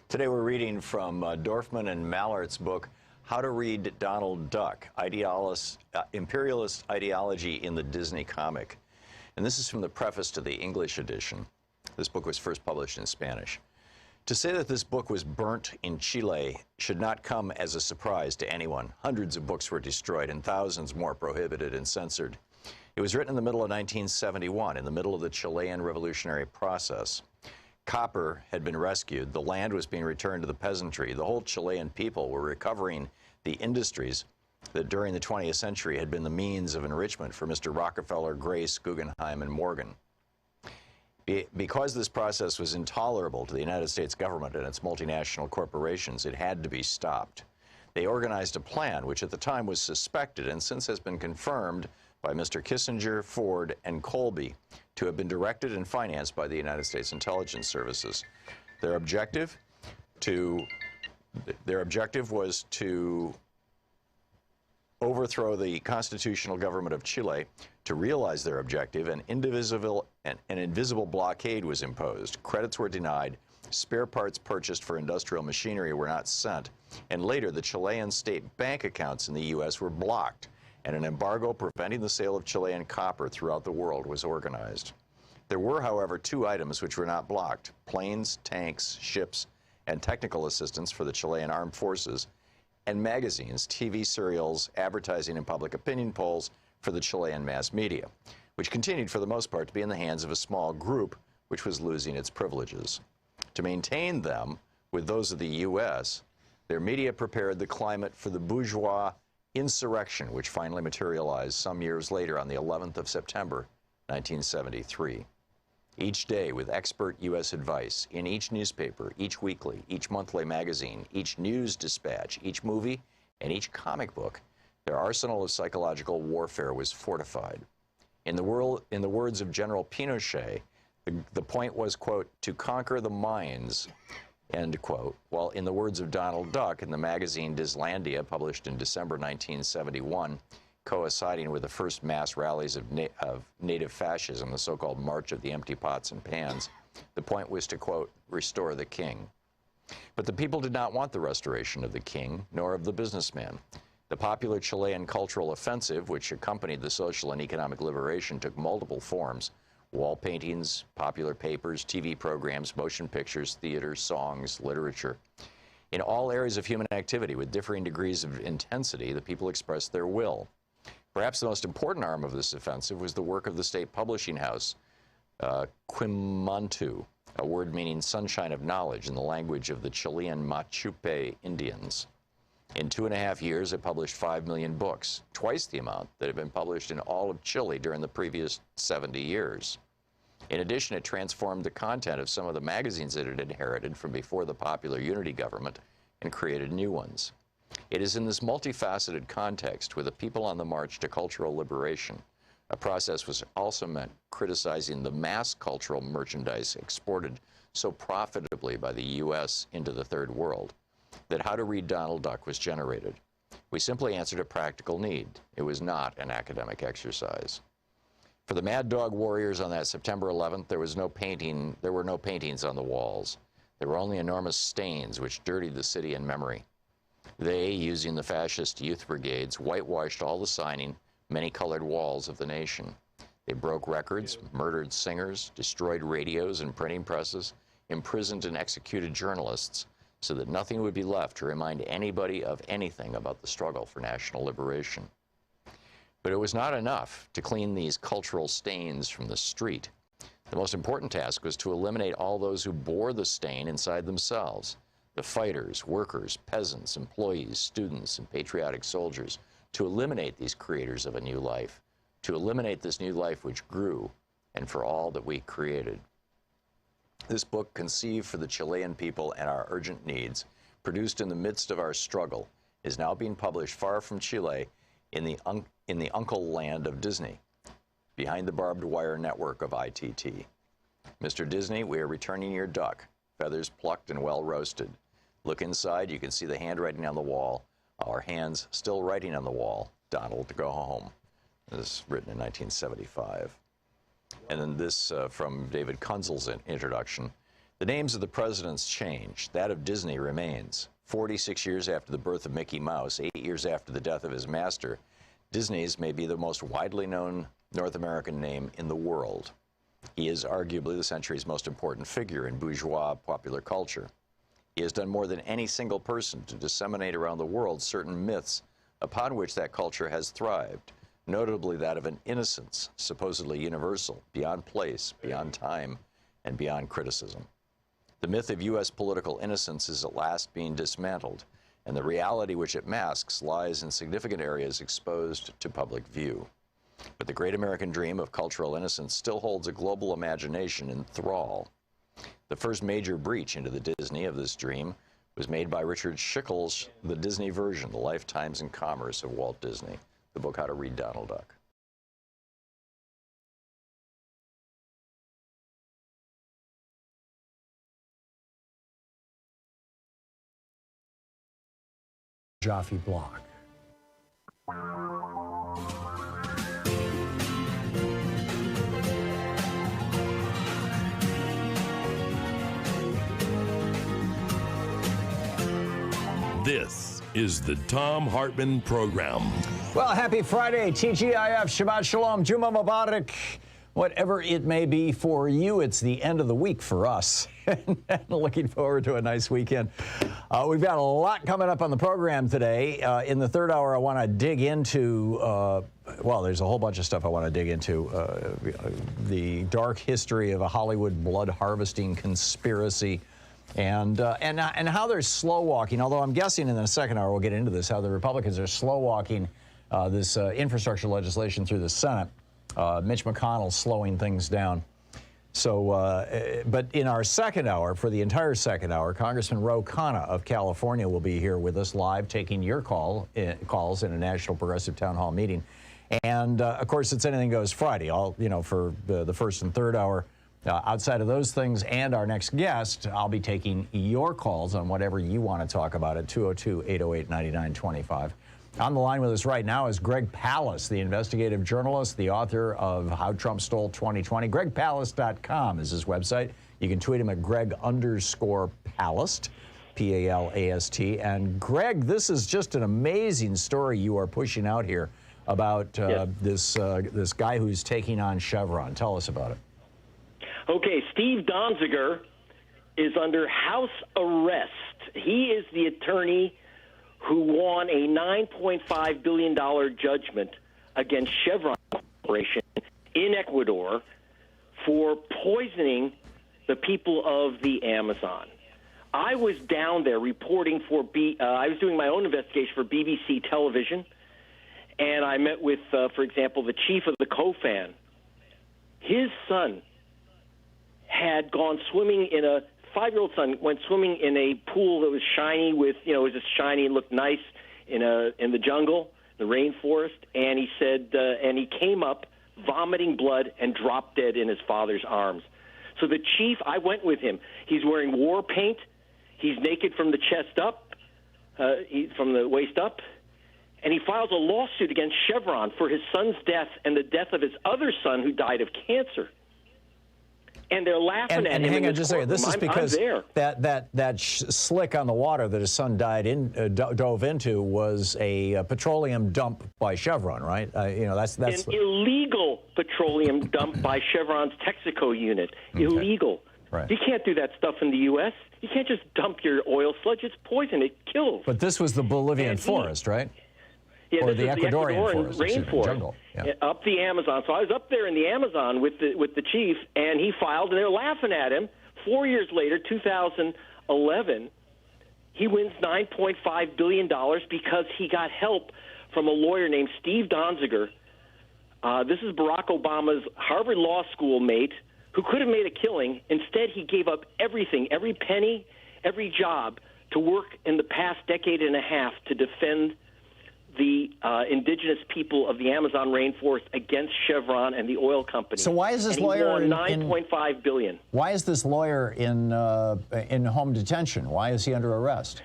Today we're reading from Dorfman and Mallart's book, How to Read Donald Duck, Imperialist Ideology in the Disney Comic. And this is from the preface to the English edition. This book was first published in Spanish. To say that this book was burnt in Chile should not come as a surprise to anyone. Hundreds of books were destroyed and thousands more prohibited and censored. It was written in the middle of 1971, in the middle of the Chilean revolutionary process. Copper had been rescued, the land was being returned to the peasantry, the whole Chilean people were recovering the industries that during the 20th century had been the means of enrichment for Mr. Rockefeller, Grace, Guggenheim, and Morgan. Because this process was intolerable to the United States government and its multinational corporations, it had to be stopped. They organized a plan which at the time was suspected and since has been confirmed by Mr. Kissinger, Ford, and Colby to have been directed and financed by the United States intelligence services. Their objective was to overthrow the constitutional government of Chile. To realize their objective, an invisible blockade was imposed. Credits were denied, spare parts purchased for industrial machinery were not sent, and later the Chilean state bank accounts in the U.S. were blocked, and an embargo preventing the sale of Chilean copper throughout the world was organized. There were, however, two items which were not blocked: planes, tanks, ships, and technical assistance for the Chilean armed forces, and magazines, TV serials, advertising, and public opinion polls for the Chilean mass media, which continued for the most part to be in the hands of a small group which was losing its privileges. To maintain them with those of the U.S., their media prepared the climate for the bourgeois insurrection, which finally materialized some years later on the 11th of September, 1973. Each day, with expert U.S. advice, in each newspaper, each weekly, each monthly magazine, each news dispatch, each movie, and each comic book, their arsenal of psychological warfare was fortified. In the words of General Pinochet, the point was, quote, to conquer the minds, end quote, while in the words of Donald Duck in the magazine Dislandia, published in December 1971, coinciding with the first mass rallies of native fascism, the so-called March of the Empty Pots and Pans, the point was to, quote, restore the king. But the people did not want the restoration of the king, nor of the businessman. The popular Chilean cultural offensive, which accompanied the social and economic liberation, took multiple forms: wall paintings, popular papers, TV programs, motion pictures, theater, songs, literature. In all areas of human activity, with differing degrees of intensity, the people expressed their will. Perhaps the most important arm of this offensive was the work of the state publishing house, Quimantu, a word meaning sunshine of knowledge in the language of the Chilean Mapuche Indians. In 2.5 years, it published 5 million books, twice the amount that had been published in all of Chile during the previous 70 years. In addition, it transformed the content of some of the magazines it had inherited from before the popular unity government and created new ones. It is in this multifaceted context, with the people on the march to cultural liberation, a process which also meant criticizing the mass cultural merchandise exported so profitably by the U.S. into the Third World, that How to Read Donald Duck was generated. We simply answered a practical need. It was not an academic exercise. For the Mad Dog Warriors on that September 11th, there were no paintings on the walls. There were only enormous stains which dirtied the city in memory. They, using the fascist youth brigades, whitewashed all the signing, many-colored walls of the nation. They broke records, murdered singers, destroyed radios and printing presses, imprisoned and executed journalists, so that nothing would be left to remind anybody of anything about the struggle for national liberation. But it was not enough to clean these cultural stains from the street. The most important task was to eliminate all those who bore the stain inside themselves: the fighters, workers, peasants, employees, students, and patriotic soldiers, to eliminate these creators of a new life, to eliminate this new life which grew, and for all that we created. This book, conceived for the Chilean people and our urgent needs, produced in the midst of our struggle, is now being published far from Chile in the uncle land of Disney, behind the barbed wire network of ITT. Mr. Disney, we are returning your duck, feathers plucked and well roasted. Look inside, you can see the handwriting on the wall, our hands still writing on the wall, Donald, to go home. This is written in 1975. And then this from David Kunzel's introduction. The names of the presidents change. That of Disney remains. 46 years after the birth of Mickey Mouse, 8 years after the death of his master, Disney's may be the most widely known North American name in the world. He is arguably the century's most important figure in bourgeois popular culture. He has done more than any single person to disseminate around the world certain myths upon which that culture has thrived, notably that of an innocence supposedly universal, beyond place, beyond time, and beyond criticism. The myth of U.S. political innocence is at last being dismantled, and the reality which it masks lies in significant areas exposed to public view. But the great American dream of cultural innocence still holds a global imagination in thrall. The first major breach into the Disney of this dream was made by Richard Schickel's The Disney Version, The Lifetimes and Commerce of Walt Disney, the book How to Read Donald Duck. Jaffe Block. This is the Thom Hartmann Program. Well, happy Friday, TGIF, Shabbat Shalom, Juma Mubarak. Whatever it may be for you, it's the end of the week for us. And looking forward to a nice weekend. We've got a lot coming up on the program today. In the third hour, I want to dig into, well, there's a whole bunch of stuff I want to dig into. The dark history of a Hollywood blood harvesting conspiracy. And how they're slow walking, although I'm guessing in the second hour we'll get into this, how the Republicans are slow walking this infrastructure legislation through the Senate. Mitch McConnell slowing things down. So, but in our second hour, for the entire second hour, Congressman Khanna of California will be here with us live, taking your calls in a National Progressive Town Hall meeting. And of course, it's Anything Goes Friday, for the first and third hour. Outside of those things and our next guest, I'll be taking your calls on whatever you want to talk about at 202-808-9925. On the line with us right now is Greg Palast, the investigative journalist, the author of How Trump Stole 2020. GregPalast.com is his website. You can tweet him at Greg_Palast, P-A-L-A-S-T. And Greg, this is just an amazing story you are pushing out here about this guy who's taking on Chevron. Tell us about it. Okay, Steve Donziger is under house arrest. He is the attorney who won a $9.5 billion judgment against Chevron Corporation in Ecuador for poisoning the people of the Amazon. I was down there reporting for I was doing my own investigation for BBC television, and I met with, for example, the chief of the Kofan. His son had gone swimming in a 5-year-old son went swimming in a pool that was shiny with, it was just shiny and looked nice in the jungle, the rainforest, and he said, and he came up vomiting blood and dropped dead in his father's arms. So the chief, I went with him. He's wearing war paint. He's naked from the chest up, from the waist up, and he files a lawsuit against Chevron for his son's death and the death of his other son who died of cancer. And they're laughing at him. And hang on just a second. This is because that slick on the water that his son dove into was a petroleum dump by Chevron, right? That's an illegal petroleum dump by Chevron's Texaco unit. Okay. Illegal. Right. You can't do that stuff in the U.S. You can't just dump your oil sludge. It's poison. It kills. But this was the Bolivian forest, right? Yeah, or this the is Ecuadorian rainforest, jungle. Yeah. Up the Amazon. So I was up there in the Amazon with the chief, and he filed, and they're laughing at him. 4 years later, 2011, he wins $9.5 billion because he got help from a lawyer named Steve Donziger. This is Barack Obama's Harvard Law School mate who could have made a killing. Instead, he gave up everything, every penny, every job to work in the past decade and a half to defend the indigenous people of the Amazon rainforest against Chevron and the oil company. So why is this lawyer in $9.5 billion? Why is this lawyer in home detention? Why is he under arrest?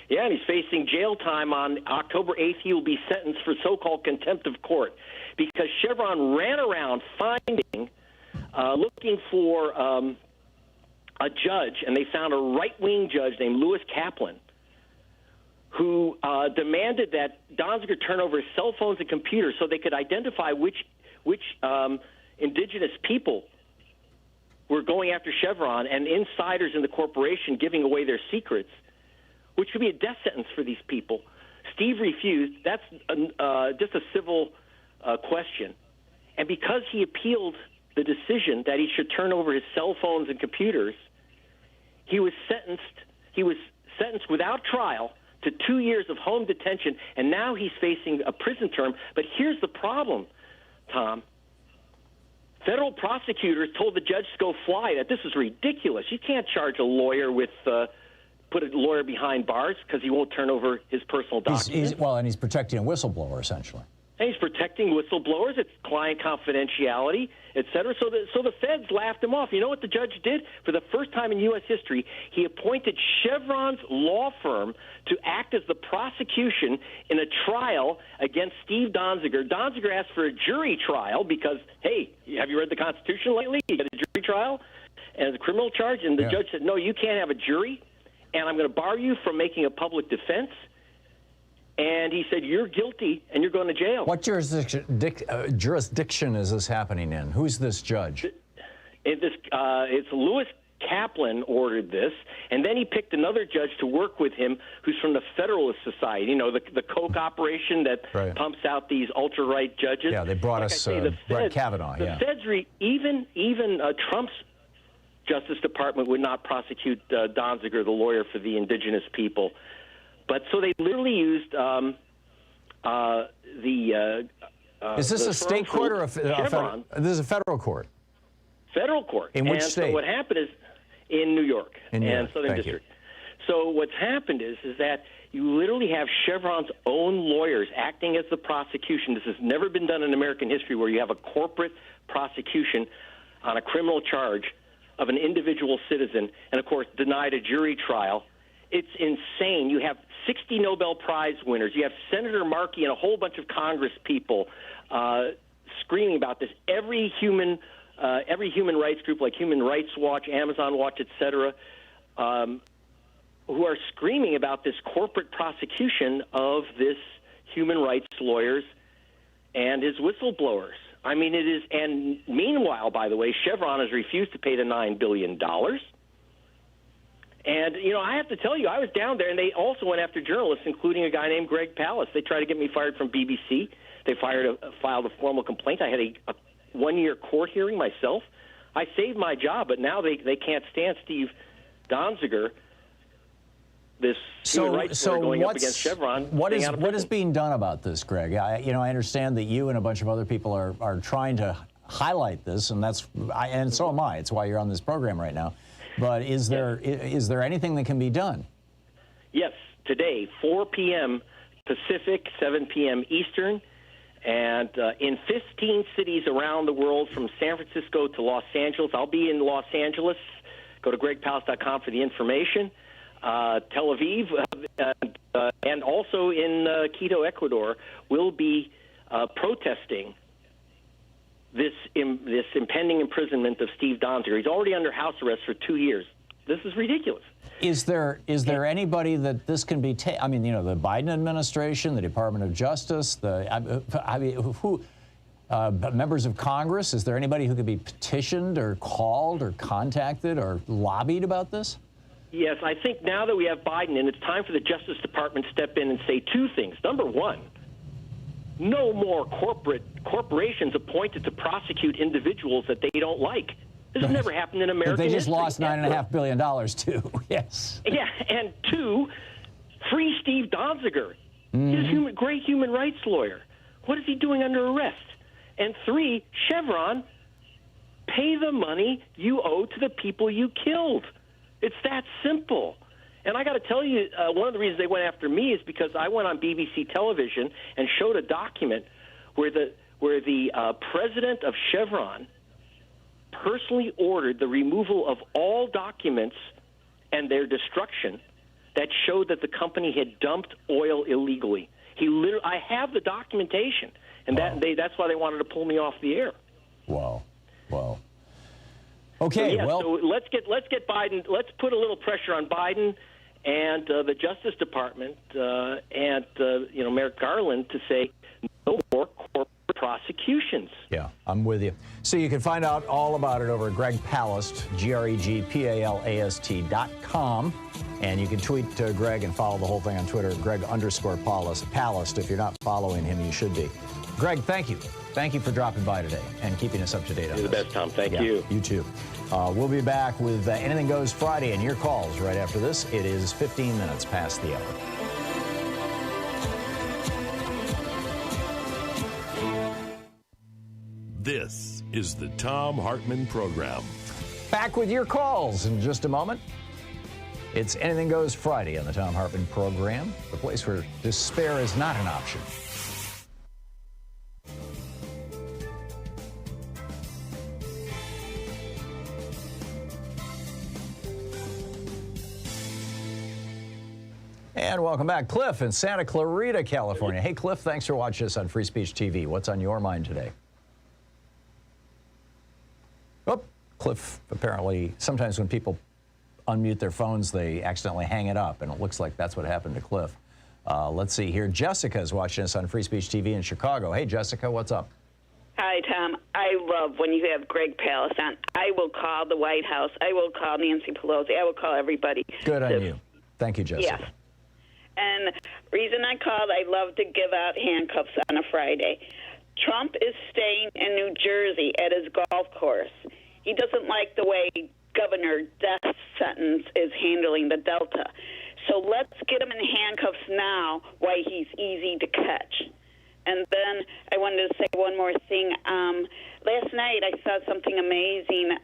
Yeah, and he's facing jail time on October 8th. He will be sentenced for so-called contempt of court because Chevron ran around looking for a judge, and they found a right-wing judge named Lewis Kaplan, who demanded that Donziger turn over his cell phones and computers so they could identify which indigenous people were going after Chevron and insiders in the corporation giving away their secrets, which could be a death sentence for these people. Steve refused. That's just a civil question. And because he appealed the decision that he should turn over his cell phones and computers, he was sentenced without trial to 2 years of home detention, and now he's facing a prison term. But here's the problem, Tom. Federal prosecutors told the judge to go fly that this is ridiculous. You can't charge a lawyer with put a lawyer behind bars because he won't turn over his personal documents. And he's protecting a whistleblower, essentially. And he's protecting whistleblowers. It's client confidentiality, et cetera. So the feds laughed him off. You know what the judge did? For the first time in U.S. history, he appointed Chevron's law firm to act as the prosecution in a trial against Steve Donziger. Donziger asked for a jury trial because, hey, have you read the Constitution lately? You get a jury trial as a criminal charge. And the judge said, no, you can't have a jury, and I'm going to bar you from making a public defense. And he said, you're guilty, and you're going to jail. What jurisdiction is this happening in? Who's this judge? It's Lewis Kaplan ordered this, and then he picked another judge to work with him who's from the Federalist Society, the Koch operation that pumps out these ultra-right judges. Yeah, they brought us Brett Kavanaugh. The feds, even Trump's Justice Department would not prosecute Donziger, the lawyer for the indigenous people. But so they literally used is this a state court or a federal? This is a federal court. Federal court. In which state? So what happened is in New York and Southern Thank District. So what's happened is that you literally have Chevron's own lawyers acting as the prosecution. This has never been done in American history, where you have a corporate prosecution on a criminal charge of an individual citizen, and of course denied a jury trial. It's insane. You have 60 Nobel Prize winners. You have Senator Markey and a whole bunch of Congress people screaming about this. Every human rights group like Human Rights Watch, Amazon Watch, et cetera, who are screaming about this corporate prosecution of this human rights lawyers and his whistleblowers. I mean, it is. And meanwhile, by the way, Chevron has refused to pay the $9 billion. And, I have to tell you, I was down there, and they also went after journalists, including a guy named Greg Palast. They tried to get me fired from BBC. They filed a formal complaint. I had a one-year court hearing myself I saved my job, but now they can't stand Steve Donziger, this human rights lawyer going up against Chevron. What is being done about this, Greg? I understand that you and a bunch of other people are trying to highlight this, and and so am I. It's why you're on this program right now. But is there anything that can be done? Yes, today, 4 p.m. Pacific, 7 p.m. Eastern, and in 15 cities around the world, from San Francisco to Los Angeles. I'll be in Los Angeles. Go to gregpalast.com for the information. Tel Aviv, and also in Quito, Ecuador, will be protesting this impending imprisonment of Steve Donziger. He's already under house arrest for 2 years. This is ridiculous. Is there anybody that this can be I mean, the Biden administration, the Department of Justice, members of Congress? Is there anybody who could be petitioned or called or contacted or lobbied about this? Yes, I think now that we have Biden, and it's time for the Justice Department to step in and say two things. Number one, no more corporations appointed to prosecute individuals that they don't like. This has never happened in American history. They just lost $9.5 billion, too. Yes. Yeah, and two, free Steve Donziger. He's a great human rights lawyer. What is he doing under arrest? And three, Chevron, pay the money you owe to the people you killed. It's that simple. And I got to tell you, one of the reasons they went after me is because I went on BBC television and showed a document where the president of Chevron personally ordered the removal of all documents and their destruction that showed that the company had dumped oil illegally. I have the documentation, and that's why they wanted to pull me off the air. Wow. Okay, so let's get Biden. Let's put a little pressure on Biden and the Justice Department and Merrick Garland to say no more corporate prosecutions. Yeah, I'm with you. So you can find out all about it over at Greg Palast, GregPalast.com. And you can tweet Greg and follow the whole thing on Twitter, Greg_Palast. If you're not following him, you should be. Greg, thank you. Thank you for dropping by today and keeping us up to date on this. You're the best, Tom. Thank you. You too. We'll be back with Anything Goes Friday and your calls right after this. It is 15 minutes past the hour. This is the Thom Hartmann Program. Back with your calls in just a moment. It's Anything Goes Friday on the Thom Hartmann Program, the place where despair is not an option. And welcome back. Cliff in Santa Clarita, California. Hey, Cliff, thanks for watching us on Free Speech TV. What's on your mind today? Oh, Cliff, apparently, sometimes when people unmute their phones, they accidentally hang it up, and it looks like that's what happened to Cliff. Let's see here. Jessica is watching us on Free Speech TV in Chicago. Hey, Jessica, what's up? Hi, Tom. I love when you have Greg Palast on. I will call the White House. I will call Nancy Pelosi. I will call everybody. Good on you. Thank you, Jessica. Yes. And reason I called, I love to give out handcuffs on a Friday. Trump is staying in New Jersey at his golf course. He doesn't like the way Governor Death Sentence is handling the Delta. So let's get him in handcuffs now while he's easy to catch. And then I wanted to say one more thing. Last night I saw something amazing.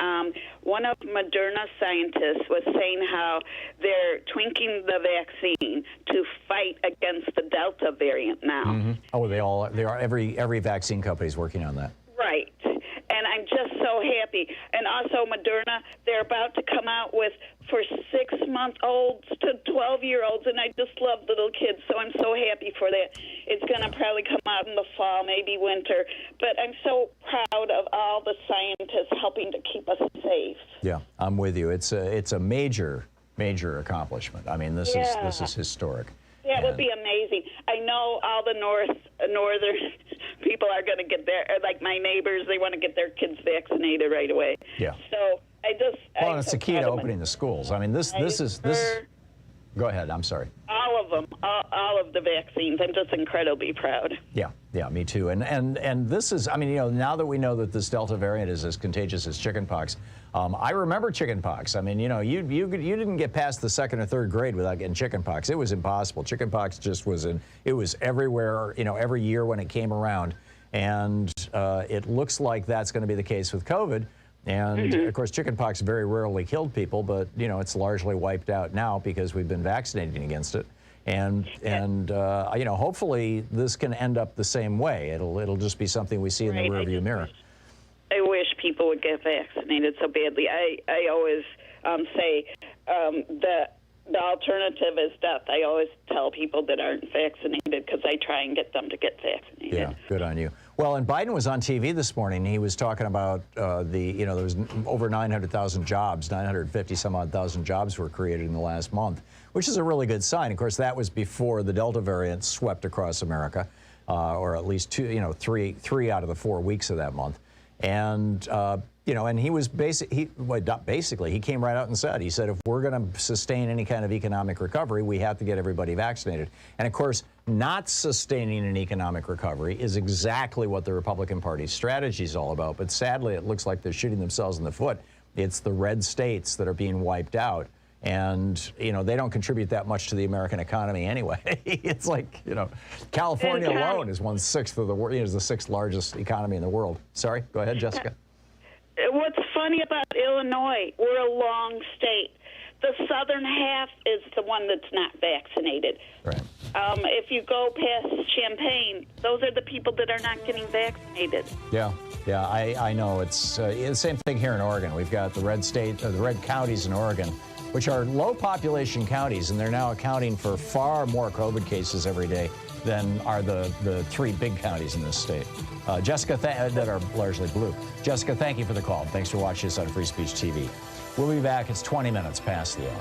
One of Moderna scientists was saying how they're tweaking the vaccine to fight against the Delta variant now. Mm-hmm. Oh, they are. Every vaccine company is working on that. Right. And I'm just so happy. And also Moderna, they're about to come out with for 6-month-olds to 12-year-olds, and I just love little kids, so I'm so happy for that. It's going to probably come out in the fall, maybe winter. But I'm so proud of all the scientists helping to keep us safe. Yeah, I'm with you. It's a major accomplishment. I mean, this is historic. That would be amazing. I know all the northern people are going to get like my neighbors, they want to get their kids vaccinated right away. Yeah. So Well, it's the key to opening the schools. I mean, this. Go ahead. I'm sorry. All of them, all of the vaccines. I'm just incredibly proud. Yeah. Yeah, me too. And this is, I mean, you know, now that we know that this Delta variant is as contagious as chickenpox, I remember chickenpox. I mean, you know, you didn't get past the second or third grade without getting chickenpox. It was impossible. Chickenpox just was it was everywhere, you know, every year when it came around. And it looks like that's going to be the case with COVID. And of course, chickenpox very rarely killed people, but, you know, it's largely wiped out now because we've been vaccinating against it. And you know, hopefully this can end up the same way. It'll just be something we see in the rearview mirror. I wish people would get vaccinated so badly. I always say the alternative is death. I always tell people that aren't vaccinated because I try and get them to get vaccinated. Yeah, good on you. Well, and Biden was on TV this morning. He was talking about you know, there was over 900,000 jobs, 950 some odd thousand jobs were created in the last month, which is a really good sign. Of course, that was before the Delta variant swept across America, or at least three out of the 4 weeks of that month. And you know, and he was he came right out and said, he said, if we're going to sustain any kind of economic recovery, we have to get everybody vaccinated. And of course, not sustaining an economic recovery is exactly what the Republican Party's strategy is all about. But sadly, it looks like they're shooting themselves in the foot. It's the red states that are being wiped out. And, you know, they don't contribute that much to the American economy anyway. It's like, you know, California alone is 1/6 of the world, is the 6th largest economy in the world. Sorry, go ahead, Jessica. What's funny about Illinois, we're a long state. The southern half is the one that's not vaccinated. Right. If you go past Champaign, those are the people that are not getting vaccinated. Yeah, I know. It's the same thing here in Oregon. We've got the red the red counties in Oregon, which are low population counties, and they're now accounting for far more COVID cases every day than are the 3 big counties in this state. Jessica, that are largely blue. Jessica, thank you for the call. Thanks for watching us on Free Speech TV. We'll be back. It's 20 minutes past the hour.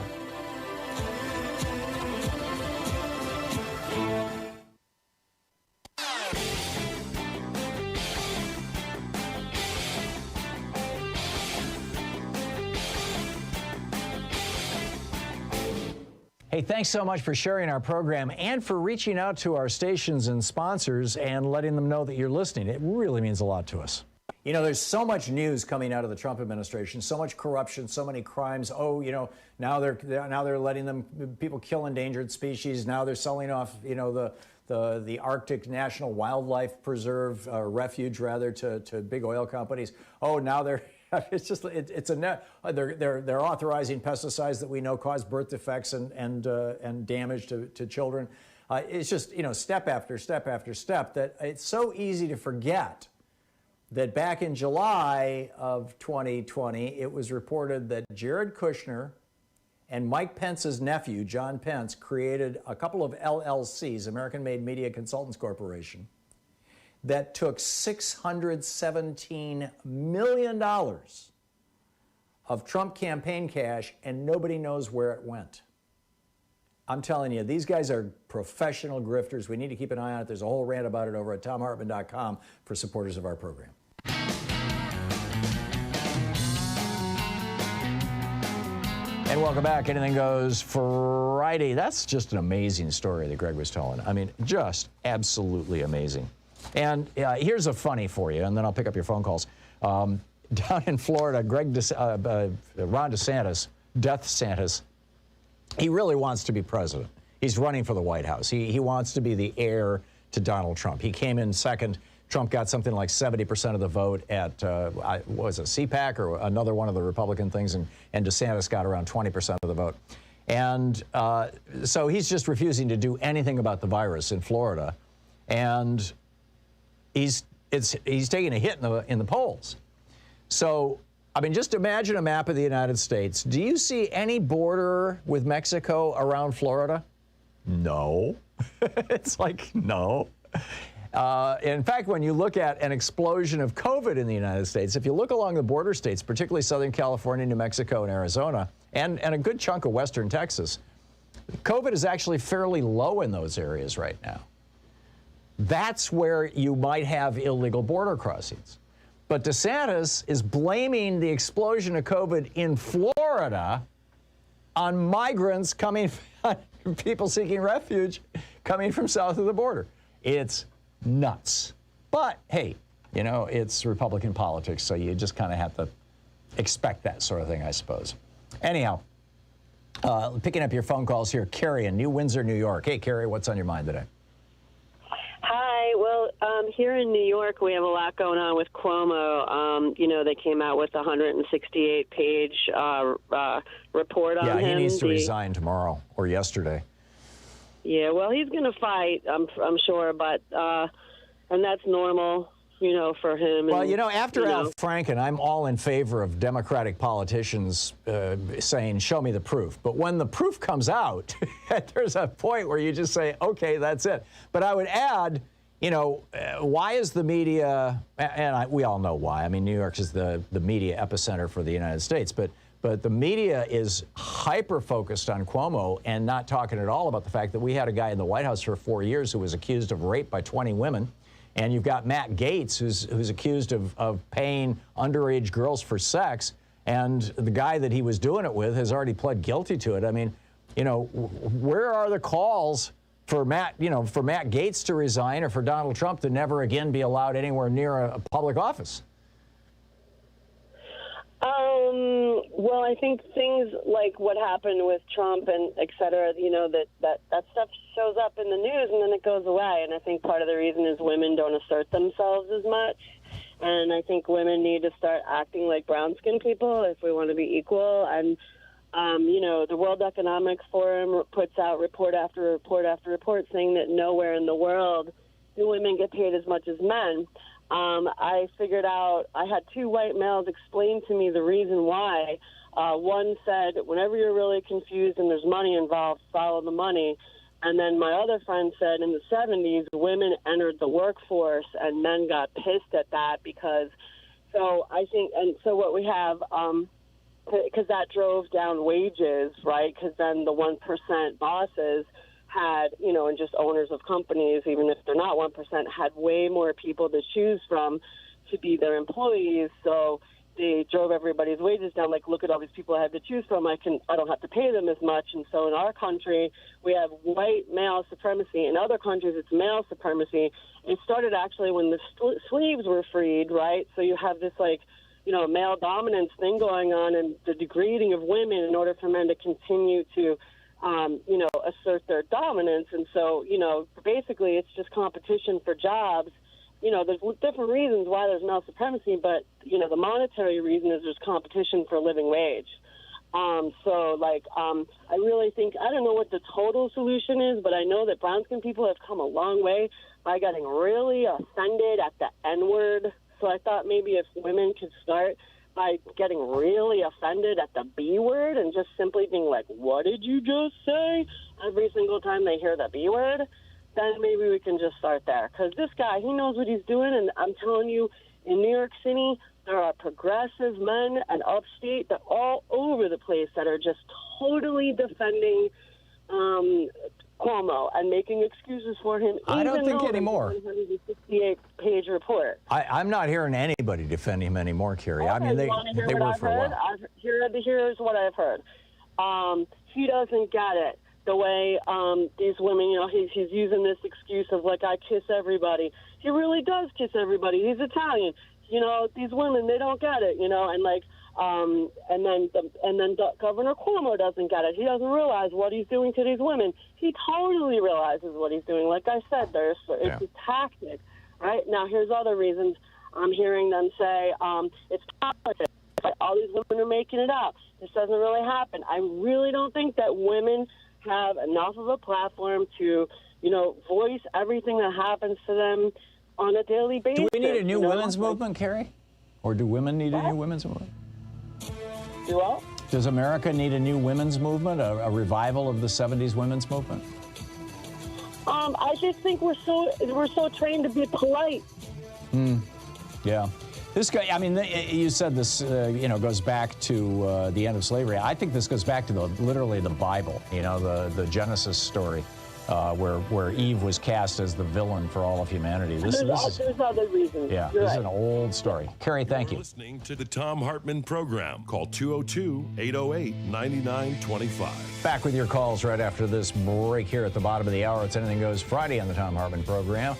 Hey, thanks so much for sharing our program and for reaching out to our stations and sponsors and letting them know that you're listening. It really means a lot to us. You know, there's so much news coming out of the Trump administration, so much corruption, so many crimes. Oh, you know, now they're letting people kill endangered species. Now they're selling off, you know, the Arctic National Wildlife Preserve, refuge rather, to big oil companies. Oh, now they're they're authorizing pesticides that we know cause birth defects and damage to children. It's just, you know, step after step after step that it's so easy to forget that back in July of 2020, it was reported that Jared Kushner and Mike Pence's nephew, John Pence, created a couple of LLCs, American-Made Media Consultants Corporation, that took $617 million of Trump campaign cash, and nobody knows where it went. I'm telling you, these guys are professional grifters. We need to keep an eye on it. There's a whole rant about it over at thomhartmann.com for supporters of our program. And welcome back. Anything Goes Friday. That's just an amazing story that Greg was telling. I mean, just absolutely amazing. And here's a funny for you, and then I'll pick up your phone calls. Down in Florida, Ron DeSantis, Death Santis, he really wants to be president. He's running for the White House. He wants to be the heir to Donald Trump. He came in second. Trump got something like 70% of the vote at, what was it, CPAC or another one of the Republican things, and DeSantis got around 20% of the vote. And so he's just refusing to do anything about the virus in Florida. And he's taking a hit in the polls. So, I mean, just imagine a map of the United States. Do you see any border with Mexico around Florida? No. It's like, no. In fact, when you look at an explosion of COVID in the United States, if you look along the border states, particularly Southern California, New Mexico, and Arizona, and a good chunk of Western Texas, COVID is actually fairly low in those areas right now. That's where you might have illegal border crossings. But DeSantis is blaming the explosion of COVID in Florida on migrants coming, people seeking refuge coming from south of the border. It's nuts. But, hey, you know, it's Republican politics, so you just kind of have to expect that sort of thing, I suppose. Anyhow, picking up your phone calls here, Carrie in New Windsor, New York. Hey, Carrie, what's on your mind today? Hi. Well, here in New York, we have a lot going on with Cuomo. You know, they came out with a 168-page report on him. Yeah, he needs to resign tomorrow or yesterday. Yeah, well, he's going to fight, I'm sure, but and that's normal, you know, for him. Well, and, you know, after Al Franken, I'm all in favor of Democratic politicians saying, show me the proof. But when the proof comes out, there's a point where you just say, okay, that's it. But I would add, you know, why is the media, and we all know why. I mean, New York is the media epicenter for the United States, but the media is hyper-focused on Cuomo and not talking at all about the fact that we had a guy in the White House for 4 years who was accused of rape by 20 women. And you've got Matt Gaetz, who's accused of paying underage girls for sex. And the guy that he was doing it with has already pled guilty to it. I mean, you know, where are the calls for Matt Gaetz to resign or for Donald Trump to never again be allowed anywhere near a public office? Well, I think things like what happened with Trump and et cetera, you know, that stuff shows up in the news and then it goes away. And I think part of the reason is women don't assert themselves as much. And I think women need to start acting like brown-skinned people if we want to be equal. And, you know, the World Economic Forum puts out report after report after report saying that nowhere in the world do women get paid as much as men. I figured out, I had two white males explain to me the reason why. One said, whenever you're really confused and there's money involved, follow the money. And then my other friend said in the 70s, women entered the workforce and men got pissed at that because, so I think, and so what we have, because that drove down wages, right? Because then the 1% bosses had, you know, and just owners of companies, even if they're not 1%, had way more people to choose from to be their employees. So they drove everybody's wages down. Like, look at all these people I have to choose from. I don't have to pay them as much. And so in our country, we have white male supremacy. In other countries, it's male supremacy. It started actually when the slaves were freed, right? So you have this, like, you know, male dominance thing going on and the degrading of women in order for men to continue to you know, assert their dominance. And so, you know, basically it's just competition for jobs. You know, there's different reasons why there's male supremacy, but, you know, the monetary reason is there's competition for a living wage. So, like, I really think, I don't know what the total solution is, but I know that brown-skinned people have come a long way by getting really offended at the N-word. So I thought maybe if women could start by getting really offended at the B word and just simply being like, what did you just say? Every single time they hear the B word, then maybe we can just start there. Because this guy, he knows what he's doing, and I'm telling you, in New York City, there are progressive men and upstate that all over the place that are just totally defending Cuomo and making excuses for him. I don't think anymore. 168-page report. I'm not hearing anybody defend him anymore, Carrie. Okay, I mean, they were for a while. Here's what I've heard. He doesn't get it. The way these women, you know, he's using this excuse of, like, I kiss everybody. He really does kiss everybody. He's Italian. You know, these women, they don't get it, you know, and, like, and then Governor Cuomo doesn't get it. He doesn't realize what he's doing to these women. He totally realizes what he's doing. Like I said, it's a tactic, right? Now, here's other reasons I'm hearing them say it's politics. All these women are making it up. This doesn't really happen. I really don't think that women have enough of a platform to, you know, voice everything that happens to them on a daily basis. Do we need a new women's movement, Carrie? Or do women need a new women's movement? Do what? Does America need a new women's movement, a revival of the 70s women's movement? I just think we're so trained to be polite. Yeah. This guy, I mean, you said this, you know, goes back to the end of slavery. I think this goes back to literally the Bible, you know, the Genesis story, where Eve was cast as the villain for all of humanity. There's other reasons. Yeah, this is an old story. Carrie, thank you. Listening to the Thom Hartmann Program. Call 202-808-9925. Back with your calls right after this break here at the bottom of the hour. It's Anything Goes Friday on the Thom Hartmann Program.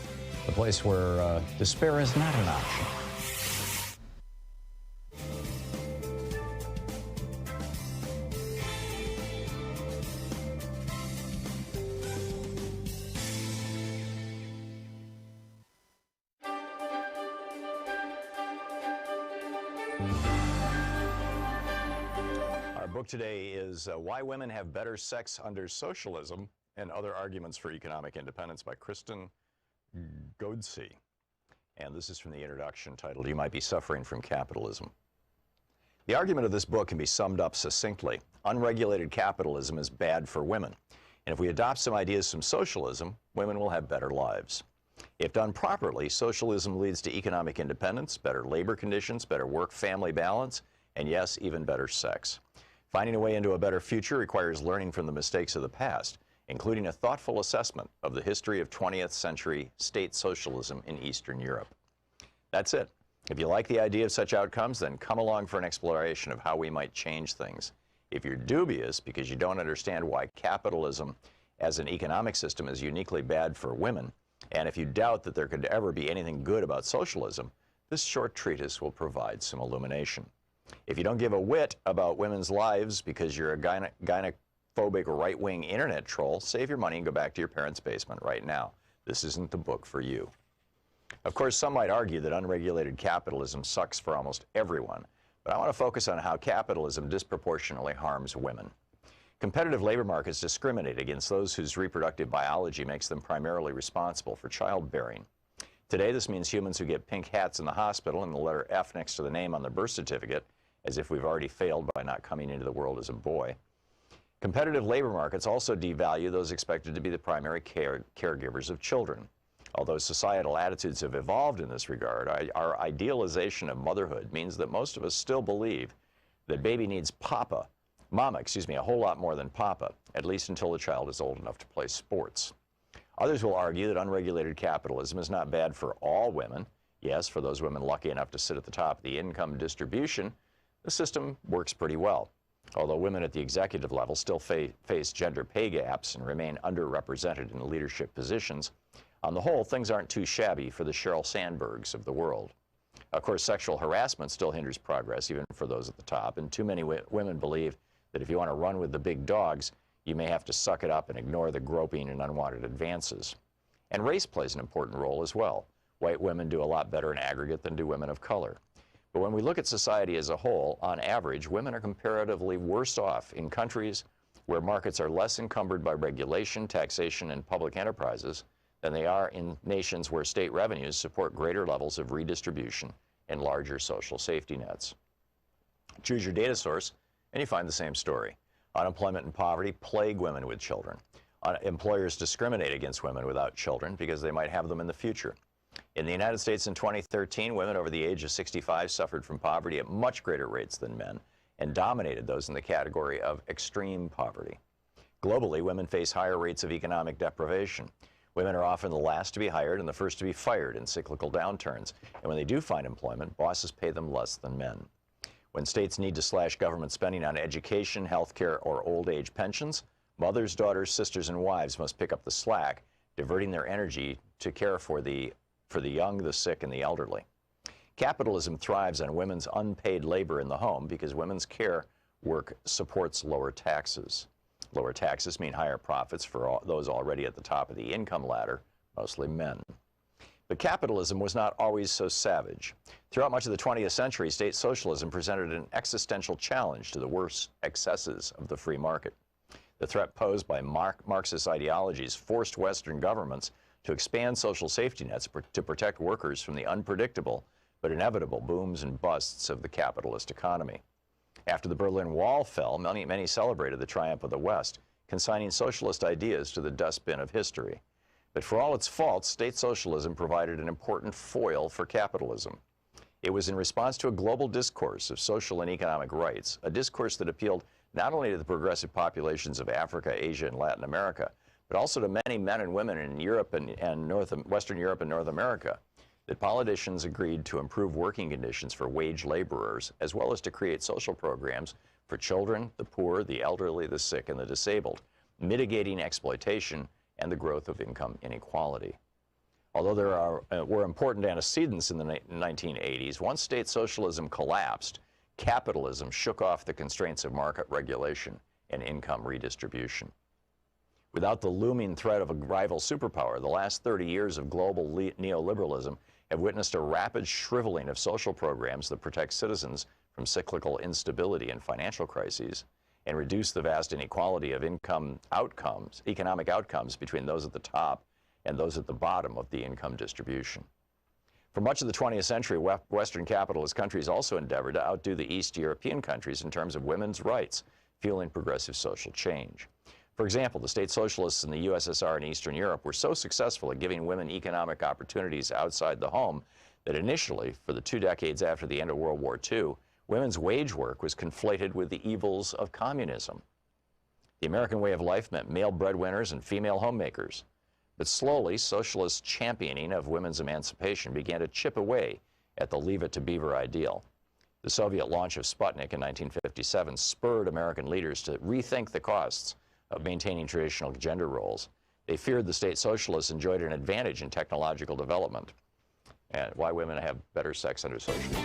the place where despair is not an option. Our book today is Why Women Have Better Sex Under Socialism and Other Arguments for Economic Independence by Kristen Godsey. And this is from the introduction titled, You Might Be Suffering from Capitalism. The argument of this book can be summed up succinctly. Unregulated capitalism is bad for women. And if we adopt some ideas from socialism, women will have better lives. If done properly, socialism leads to economic independence, better labor conditions, better work-family balance, and yes, even better sex. Finding a way into a better future requires learning from the mistakes of the past, including a thoughtful assessment of the history of 20th century state socialism in Eastern Europe. That's it. If you like the idea of such outcomes, then come along for an exploration of how we might change things. If you're dubious because you don't understand why capitalism as an economic system is uniquely bad for women, and if you doubt that there could ever be anything good about socialism, this short treatise will provide some illumination. If you don't give a whit about women's lives because you're a gynophobic right-wing internet troll, save your money and go back to your parents' basement right now. This isn't the book for you. Of course, some might argue that unregulated capitalism sucks for almost everyone, but I want to focus on how capitalism disproportionately harms women. Competitive labor markets discriminate against those whose reproductive biology makes them primarily responsible for childbearing. Today, this means humans who get pink hats in the hospital and the letter F next to the name on the birth certificate, as if we've already failed by not coming into the world as a boy. Competitive labor markets also devalue those expected to be the primary caregivers of children. Although societal attitudes have evolved in this regard, our idealization of motherhood means that most of us still believe that baby needs mama, a whole lot more than papa, at least until the child is old enough to play sports. Others will argue that unregulated capitalism is not bad for all women. Yes, for those women lucky enough to sit at the top of the income distribution, the system works pretty well. Although women at the executive level still face gender pay gaps and remain underrepresented in leadership positions, on the whole, things aren't too shabby for the Sheryl Sandbergs of the world. Of course, sexual harassment still hinders progress, even for those at the top, and too many women believe that if you want to run with the big dogs, you may have to suck it up and ignore the groping and unwanted advances. And race plays an important role as well. White women do a lot better in aggregate than do women of color. But when we look at society as a whole, on average, women are comparatively worse off in countries where markets are less encumbered by regulation, taxation, and public enterprises than they are in nations where state revenues support greater levels of redistribution and larger social safety nets. Choose your data source, and you find the same story. Unemployment and poverty plague women with children. Employers discriminate against women without children because they might have them in the future. In the United States in 2013, women over the age of 65 suffered from poverty at much greater rates than men and dominated those in the category of extreme poverty. Globally, women face higher rates of economic deprivation. Women are often the last to be hired and the first to be fired in cyclical downturns. And when they do find employment, bosses pay them less than men. When states need to slash government spending on education, health care, or old age pensions, mothers, daughters, sisters, and wives must pick up the slack, diverting their energy to care for the young, the sick, and the elderly. Capitalism thrives on women's unpaid labor in the home because women's care work supports lower taxes. Lower taxes mean higher profits for those already at the top of the income ladder, mostly men. But capitalism was not always so savage. Throughout much of the 20th century, state socialism presented an existential challenge to the worst excesses of the free market. The threat posed by Marxist ideologies forced Western governments to expand social safety nets to protect workers from the unpredictable but inevitable booms and busts of the capitalist economy. After the Berlin Wall fell, many celebrated the triumph of the West, consigning socialist ideas to the dustbin of history. But for all its faults, state socialism provided an important foil for capitalism. It was in response to a global discourse of social and economic rights, a discourse that appealed not only to the progressive populations of Africa, Asia, and Latin America, but also to many men and women in Europe and Western Europe and North America, that politicians agreed to improve working conditions for wage laborers, as well as to create social programs for children, the poor, the elderly, the sick, and the disabled, mitigating exploitation and the growth of income inequality. Although there were important antecedents in the 1980s, once state socialism collapsed, capitalism shook off the constraints of market regulation and income redistribution. Without the looming threat of a rival superpower, the last 30 years of global neoliberalism have witnessed a rapid shriveling of social programs that protect citizens from cyclical instability and financial crises, and reduce the vast inequality of economic outcomes between those at the top and those at the bottom of the income distribution. For much of the 20th century, Western capitalist countries also endeavored to outdo the East European countries in terms of women's rights, fueling progressive social change. For example, the state socialists in the USSR and Eastern Europe were so successful at giving women economic opportunities outside the home that initially, for the 2 decades after the end of World War II, women's wage work was conflated with the evils of communism. The American way of life meant male breadwinners and female homemakers. But slowly, socialist championing of women's emancipation began to chip away at the Leave It to Beaver ideal. The Soviet launch of Sputnik in 1957 spurred American leaders to rethink the costs of maintaining traditional gender roles. They feared the state socialists enjoyed an advantage in technological development and why women have better sex under socialism.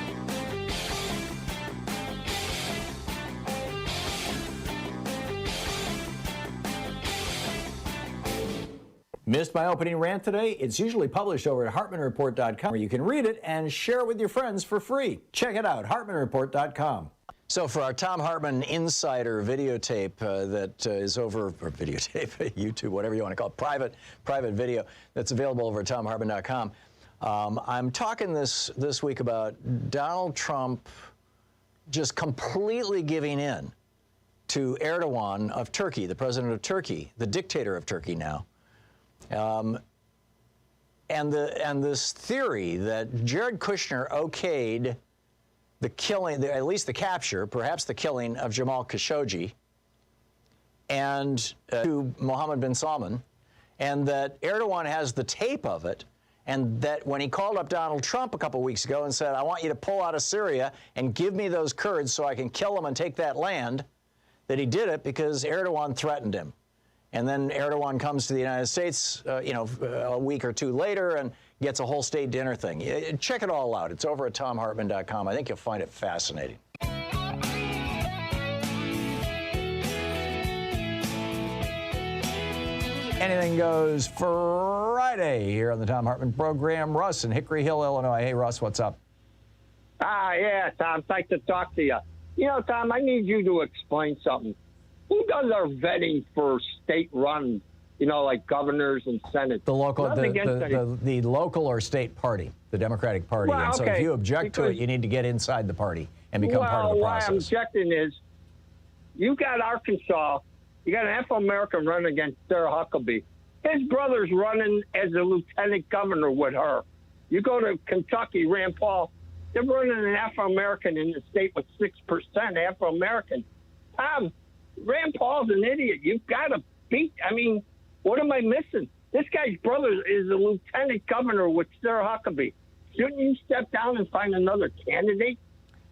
Missed my opening rant today? It's usually published over at HartmannReport.com, where you can read it and share it with your friends for free. Check it out, HartmannReport.com. So for our Thom Hartmann Insider videotape that is over, or videotape, YouTube, whatever you want to call it, private video that's available over at ThomHartmann.com, I'm talking this week about Donald Trump just completely giving in to Erdogan of Turkey, the president of Turkey, the dictator of Turkey now. And this theory that Jared Kushner okayed the killing, at least the capture, perhaps the killing of Jamal Khashoggi and to Mohammed bin Salman, and that Erdogan has the tape of it, and that when he called up Donald Trump a couple weeks ago and said, I want you to pull out of Syria and give me those Kurds so I can kill them and take that land, that he did it because Erdogan threatened him. And then Erdogan comes to the United States, a week or two later and gets a whole state dinner thing. Check it all out. It's over at ThomHartmann.com. I think you'll find it fascinating. Anything Goes Friday here on the Thom Hartmann Program. Russ in Hickory Hill, Illinois. Hey, Russ, what's up? Yeah, Tom, it's nice to talk to you. You know, Tom, I need you to explain something. Who does our vetting for state-run, like governors and senators? The local, the local or state party, the Democratic Party. Well, and so if you object to it, you need to get inside the party and become part of the process. Why I'm objecting is you got Arkansas, you got an Afro-American running against Sarah Huckabee. His brother's running as a lieutenant governor with her. You go to Kentucky, Rand Paul, they're running an Afro-American in the state with 6% Afro-American. Tom, Rand Paul's an idiot. You've got to beat. What am I missing? This guy's brother is a lieutenant governor with Sarah Huckabee. Shouldn't you step down and find another candidate?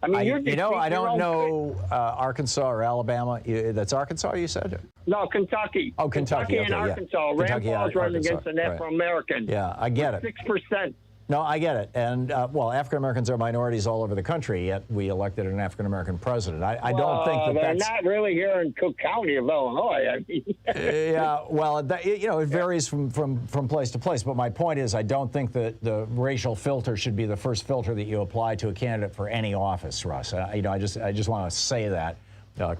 I don't know Arkansas or Alabama. That's Arkansas, you said? No, Kentucky. Oh, Kentucky. And Arkansas. Yeah. Rand Paul's running against an Afro-American. Yeah, I get it. 6%. No, I get it. And, African-Americans are minorities all over the country, yet we elected an African-American president. I don't think they're that's... not really here in Cook County of Illinois. It varies from place to place. But my point is, I don't think that the racial filter should be the first filter that you apply to a candidate for any office, Russ. I just want to say that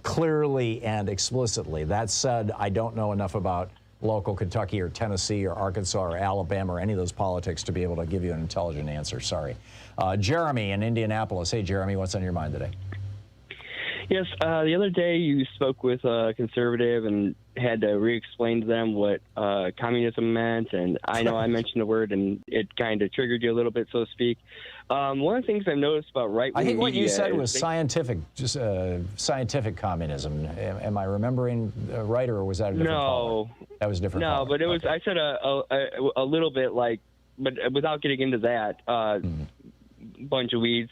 clearly and explicitly. That said, I don't know enough about local Kentucky or Tennessee or Arkansas or Alabama or any of those politics to be able to give you an intelligent answer. Sorry. Jeremy in Indianapolis. Hey, Jeremy, what's on your mind today? Yes, the other day you spoke with a conservative and had to re-explain to them what communism meant, and I know I mentioned the word and it kind of triggered you a little bit, so to speak. One of the things I've noticed about right-wing media... I think what you said was scientific communism. Am I remembering right, or was that a different caller? That was a different caller. No, but it was. I said a little bit like, but without getting into that bunch of weeds.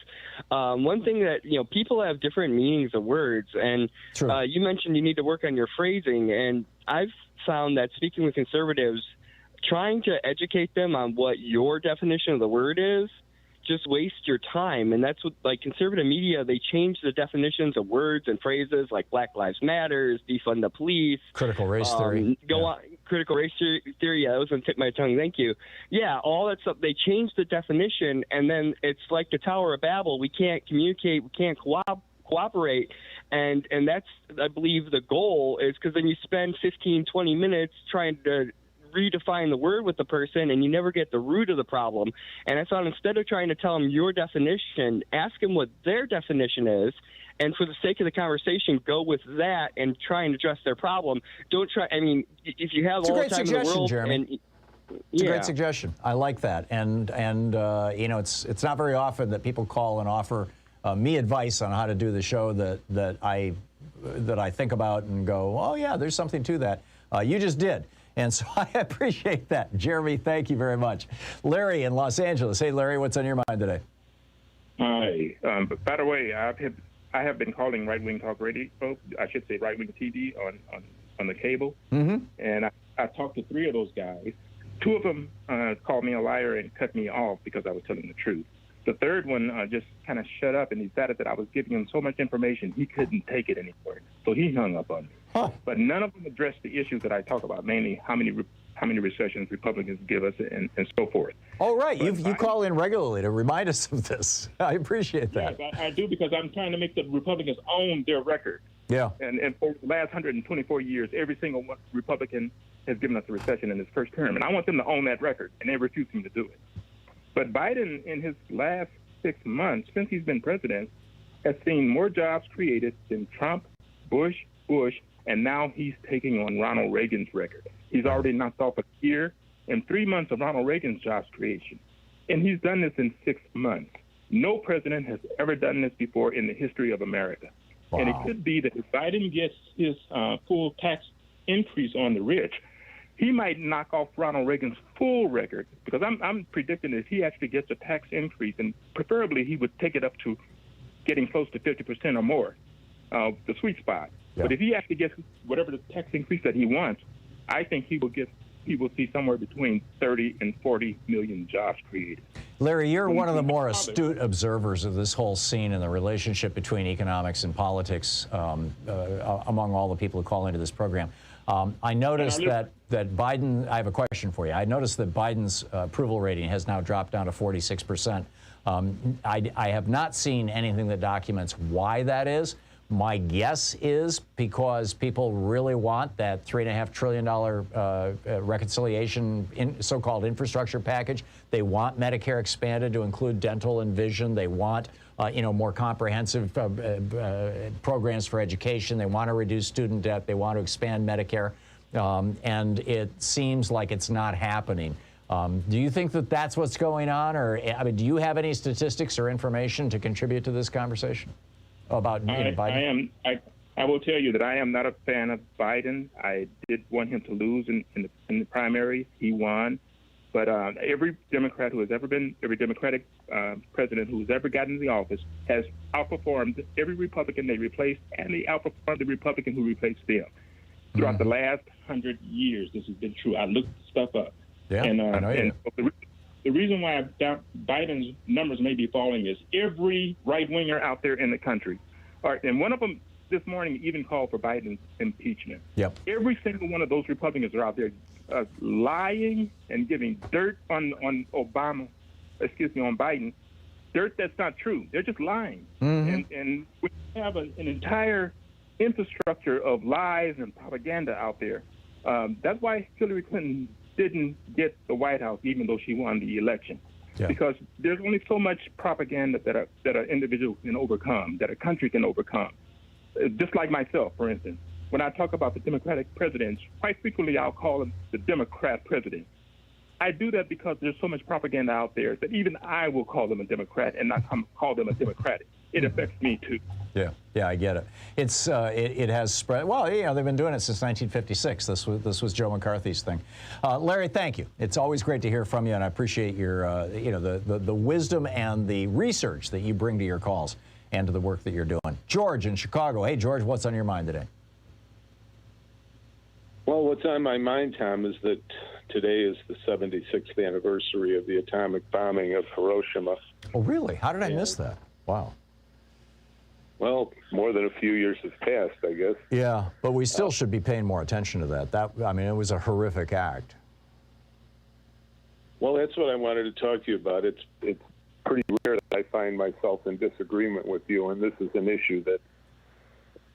One thing that, people have different meanings of words, and you mentioned you need to work on your phrasing, and I've found that speaking with conservatives, trying to educate them on what your definition of the word is just waste your time. And that's what, like, conservative media, they change the definitions of words and phrases like Black Lives Matters, defund the police. Critical race theory. Critical race theory. Yeah, that was on the tip of my tongue. Thank you. Yeah, all that stuff. They change the definition, and then it's like the Tower of Babel. We can't communicate. We can't cooperate. And that's, I believe, the goal is because then you spend 15, 20 minutes trying to redefine the word with the person, and you never get the root of the problem. And I thought instead of trying to tell them your definition, ask them what their definition is, and for the sake of the conversation, go with that and try and address their problem. Don't try. I mean, if you have all the time in the world, Jeremy. It's a great suggestion. I like that. And you know, it's not very often that people call and offer me advice on how to do the show that I think about and go, oh yeah, there's something to that. You just did. And so I appreciate that. Jeremy, thank you very much. Larry in Los Angeles. Hey, Larry, what's on your mind today? Hi. By the way, I have been calling right-wing talk radio, I should say right-wing TV on the cable. Mm-hmm. And I talked to 3 of those guys. 2 of them called me a liar and cut me off because I was telling the truth. The third one just kind of shut up and decided that I was giving him so much information he couldn't take it anymore. So he hung up on me. Huh. But none of them addressed the issues that I talk about, mainly how many recessions Republicans give us and so forth. Oh, right. You call in regularly to remind us of this. I appreciate that. Yes, I do, because I'm trying to make the Republicans own their record. Yeah. And for the last 124 years, every single Republican has given us a recession in his first term. And I want them to own that record, and they're refusing to do it. But Biden, in his last 6 months, since he's been president, has seen more jobs created than Trump, Bush, and now he's taking on Ronald Reagan's record. He's already knocked off a year and 3 months of Ronald Reagan's jobs creation. And he's done this in 6 months. No president has ever done this before in the history of America. Wow. And it could be that if Biden gets his full tax increase on the rich, he might knock off Ronald Reagan's full record, because I'm predicting that if he actually gets a tax increase, and preferably he would take it up to getting close to 50% or more, the sweet spot. Yeah. But if he actually gets whatever the tax increase that he wants, I think he will see somewhere between 30 and 40 million jobs created. Larry, you're one of the more astute observers of this whole scene and the relationship between economics and politics among all the people who call into this program. I noticed that Biden, I have a question for you. I noticed that Biden's approval rating has now dropped down to 46%. I have not seen anything that documents why that is. My guess is because people really want that $3.5 trillion reconciliation, so-called infrastructure package. They want Medicare expanded to include dental and vision. They want more comprehensive programs for education. They want to reduce student debt. They want to expand Medicare. And it seems like it's not happening. Do you think that that's what's going on? Or, I mean, do you have any statistics or information to contribute to this conversation about Biden? I will tell you that I am not a fan of Biden. I did want him to lose in the primary. He won. But every Democrat who has ever been, every Democratic president who has ever gotten in the office has outperformed every Republican they replaced, and they outperformed the Republican who replaced them. Throughout the last 100 years, this has been true. I looked stuff up. Yeah, and the reason why Biden's numbers may be falling is every right-winger out there in the country, and one of them this morning even called for Biden's impeachment. Yep. Every single one of those Republicans are out there lying and giving dirt on Biden, dirt that's not true. They're just lying. Mm-hmm. And we have an entire infrastructure of lies and propaganda out there. That's why Hillary Clinton didn't get the White House, even though she won the election. Yeah. Because there's only so much propaganda that an individual can overcome, that a country can overcome. Just like myself, for instance. When I talk about the Democratic presidents, quite frequently I'll call them the Democrat president. I do that because there's so much propaganda out there that even I will call them a Democrat and not call them a Democratic. It affects me too. Yeah, I get it. It's it has spread. Well, they've been doing it since 1956. This was Joe McCarthy's thing. Larry, thank you. It's always great to hear from you, and I appreciate your the wisdom and the research that you bring to your calls and to the work that you're doing. George in Chicago. Hey, George, what's on your mind today? Well, what's on my mind, Tom, is that today is the 76th anniversary of the atomic bombing of Hiroshima. Oh, really? How did I miss that? Wow. Well, more than a few years has passed, I guess. Yeah, but we still should be paying more attention to that. I mean, it was a horrific act. Well, that's what I wanted to talk to you about. It's pretty rare that I find myself in disagreement with you, and this is an issue that,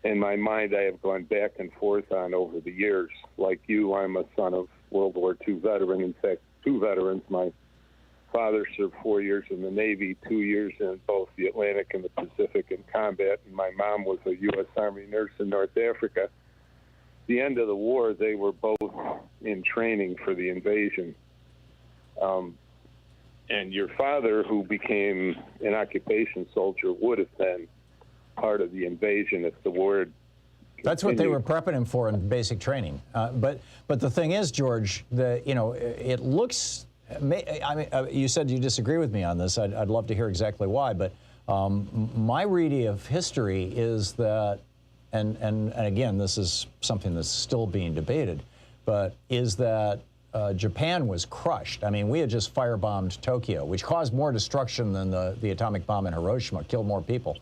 in my mind, I have gone back and forth on over the years. Like you, I'm a son of World War II veteran. In fact, two veterans. My father served 4 years in the Navy, 2 years in both the Atlantic and the Pacific in combat, and my mom was a U.S. Army nurse in North Africa. At the end of the war, they were both in training for the invasion. And your father, who became an occupation soldier, would have been part of the invasion if the war That's what they were prepping him for in basic training. But the thing is, George, it looks. I mean, you said you disagree with me on this. I'd love to hear exactly why. But my reading of history is that, and again, this is something that's still being debated, but is that Japan was crushed. I mean, we had just firebombed Tokyo, which caused more destruction than the atomic bomb in Hiroshima, killed more people.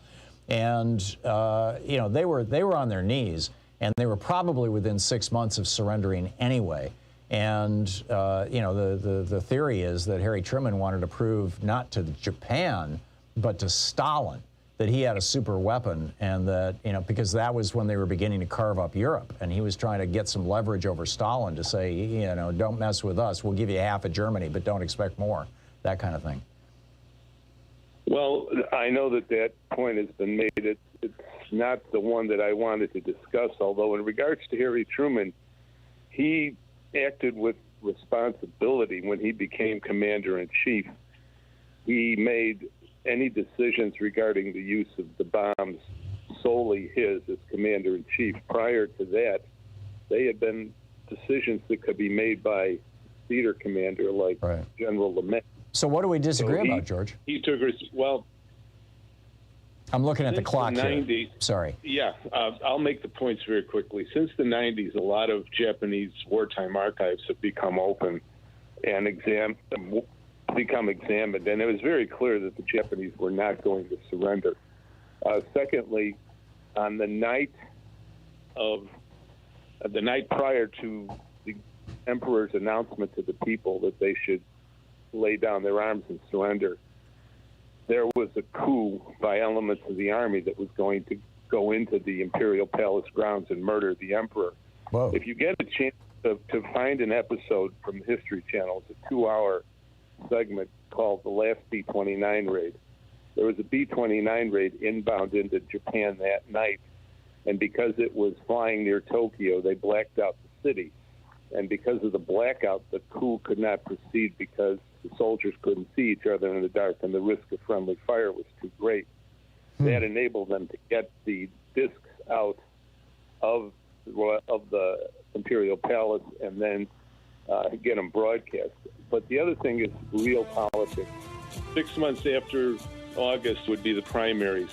And they were on their knees, and they were probably within 6 months of surrendering anyway. And the theory is that Harry Truman wanted to prove not to Japan, but to Stalin, that he had a super weapon, and that, because that was when they were beginning to carve up Europe, and he was trying to get some leverage over Stalin to say, don't mess with us, we'll give you half of Germany, but don't expect more, that kind of thing. Well, I know that point has been made. It's not the one that I wanted to discuss, although in regards to Harry Truman, he acted with responsibility when he became commander-in-chief. He made any decisions regarding the use of the bombs solely his as commander-in-chief. Prior to that, they had been decisions that could be made by theater commander like General LeMay. So what do we disagree about, George? He took I'm looking at the clock here. Sorry. Yeah, I'll make the points very quickly. Since the 90s, a lot of Japanese wartime archives have become open and become examined, and it was very clear that the Japanese were not going to surrender. Secondly, on the night prior to the emperor's announcement to the people that they should lay down their arms and surrender, there was a coup by elements of the army that was going to go into the Imperial Palace grounds and murder the emperor. Whoa. If you get a chance to find an episode from the History Channel, it's a 2-hour segment called The Last B-29 Raid. There was a B-29 raid inbound into Japan that night, and because it was flying near Tokyo, they blacked out the city. And because of the blackout, the coup could not proceed because the soldiers couldn't see each other in the dark, and the risk of friendly fire was too great. That enabled them to get the discs out of the Imperial Palace and then get them broadcast. But the other thing is real politics. 6 months after August would be the primaries.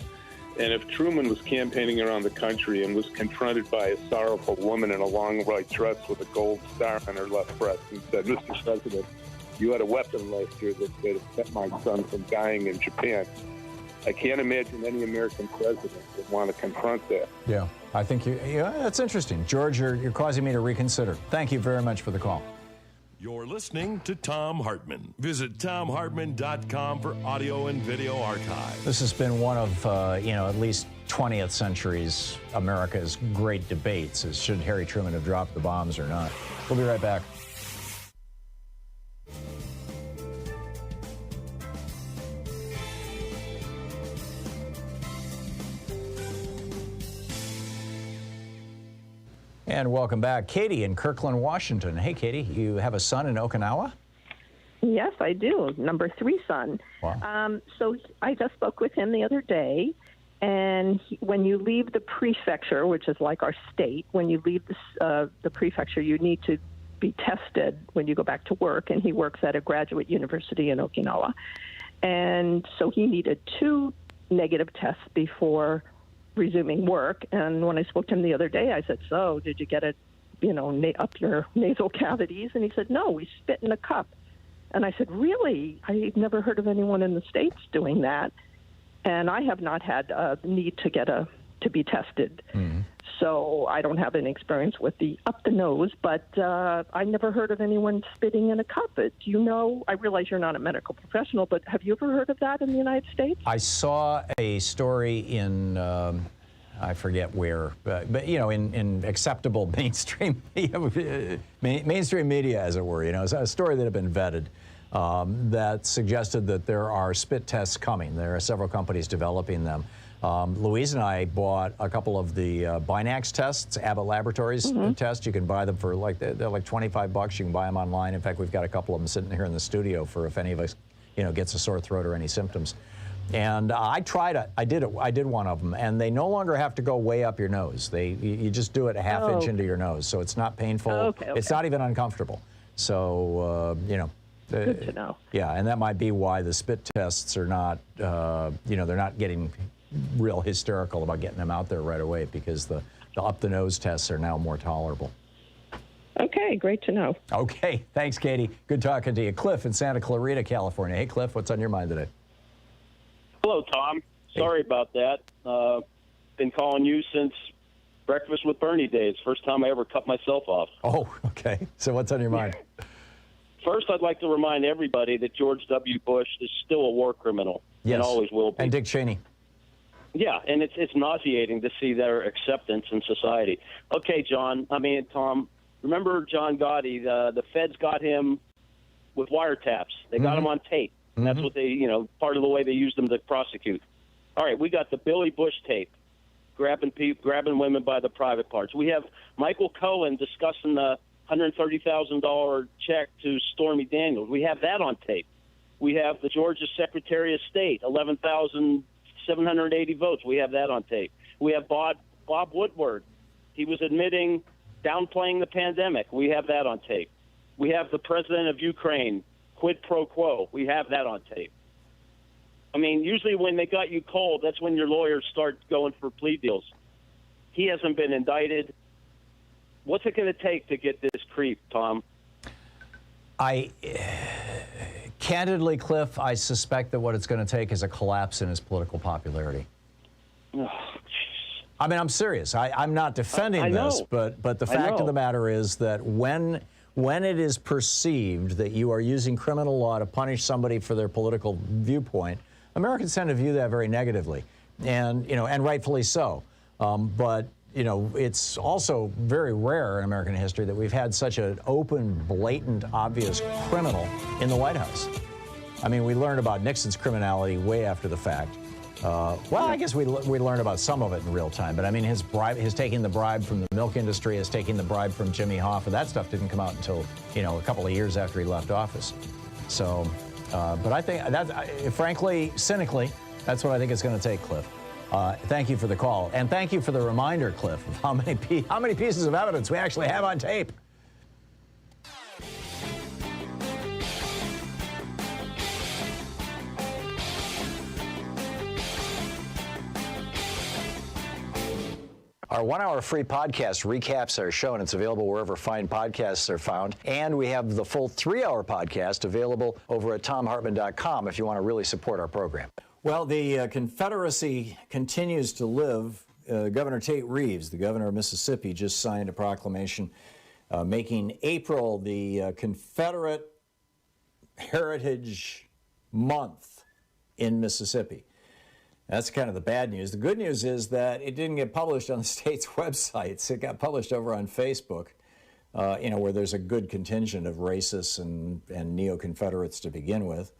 And if Truman was campaigning around the country and was confronted by a sorrowful woman in a long white dress with a gold star on her left breast and said, "Mr. President, you had a weapon last year that could have kept my son from dying in Japan," I can't imagine any American president would want to confront that. Yeah, I think that's interesting. George, you're causing me to reconsider. Thank you very much for the call. You're listening to Thom Hartmann. Visit ThomHartmann.com for audio and video archive. This has been one of, at least 20th century's America's great debates, is should Harry Truman have dropped the bombs or not. We'll be right back. And welcome back. Katie in Kirkland, Washington. Hey, Katie, you have a son in Okinawa? Yes, I do. Number 3 son. Wow. So I just spoke with him the other day, and when you leave the prefecture, which is like our state, when you leave the prefecture, you need to be tested when you go back to work, and he works at a graduate university in Okinawa. And so he needed 2 negative tests before resuming work. And when I spoke to him the other day, I said, "So did you get it up your nasal cavities? And he said, no, we spit in a cup. And I said, really? I've never heard of anyone in the States doing that. And I have not had a need to be tested. Mm-hmm. So I don't have any experience with the up the nose, but I never heard of anyone spitting in a cup. Do you know, I realize you're not a medical professional, but have you ever heard of that in the United States? I saw a story in, I forget where, but in acceptable mainstream mainstream media, as it were, it's a story that had been vetted. That suggested that there are spit tests coming. There are several companies developing them. Louise and I bought a couple of the Binax tests, Abbott Laboratories tests. You can buy them for they're like $25. You can buy them online. In fact, we've got a couple of them sitting here in the studio for if any of us, gets a sore throat or any symptoms. And I tried it. I did one of them, and they no longer have to go way up your nose. You just do it a half inch into your nose, so it's not painful. Okay. It's not even uncomfortable. So good to know. Yeah, and that might be why the spit tests are not, they're not getting real hysterical about getting them out there right away, because the up-the-nose tests are now more tolerable. Okay, great to know. Okay, thanks, Katie. Good talking to you. Cliff in Santa Clarita, California. Hey, Cliff, what's on your mind today? Hello, Tom. Sorry about that. Been calling you since Breakfast with Bernie days. First time I ever cut myself off. Oh, okay. So what's on your mind? First, I'd like to remind everybody that George W. Bush is still a war criminal. Yes. And always will be. And Dick Cheney. Yeah, and it's nauseating to see their acceptance in society. Okay, Tom, remember John Gotti? The feds got him with wiretaps. They got him on tape. And that's what they, part of the way they used them to prosecute. All right, we got the Billy Bush tape, grabbing women by the private parts. We have Michael Cohen discussing the $130,000 check to Stormy Daniels. We have that on tape. We have the Georgia Secretary of State, 11,780 votes. We have that on tape. We have Bob Woodward. He was downplaying the pandemic. We have that on tape. We have the president of Ukraine, quid pro quo. We have that on tape. I mean, usually when they got you cold, that's when your lawyers start going for plea deals. He hasn't been indicted. What's it going to take to get this creep, Tom? Candidly, Cliff, I suspect that what it's going to take is a collapse in his political popularity. I mean, I'm serious. I'm not defending this, but the fact of the matter is that when it is perceived that you are using criminal law to punish somebody for their political viewpoint, Americans tend to view that very negatively, and rightfully so. But it's also very rare in American history that we've had such an open, blatant, obvious criminal in the White House. I mean, we learned about Nixon's criminality way after the fact. I guess we learned about some of it in real time, but I mean, his taking the bribe from the milk industry, his taking the bribe from Jimmy Hoffa, that stuff didn't come out until, a couple of years after he left office. So, but I think frankly, cynically, that's what I think it's going to take, Cliff. Thank you for the call, and thank you for the reminder, Cliff, of how many pieces of evidence we actually have on tape. Our 1-hour free podcast recaps our show, and it's available wherever fine podcasts are found. And we have the full 3-hour podcast available over at thomhartmann.com if you want to really support our program. Well, the Confederacy continues to live. Governor Tate Reeves, the governor of Mississippi, just signed a proclamation making April the Confederate Heritage Month in Mississippi. That's kind of the bad news. The good news is that it didn't get published on the state's websites. It got published over on Facebook, where there's a good contingent of racists and neo-Confederates to begin with.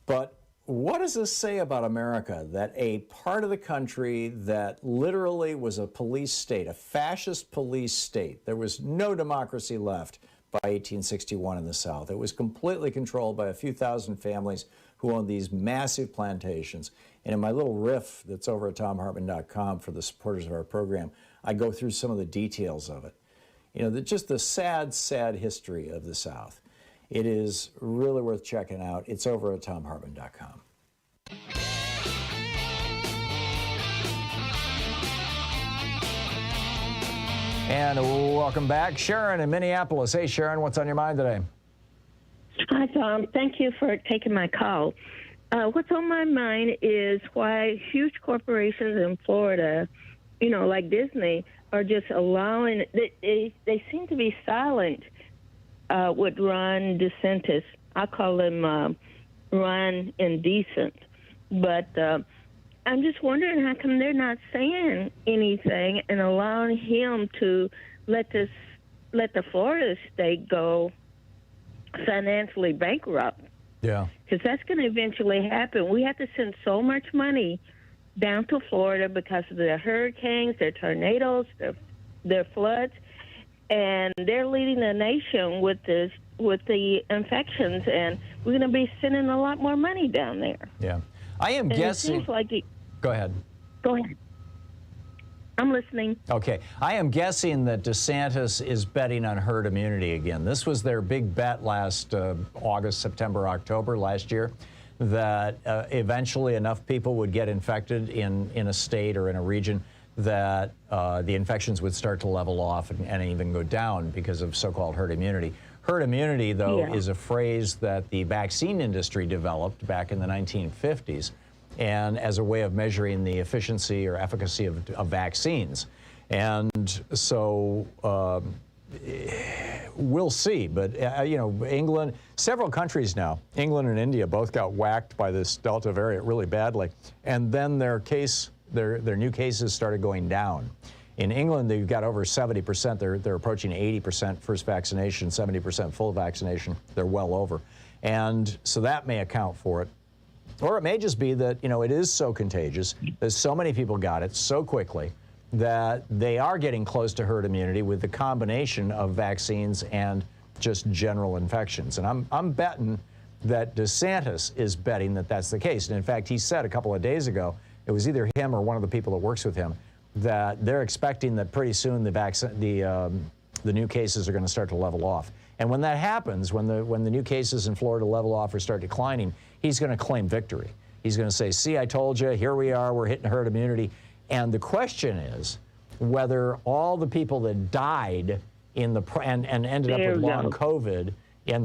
But what does this say about America, that a part of the country that literally was a police state, a fascist police state, there was no democracy left by 1861 in the South. It was completely controlled by a few thousand families who owned these massive plantations. And in my little riff that's over at thomhartmann.com for the supporters of our program, I go through some of the details of it. Just the sad, sad history of the South. It is really worth checking out. It's over at thomhartmann.com. And welcome back. Sharon in Minneapolis. Hey, Sharon, what's on your mind today? Hi, Tom. Thank you for taking my call. What's on my mind is why huge corporations in Florida, like Disney, are just allowing, they seem to be silent with Ron DeSantis. I call him Ron Indecent. But I'm just wondering how come they're not saying anything and allowing him to let the Florida state go financially bankrupt. Yeah. Because that's going to eventually happen. We have to send so much money down to Florida because of their hurricanes, their tornadoes, their floods, and they're leading the nation with the infections, and we're going to be sending a lot more money down there. Yeah. I am guessing. It seems like Go ahead. Go ahead. I'm listening. Okay. I am guessing that DeSantis is betting on herd immunity again. This was their big bet last August, September, October last year, that eventually enough people would get infected in a state or in a region that the infections would start to level off and even go down because of so-called herd immunity. Herd immunity, though, is a phrase that the vaccine industry developed back in the 1950s. And as a way of measuring the efficiency or efficacy of vaccines. And so we'll see. But, England, several countries now, England and India, both got whacked by this Delta variant really badly. And then their new cases started going down. In England, they've got over 70%. They're approaching 80% first vaccination, 70% full vaccination. They're well over. And so that may account for it. Or it may just be that, it is so contagious, that so many people got it so quickly that they are getting close to herd immunity with the combination of vaccines and just general infections. And I'm betting that DeSantis is betting that that's the case. And in fact, he said a couple of days ago, it was either him or one of the people that works with him, that they're expecting that pretty soon the new cases are going to start to level off. And when that happens, when the new cases in Florida level off or start declining, he's going to claim victory. He's going to say, see, I told you, here we are, we're hitting herd immunity. And the question is whether all the people that died and ended up with long COVID in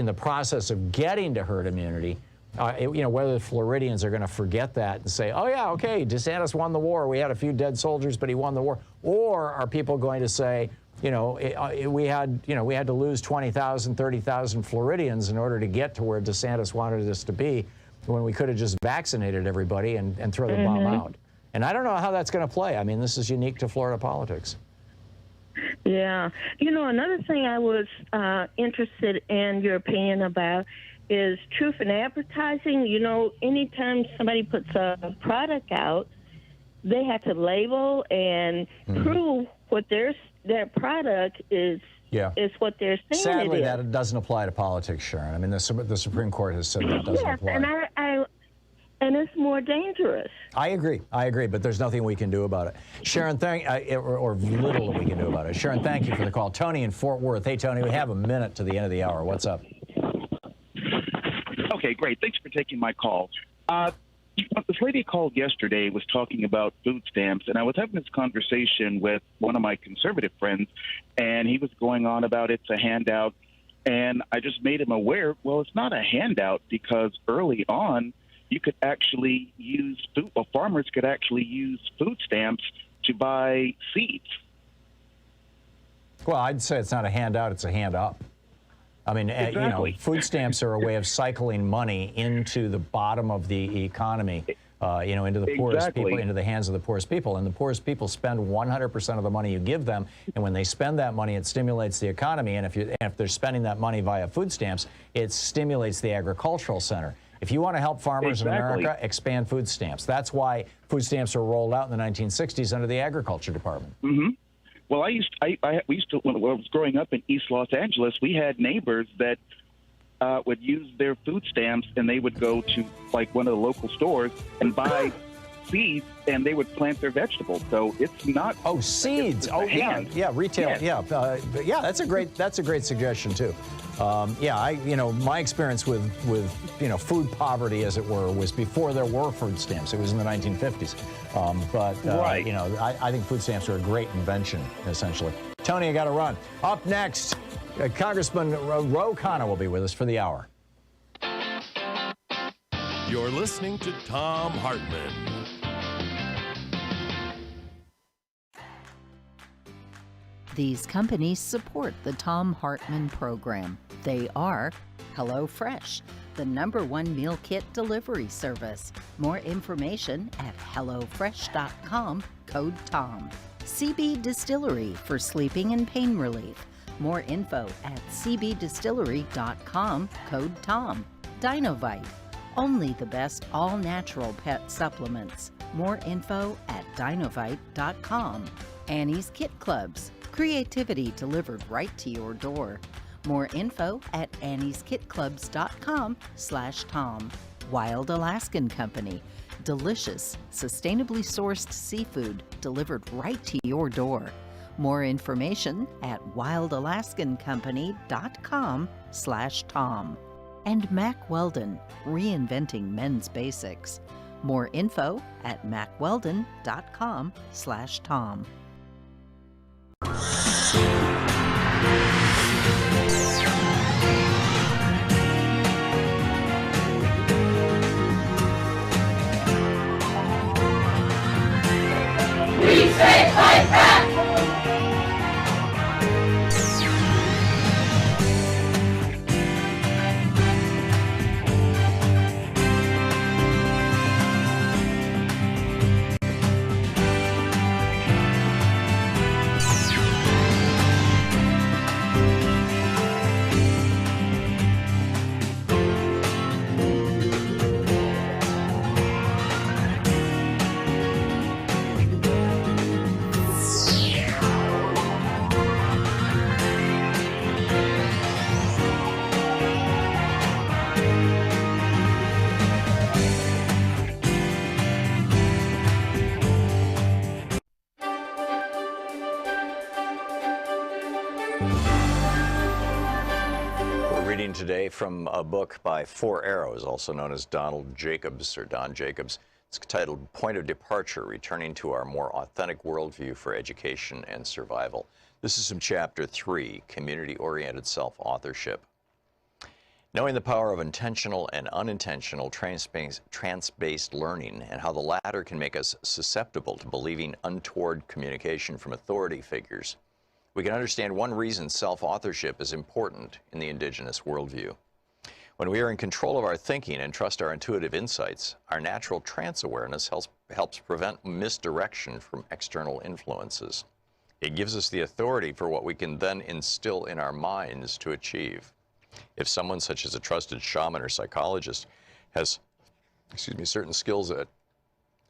the process of getting to herd immunity, whether the Floridians are going to forget that and say, oh, yeah, okay, DeSantis won the war. We had a few dead soldiers, but he won the war. Or are people going to say, we had to lose 20,000, 30,000 Floridians in order to get to where DeSantis wanted us to be when we could have just vaccinated everybody and throw the bomb out. And I don't know how that's going to play. I mean, this is unique to Florida politics. Yeah. Another thing I was interested in your opinion about is truth in advertising. Anytime somebody puts a product out, they have to label and prove what their product is what they're saying. Sadly, it is. that doesn't apply to politics, Sharon. I mean, the Supreme Court has said that doesn't apply. And it's more dangerous. I agree, but there's nothing we can do about it. Sharon, or little that we can do about it. Sharon, thank you for the call. Tony in Fort Worth. Hey, Tony, we have a minute to the end of the hour. What's up? Okay, great. Thanks for taking my call. This lady called yesterday, was talking about food stamps, and I was having this conversation with one of my conservative friends, and he was going on about it's a handout, and I just made him aware, well, it's not a handout because early on you could actually use farmers could actually use food stamps to buy seeds. Well, I'd say it's not a handout, it's a hand up. I mean, exactly. Food stamps are a way of cycling money into the bottom of the economy, into the poorest people, into the hands of the poorest people. And the poorest people spend 100% of the money you give them. And when they spend that money, it stimulates the economy. And if they're spending that money via food stamps, it stimulates the agricultural center. If you want to help farmers in America, expand food stamps. That's why food stamps were rolled out in the 1960s under the Agriculture Department. Mm-hmm. Well, we used to, when I was growing up in East Los Angeles, we had neighbors that would use their food stamps, and they would go to like one of the local stores and buy seeds, and they would plant their vegetables. So it's not. Oh, seeds. Oh, yeah, yeah, retail. Yeah, yeah. That's a great suggestion too. My experience with food poverty, as it were, was before there were food stamps. It was in the 1950s. Right. I think food stamps are a great invention, essentially. Tony, I got to run. Up next, Congressman Khanna will be with us for the hour. You're listening to Thom Hartmann. These companies support the Thom Hartmann Program. They are HelloFresh, the #1 meal kit delivery service. More information at HelloFresh.com, code TOM. CB Distillery for sleeping and pain relief. More info at cbdistillery.com, code TOM. Dinovite, only the best all-natural pet supplements. More info at dinovite.com. Annie's Kit Clubs, creativity delivered right to your door. More info at annieskitclubs.com/Tom. Wild Alaskan Company, delicious, sustainably sourced seafood delivered right to your door. More information at wildalaskancompany.com/Tom. And Mack Weldon, reinventing men's basics. More info at mackweldon.com/Tom. We say fight back! Today from a book by Four Arrows, also known as Donald Jacobs or Don Jacobs. It's titled Point of Departure, Returning to Our More Authentic Worldview for Education and Survival. This is from Chapter 3, Community-Oriented Self-Authorship. Knowing the power of intentional and unintentional trance-based learning and how the latter can make us susceptible to believing untoward communication from authority figures, we can understand one reason self-authorship is important in the indigenous worldview. When we are in control of our thinking and trust our intuitive insights, our natural trance awareness helps prevent misdirection from external influences. It gives us the authority for what we can then instill in our minds to achieve. If someone such as a trusted shaman or psychologist has, certain skills at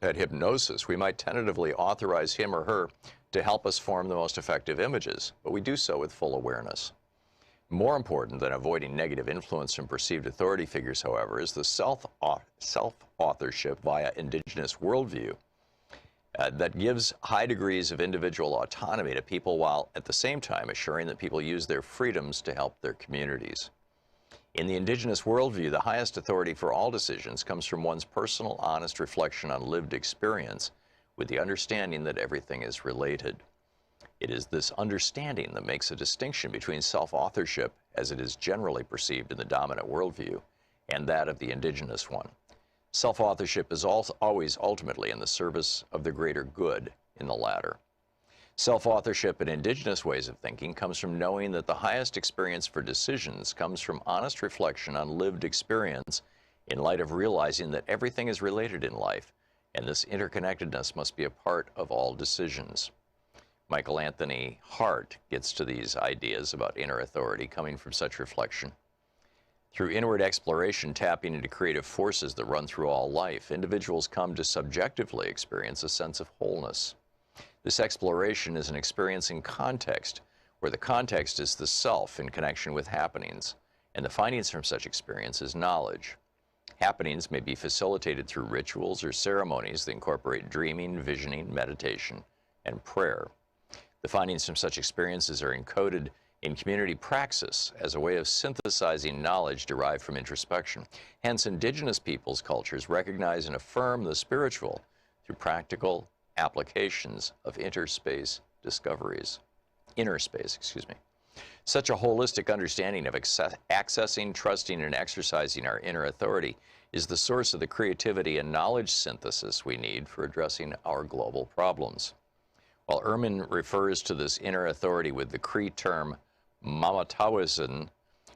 hypnosis, we might tentatively authorize him or her to help us form the most effective images, but we do so with full awareness. More important than avoiding negative influence from perceived authority figures, however, is the self-authorship via indigenous worldview that gives high degrees of individual autonomy to people while at the same time assuring that people use their freedoms to help their communities. In the indigenous worldview, the highest authority for all decisions comes from one's personal, honest reflection on lived experience, with the understanding that everything is related. It is this understanding that makes a distinction between self-authorship, as it is generally perceived in the dominant worldview, and that of the indigenous one. Self-authorship is always ultimately in the service of the greater good in the latter. Self-authorship in indigenous ways of thinking comes from knowing that the highest experience for decisions comes from honest reflection on lived experience in light of realizing that everything is related in life, and this interconnectedness must be a part of all decisions. Michael Anthony Hart gets to these ideas about inner authority coming from such reflection. Through inward exploration, tapping into creative forces that run through all life, individuals come to subjectively experience a sense of wholeness. This exploration is an experience in context, where the context is the self in connection with happenings, and the findings from such experience is knowledge. Happenings may be facilitated through rituals or ceremonies that incorporate dreaming, visioning, meditation, and prayer. The findings from such experiences are encoded in community praxis as a way of synthesizing knowledge derived from introspection. Hence, indigenous peoples' cultures recognize and affirm the spiritual through practical applications of inner space, excuse me. Such a holistic understanding of accessing, trusting, and exercising our inner authority is the source of the creativity and knowledge synthesis we need for addressing our global problems. While Ehrman refers to this inner authority with the Cree term mamatawisin,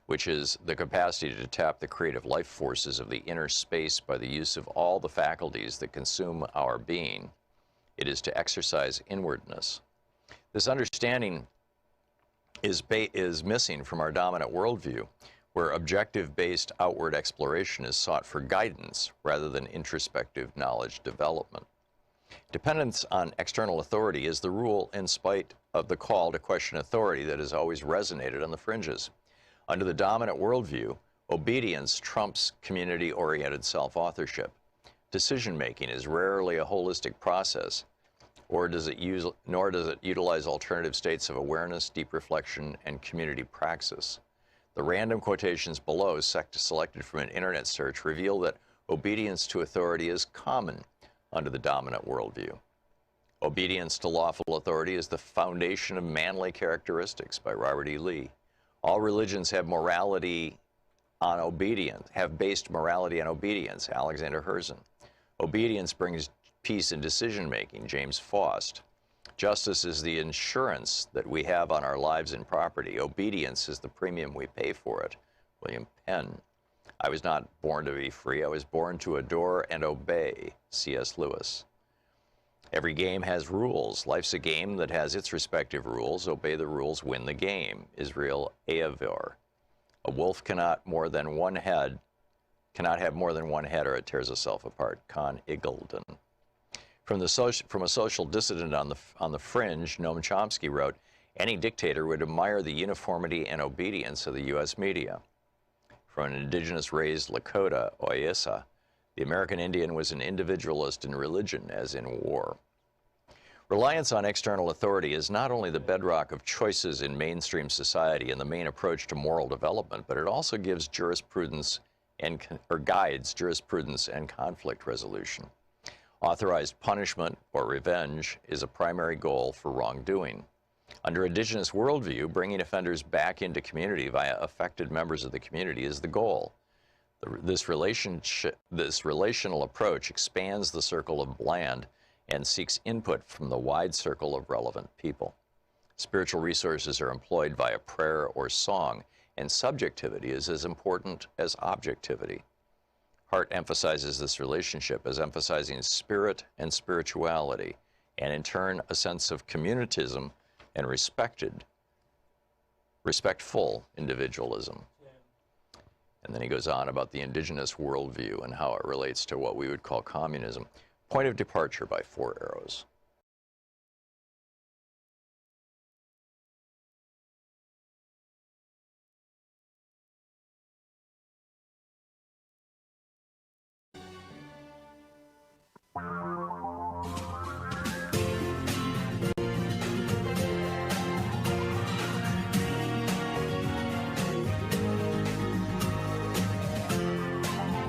which is the capacity to tap the creative life forces of the inner space by the use of all the faculties that consume our being, it is to exercise inwardness. This understanding is missing from our dominant worldview, where objective-based outward exploration is sought for guidance rather than introspective knowledge development. Dependence on external authority is the rule in spite of the call to question authority that has always resonated on the fringes. Under the dominant worldview, obedience trumps community-oriented self-authorship. Decision-making is rarely a holistic process, nor does it utilize alternative states of awareness, deep reflection, and community praxis. The random quotations below, selected from an internet search, reveal that obedience to authority is common under the dominant worldview. Obedience to lawful authority is the foundation of manly characteristics by Robert E. Lee. All religions have based morality on obedience, Alexander Herzen. Obedience brings peace in decision-making, James Faust. Justice is the insurance that we have on our lives and property. Obedience is the premium we pay for it, William Penn. I was not born to be free. I was born to adore and obey, C.S. Lewis. Every game has rules. Life's a game that has its respective rules. Obey the rules, win the game, Israel Ahavor. A wolf cannot have more than one head, or it tears itself apart, Con Iggulden. From a social dissident on the fringe, Noam Chomsky wrote, any dictator would admire the uniformity and obedience of the U.S. media. From an indigenous-raised Lakota, Oyesa, the American Indian was an individualist in religion as in war. Reliance on external authority is not only the bedrock of choices in mainstream society and the main approach to moral development, but it also gives guides jurisprudence and conflict resolution. Authorized punishment or revenge is a primary goal for wrongdoing. Under indigenous worldview, bringing offenders back into community via affected members of the community is the goal. This relational approach expands the circle of land and seeks input from the wide circle of relevant people. Spiritual resources are employed via prayer or song, and subjectivity is as important as objectivity. Hart emphasizes this relationship as emphasizing spirit and spirituality, and in turn, a sense of communitism and respectful individualism. And then he goes on about the indigenous worldview and how it relates to what we would call communism. Point of departure by 4 arrows.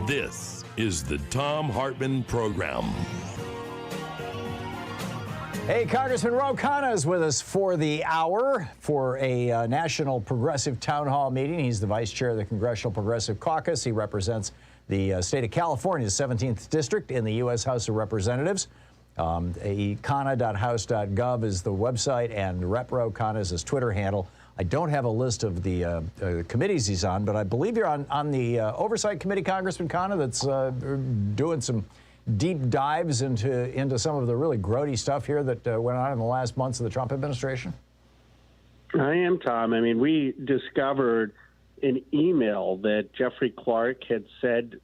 This is the Thom Hartmann Program. Hey, Congressman Ro Khanna is with us for the hour for a National Progressive Town Hall meeting. He's the vice chair of the Congressional Progressive Caucus. He represents the state of California's 17th District in the U.S. House of Representatives. Khanna.house.gov is the website, and Rep. Ro Khanna is his Twitter handle. I don't have a list of the committees he's on, but I believe you're on the Oversight Committee, Congressman Khanna, that's doing some deep dives into some of the really grody stuff here that went on in the last months of the Trump administration. I am, Tom. I mean, we discovered an email that Jeffrey Clark had sent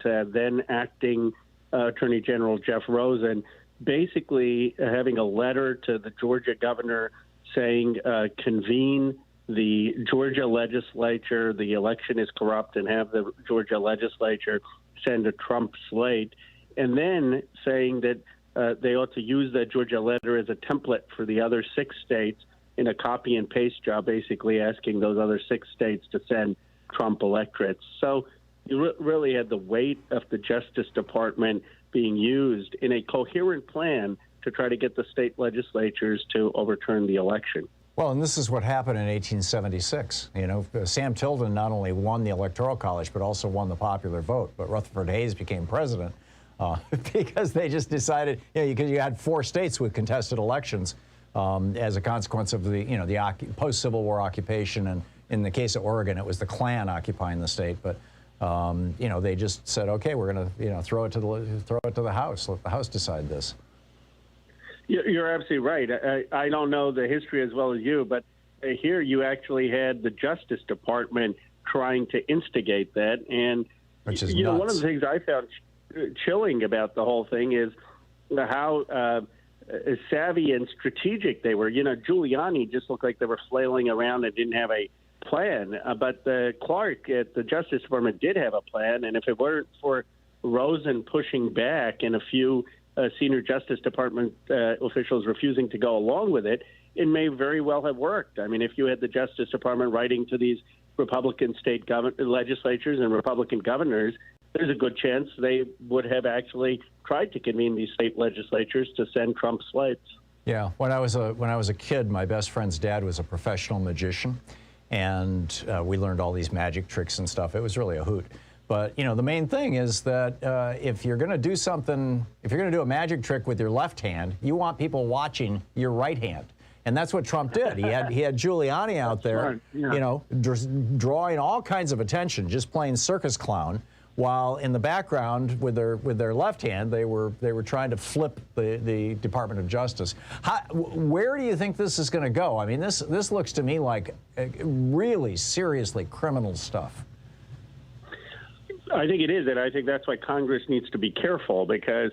then acting Attorney General Jeff Rosen, basically having a letter to the Georgia governor saying convene the Georgia legislature, the election is corrupt, and have the Georgia legislature send a Trump slate, and then saying that they ought to use that Georgia letter as a template for the other 6 states in a copy and paste job, basically asking those other 6 states to send Trump electorates. So you really had the weight of the Justice Department being used in a coherent plan to try to get the state legislatures to overturn the election. Well, and this is what happened in 1876. You know, Sam Tilden not only won the Electoral College, but also won the popular vote. But Rutherford Hayes became president because they just decided, because you had 4 states with contested elections as a consequence of the, the post-Civil War occupation. And in the case of Oregon, it was the Klan occupying the state. But, they just said, OK, we're going to, throw it to the House. Let the House decide this. You're absolutely right. I don't know the history as well as you, but here you actually had the Justice Department trying to instigate that. And, which is nuts. One of the things I found chilling about the whole thing is how savvy and strategic they were. Giuliani just looked like they were flailing around and didn't have a plan. But Clark at the Justice Department did have a plan. And if it weren't for Rosen pushing back and a few senior Justice Department officials refusing to go along with it, it may very well have worked. I mean, if you had the Justice Department writing to these Republican state legislatures and Republican governors, there's a good chance they would have actually tried to convene these state legislatures to send Trump slates. Yeah, when I was a kid, my best friend's dad was a professional magician, and we learned all these magic tricks and stuff. It was really a hoot. But, the main thing is that if you're going to do something, if you're going to do a magic trick with your left hand, you want people watching your right hand. And that's what Trump did. He had Giuliani out there, drawing all kinds of attention, just playing circus clown, while in the background with their left hand, they were trying to flip the Department of Justice. Where do you think this is going to go? I mean, this looks to me like really seriously criminal stuff. I think it is, and I think that's why Congress needs to be careful, because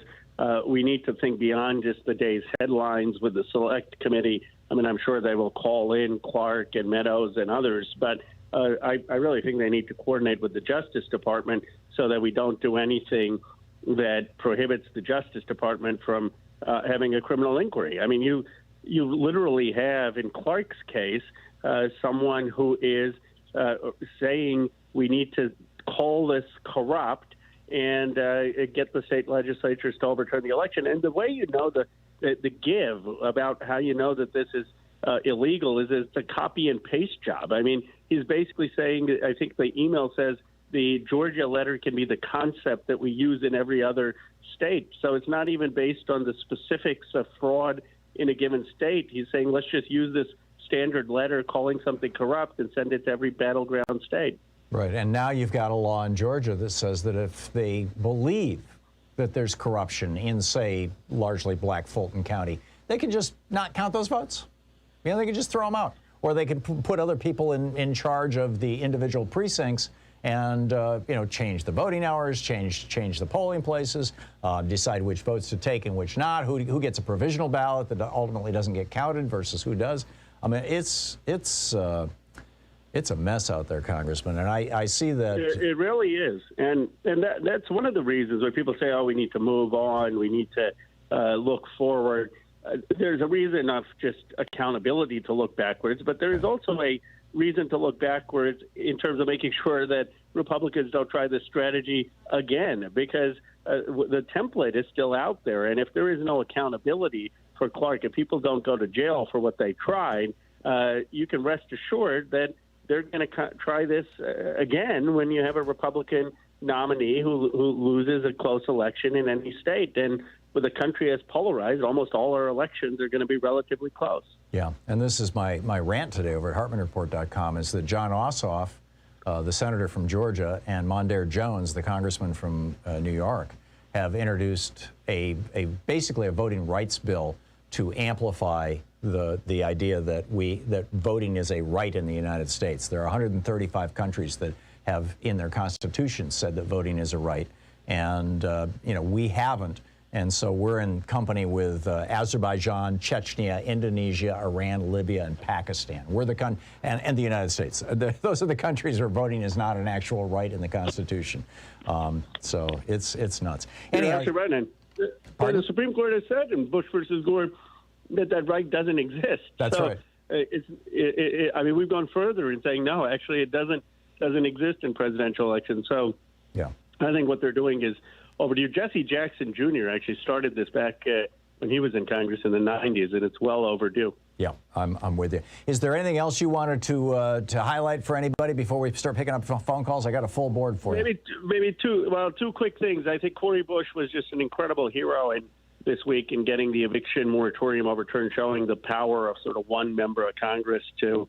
we need to think beyond just the day's headlines with the Select Committee. I mean, I'm sure they will call in Clark and Meadows and others, but I really think they need to coordinate with the Justice Department so that we don't do anything that prohibits the Justice Department from having a criminal inquiry. I mean, you literally have, in Clark's case, someone who is saying we need to call this corrupt and get the state legislatures to overturn the election. And the way you know the give about how you know that this is illegal is it's a copy and paste job. I mean, he's basically saying, I think the email says the Georgia letter can be the concept that we use in every other state. So it's not even based on the specifics of fraud in a given state. He's saying, let's just use this standard letter calling something corrupt and send it to every battleground state. Right, and now you've got a law in Georgia that says that if they believe that there's corruption in, say, largely black Fulton County, they can just not count those votes. They can just throw them out. Or they can put other people in charge of the individual precincts and, change the voting hours, change the polling places, decide which votes to take and which not, who gets a provisional ballot that ultimately doesn't get counted versus who does. I mean, it's a mess out there, Congressman, and I see that. It really is, and that's one of the reasons why people say, oh, we need to move on, we need to look forward. There's a reason of just accountability to look backwards, but there is also a reason to look backwards in terms of making sure that Republicans don't try this strategy again, because the template is still out there, and if there is no accountability for Clark, if people don't go to jail for what they tried, you can rest assured that they're going to try this again when you have a Republican nominee who loses a close election in any state. And with a country as polarized, almost all our elections are going to be relatively close. Yeah, and this is my rant today over at HartmannReport.com, is that John Ossoff, the senator from Georgia, and Mondaire Jones, the congressman from New York, have introduced basically a voting rights bill to amplify the idea that voting is a right in the United States. There are 135 countries that have in their constitutions said that voting is a right, and we haven't And so we're in company with Azerbaijan, Chechnya, Indonesia, Iran, Libya, and Pakistan. We're the and the United States. Those are the countries where voting is not an actual right in the Constitution. So it's nuts. You're actually right, and the Supreme Court has said in Bush versus Gore that right doesn't exist. That's right. I mean, we've gone further in saying no, actually, it doesn't exist in presidential elections. So, yeah, I think what they're doing is overdue. Jesse Jackson Jr. actually started this back when he was in Congress in the 90s, and it's well overdue. Yeah, I'm with you. Is there anything else you wanted to highlight for anybody before we start picking up phone calls? I got a full board for you. Maybe two quick things. I think Cory Bush was just an incredible hero this week in getting the eviction moratorium overturned, showing the power of sort of one member of Congress to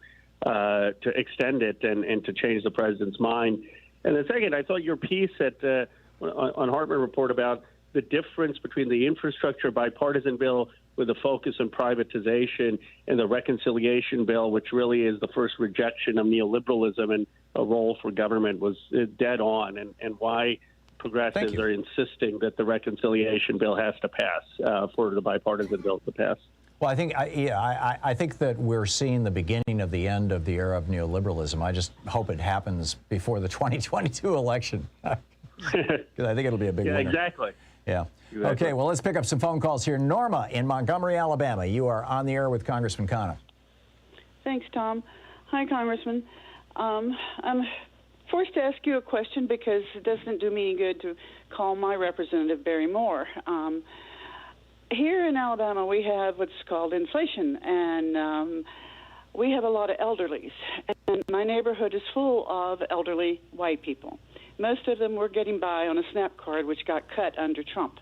extend it and to change the president's mind. And the second, I thought your piece on Hartmann Report about the difference between the infrastructure bipartisan bill with a focus on privatization and the reconciliation bill, which really is the first rejection of neoliberalism and a role for government, was dead on, and why progressives are insisting that the reconciliation bill has to pass for the bipartisan bill to pass. Well, I think I think that we're seeing the beginning of the end of the era of neoliberalism. I just hope it happens before the 2022 election, because I think it'll be a big winner. Exactly. Yeah. Exactly. Okay, well, let's pick up some phone calls here. Norma in Montgomery, Alabama. You are on the air with Congressman Khanna. Thanks, Tom. Hi, Congressman. I'm forced to ask you a question because it doesn't do me any good to call my representative, Barry Moore. Here in Alabama, we have what's called inflation, and we have a lot of elderlies. And my neighborhood is full of elderly white people. Most of them were getting by on a SNAP card, which got cut under Trump.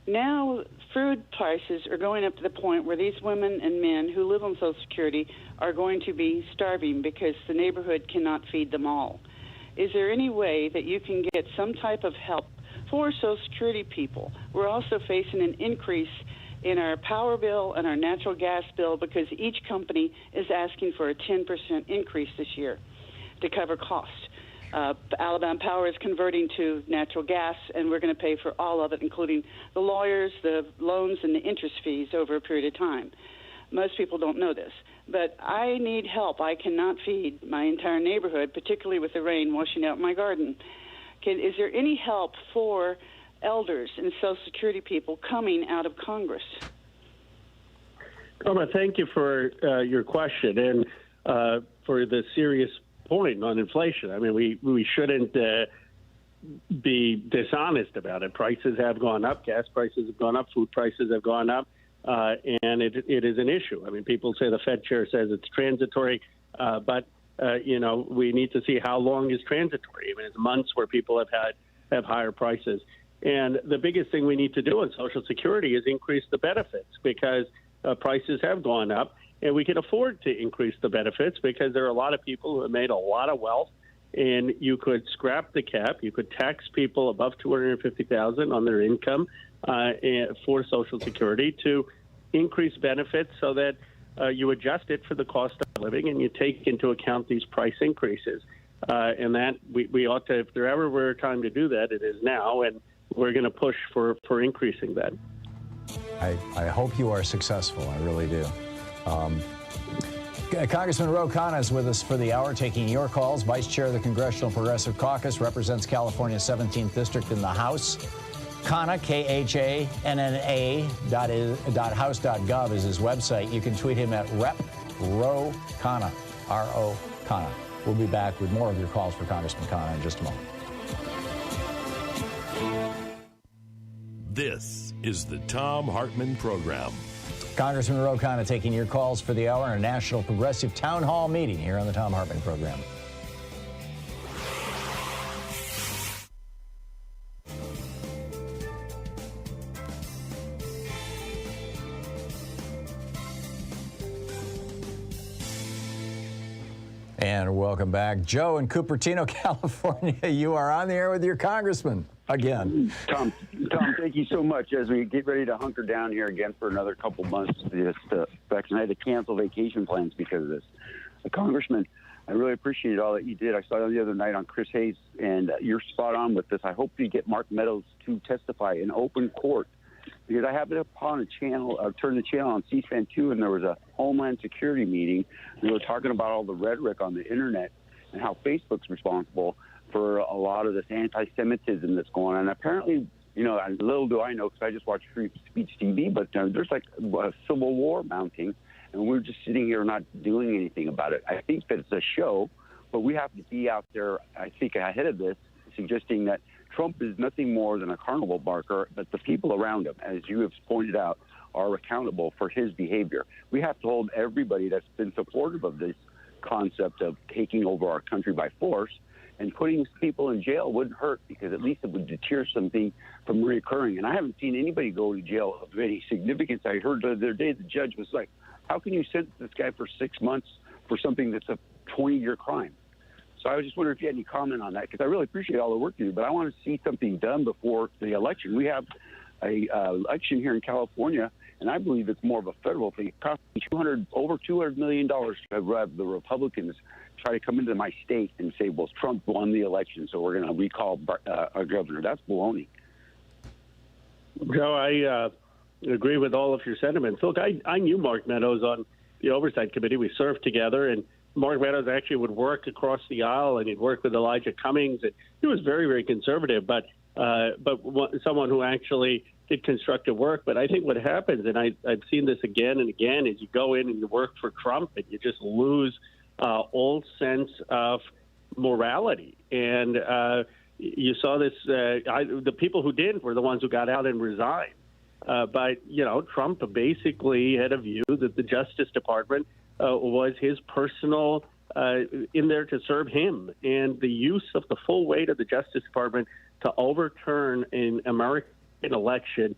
Now, food prices are going up to the point where these women and men who live on Social Security are going to be starving because the neighborhood cannot feed them all. Is there any way that you can get some type of help for Social Security people? We're also facing an increase in our power bill and our natural gas bill because each company is asking for a 10% increase this year to cover costs. Alabama Power is converting to natural gas, and we're going to pay for all of it, including the lawyers, the loans, and the interest fees over a period of time. Most people don't know this, but I need help. I cannot feed my entire neighborhood, particularly with the rain washing out my garden. Is there any help for elders and Social Security people coming out of Congress? Norma, thank you for your question and for the serious point on inflation. I mean, we shouldn't be dishonest about it. Prices have gone up, gas prices have gone up, food prices have gone up, and it is an issue. I mean, people say the Fed chair says it's transitory, but we need to see how long is transitory. I mean, it's months where people have higher prices. And the biggest thing we need to do on Social Security is increase the benefits because prices have gone up. And we can afford to increase the benefits because there are a lot of people who have made a lot of wealth, and you could scrap the cap. You could tax people above $250,000 on their income for Social Security to increase benefits so that you adjust it for the cost of living and you take into account these price increases. And that we ought to, if there ever were a time to do that, it is now, and we're going to push for increasing that. I hope you are successful. I really do. Congressman Ro Khanna is with us for the hour, taking your calls. Vice Chair of the Congressional Progressive Caucus, represents California's 17th District in the House. Khanna, KHANNA.house.gov is his website. You can tweet him at Rep. Ro Khanna, R-O Khanna. We'll be back with more of your calls for Congressman Khanna in just a moment. This is the Thom Hartmann Program. Congressman Ro Khanna taking your calls for the hour in a National Progressive Town Hall meeting here on the Thom Hartmann Program. And welcome back. Joe in Cupertino, California. You are on the air with your congressman again. Tom, thank you so much. As we get ready to hunker down here again for another couple months, I had to cancel vacation plans because of this. Congressman, I really appreciate all that you did. I saw you the other night on Chris Hayes, and you're spot on with this. I hope you get Mark Meadows to testify in open court because I happened upon a channel, turned the channel on C-SPAN 2, and there was a Homeland Security meeting. We were talking about all the rhetoric on the internet and how Facebook's responsible for a lot of this anti-Semitism that's going on. And apparently, you know, little do I know, because I just watch Free Speech TV, but there's like a civil war mounting, and we're just sitting here not doing anything about it. I think that it's a show, but we have to be out there, I think, ahead of this, suggesting that Trump is nothing more than a carnival barker, but the people around him, as you have pointed out, are accountable for his behavior. We have to hold everybody that's been supportive of this concept of taking over our country by force, and putting people in jail wouldn't hurt, because at least it would deter something from reoccurring. And I haven't seen anybody go to jail of any significance. I heard the other day the judge was like, how can you sentence this guy for 6 months for something that's a 20-year crime? So I was just wondering if you had any comment on that, because I really appreciate all the work you do, but I want to see something done before the election. We have a election here in California, and I believe it's more of a federal thing. It cost me over $200 million to have the Republicans try to come into my state and say, well, Trump won the election, so we're going to recall our governor. That's baloney. Joe, I agree with all of your sentiments. Look, I knew Mark Meadows on the Oversight Committee. We served together, and Mark Meadows actually would work across the aisle, and he'd work with Elijah Cummings. And he was very, very conservative, but someone who actually did constructive work. But I think what happens, and I've seen this again and again, is you go in and you work for Trump, and you just lose all sense of morality. And you saw this, the people who didn't were the ones who got out and resigned. But, you know, Trump basically had a view that the Justice Department was his personal in there to serve him. And the use of the full weight of the Justice Department to overturn an American election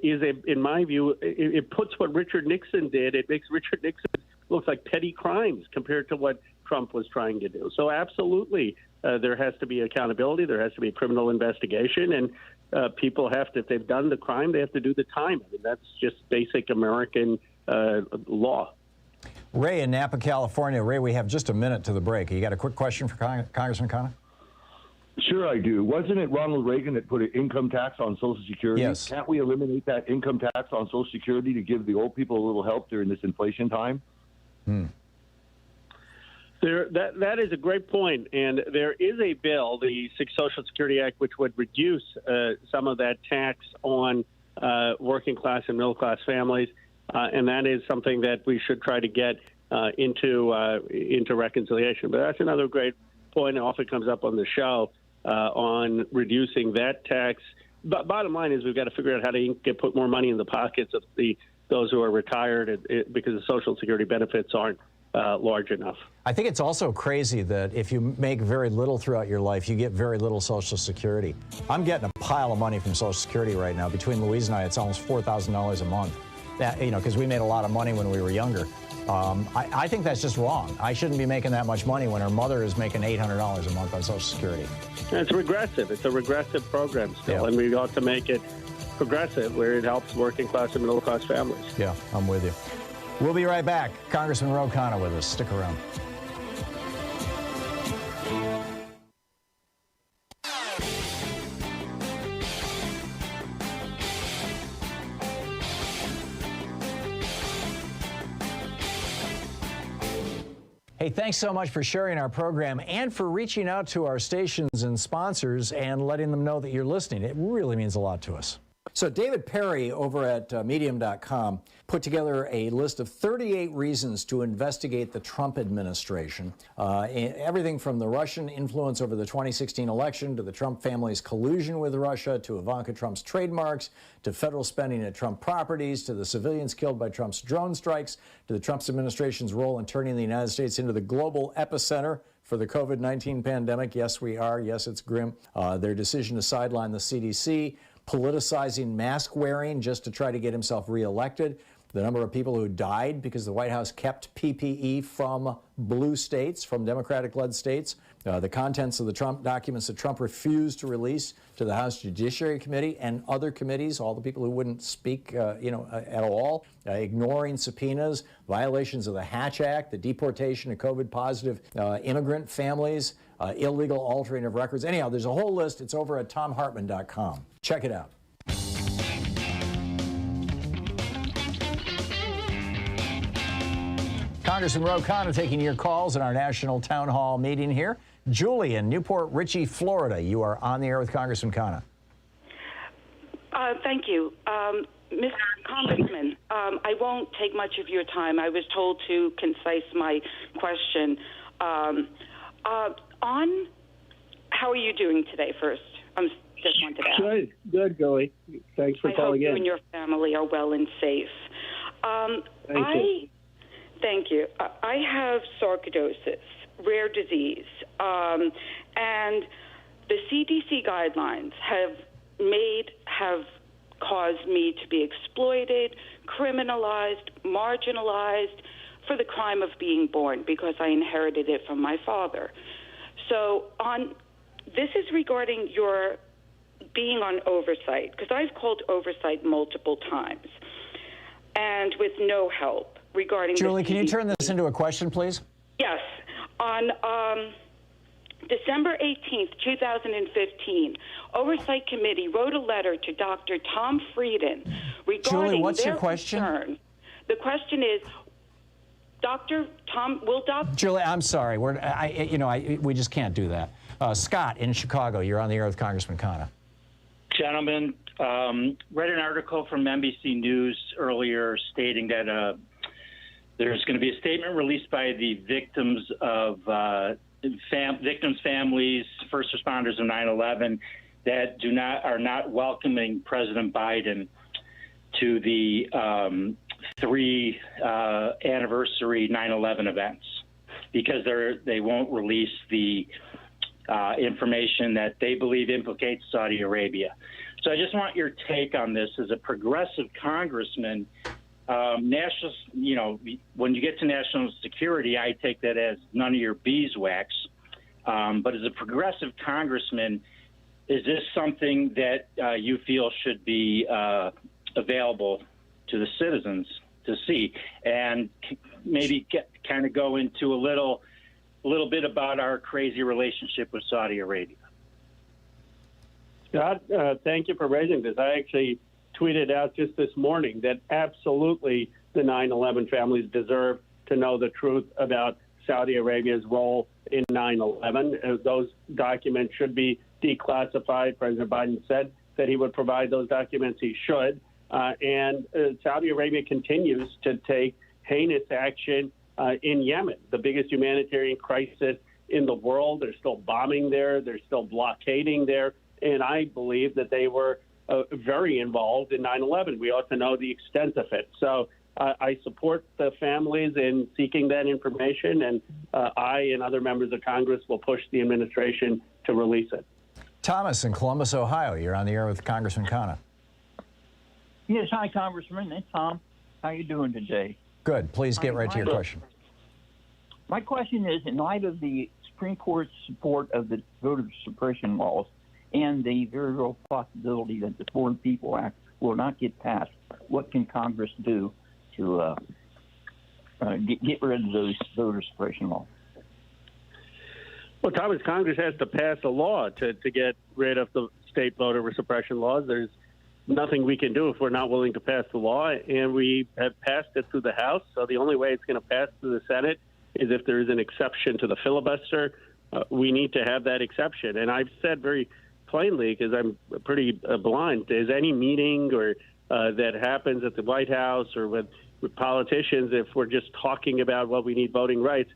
is, in my view, it puts what Richard Nixon did. It makes Richard Nixon look like petty crimes compared to what Trump was trying to do. So absolutely, there has to be accountability. There has to be a criminal investigation. And people have to, if they've done the crime, they have to do the time. I mean, that's just basic American law. Ray in Napa, California. Ray, we have just a minute to the break. You got a quick question for Congressman Khanna? Sure, I do. Wasn't it Ronald Reagan that put an income tax on Social Security? Yes. Can't we eliminate that income tax on Social Security to give the old people a little help during this inflation time? That is a great point, and there is a bill, the Social Security Act, which would reduce some of that tax on working class and middle class families, and that is something that we should try to get into reconciliation. But that's another great point. It often comes up on the show on reducing that tax. But bottom line is we've got to figure out how to put more money in the pockets of those who are retired, because the Social Security benefits aren't large enough. I think it's also crazy that if you make very little throughout your life, you get very little Social Security. I'm getting a pile of money from Social Security right now. Between Louise and I, it's almost $4,000 a month. That, you know, because we made a lot of money when we were younger. I think that's just wrong. I shouldn't be making that much money when her mother is making $800 a month on Social Security. It's regressive. It's a regressive program still, and we ought to make it progressive where it helps working class and middle class families. Yeah, I'm with you. We'll be right back. Congressman Ro Khanna with us. Stick around. Hey, thanks so much for sharing our program and for reaching out to our stations and sponsors and letting them know that you're listening. It really means a lot to us. So David Perry over at Medium.com put together a list of 38 reasons to investigate the Trump administration. Everything from the Russian influence over the 2016 election to the Trump family's collusion with Russia to Ivanka Trump's trademarks to federal spending at Trump properties to the civilians killed by Trump's drone strikes to the Trump administration's role in turning the United States into the global epicenter for the COVID-19 pandemic. Yes, we are. Yes, it's grim. Their decision to sideline the CDC, politicizing mask wearing just to try to get himself reelected, the number of people who died because the White House kept PPE from blue states, from Democratic-led states, the contents of the Trump documents that Trump refused to release to the House Judiciary Committee and other committees, all the people who wouldn't speak, at all, ignoring subpoenas, violations of the Hatch Act, the deportation of COVID-positive immigrant families, illegal altering of records. Anyhow, there's a whole list. It's over at thomhartmann.com. Check it out. Congressman Ro Khanna taking your calls in our national town hall meeting here. Julie in Newport Richey, Florida. You are on the air with Congressman Khanna. Thank you. Mr. Congressman, I won't take much of your time. I was told to concise my question. How are you doing today first? Just wanted to ask. Good, Joey. Thanks for calling in. I hope you and your family are well and safe. Thank you. I have sarcoidosis, rare disease, and the CDC guidelines have caused me to be exploited, criminalized, marginalized for the crime of being born because I inherited it from my father. So this is regarding your being on oversight, because I've called oversight multiple times and with no help regarding Julie, can you turn this into a question, please? Yes. On December 18th, 2015, Oversight Committee wrote a letter to Dr. Tom Frieden regarding Julie, what's their your question? concern. The question is, Julie, I'm sorry. We just can't do that. Scott in Chicago, you're on the air with Congressman Khanna. Gentlemen, read an article from NBC News earlier stating that there's going to be a statement released by the victims of victims' families, first responders of 9/11, that are not welcoming President Biden to the 3 anniversary 9/11 events because they won't release the information that they believe implicates Saudi Arabia. So I just want your take on this. As a progressive congressman, when you get to national security, I take that as none of your beeswax. But as a progressive congressman, is this something that you feel should be available to the citizens to see? And maybe kind of go into a little bit about our crazy relationship with Saudi Arabia. Scott, thank you for raising this. I actually tweeted out just this morning that absolutely the 9/11 families deserve to know the truth about Saudi Arabia's role in 9/11. Those documents should be declassified. President Biden said that he would provide those documents. He should. And Saudi Arabia continues to take heinous action in Yemen, the biggest humanitarian crisis in the world. They're still bombing there. They're still blockading there. And I believe that they were very involved in 9/11. We ought to know the extent of it. So I support the families in seeking that information, and I and other members of Congress will push the administration to release it. Thomas in Columbus, Ohio, you're on the air with Congressman Khanna. Yes, hi, Congressman. It's Tom. How you doing today? Good. Please get right to your question. My question is, in light of the Supreme Court's support of the voter suppression laws and the very real possibility that the Foreign People Act will not get passed, what can Congress do to get rid of those voter suppression laws? Well, Thomas, Congress has to pass a law to get rid of the state voter suppression laws. There's nothing we can do if we're not willing to pass the law, and we have passed it through the House. So the only way it's going to pass through the Senate is if there is an exception to the filibuster. We need to have that exception. And I've said very plainly, because I'm pretty blind, is any meeting or that happens at the White House or with politicians, if we're just talking about what we need voting rights,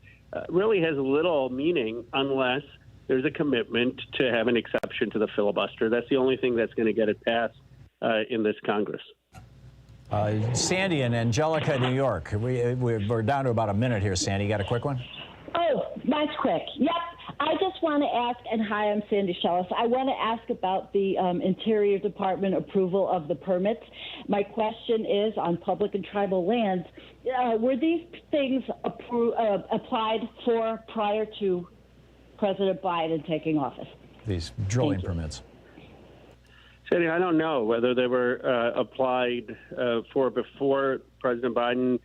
really has little meaning unless there's a commitment to have an exception to the filibuster. That's the only thing that's going to get it passed in this Congress. Sandy in Angelica, New York. We're down to about a minute here, Sandy. You got a quick one? Oh, mine's quick. Yep. I just want to ask, and hi, I'm Sandy Shellis. I want to ask about the Interior Department approval of the permits. My question is on public and tribal lands. Were these things applied for prior to President Biden taking office? These drilling permits. Sandy, I don't know whether they were applied for before President Biden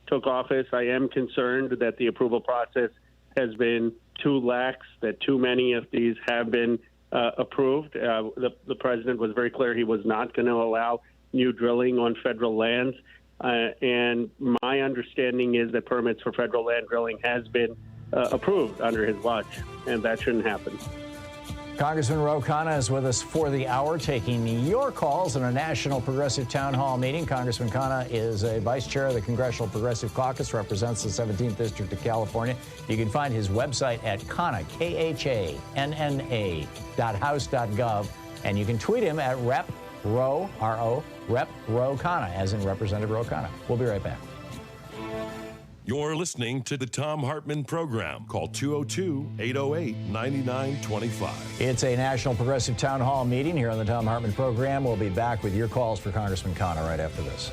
took office. I am concerned that the approval process has been too lax, that too many of these have been approved. The president was very clear he was not going to allow new drilling on federal lands. And my understanding is that permits for federal land drilling has been approved under his watch, and that shouldn't happen. Congressman Ro Khanna is with us for the hour, taking your calls in a National Progressive Town Hall meeting. Congressman Khanna is a vice chair of the Congressional Progressive Caucus, represents the 17th District of California. You can find his website at Khanna, KHANNA.house.gov, and you can tweet him at Rep. Ro, R-O, Rep. Ro Khanna, as in Representative Ro Khanna. We'll be right back. You're listening to the Thom Hartmann Program. Call 202-808-9925. It's a National Progressive Town Hall meeting here on the Thom Hartmann Program. We'll be back with your calls for Congressman Khanna right after this.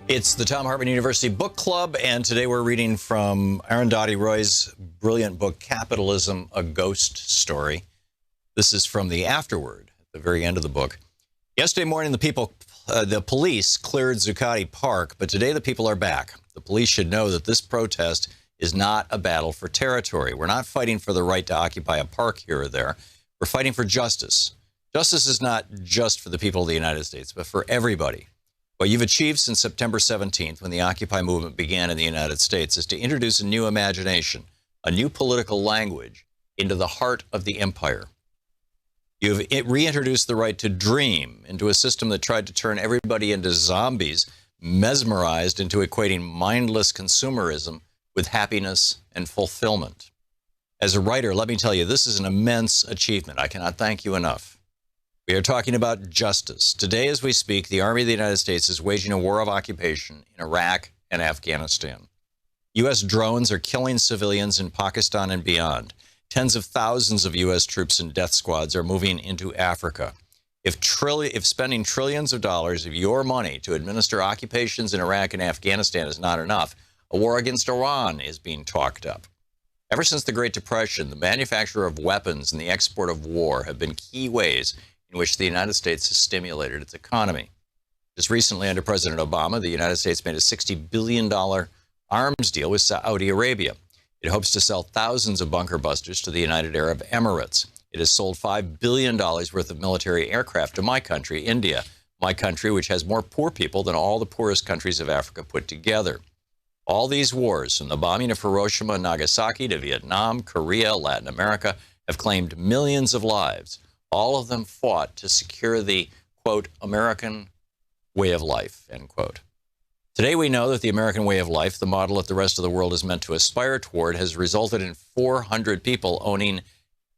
It's the Thom Hartmann University Book Club, and today we're reading from Arundhati Roy's brilliant book, Capitalism, A Ghost Story. This is from the afterword, at the very end of the book. Yesterday morning, the police cleared Zuccotti Park, but today the people are back. The police should know that this protest is not a battle for territory. We're not fighting for the right to occupy a park here or there. We're fighting for justice. Justice is not just for the people of the United States, but for everybody. What you've achieved since September 17th, when the Occupy movement began in the United States, is to introduce a new imagination, a new political language into the heart of the empire. You've reintroduced the right to dream into a system that tried to turn everybody into zombies, mesmerized into equating mindless consumerism with happiness and fulfillment. As a writer, let me tell you, this is an immense achievement. I cannot thank you enough. We are talking about justice. Today, as we speak, the Army of the United States is waging a war of occupation in Iraq and Afghanistan. U.S. drones are killing civilians in Pakistan and beyond. Tens of thousands of U.S. troops and death squads are moving into Africa. If spending trillions of dollars of your money to administer occupations in Iraq and Afghanistan is not enough, a war against Iran is being talked up. Ever since the Great Depression, the manufacture of weapons and the export of war have been key ways in which the United States has stimulated its economy. Just recently, under President Obama, the United States made a $60 billion arms deal with Saudi Arabia. It hopes to sell thousands of bunker busters to the United Arab Emirates. It has sold $5 billion worth of military aircraft to my country, India, my country, which has more poor people than all the poorest countries of Africa put together. All these wars, from the bombing of Hiroshima and Nagasaki to Vietnam, Korea, Latin America, have claimed millions of lives. All of them fought to secure the, quote, American way of life, end quote. Today we know that the American way of life, the model that the rest of the world is meant to aspire toward, has resulted in 400 people owning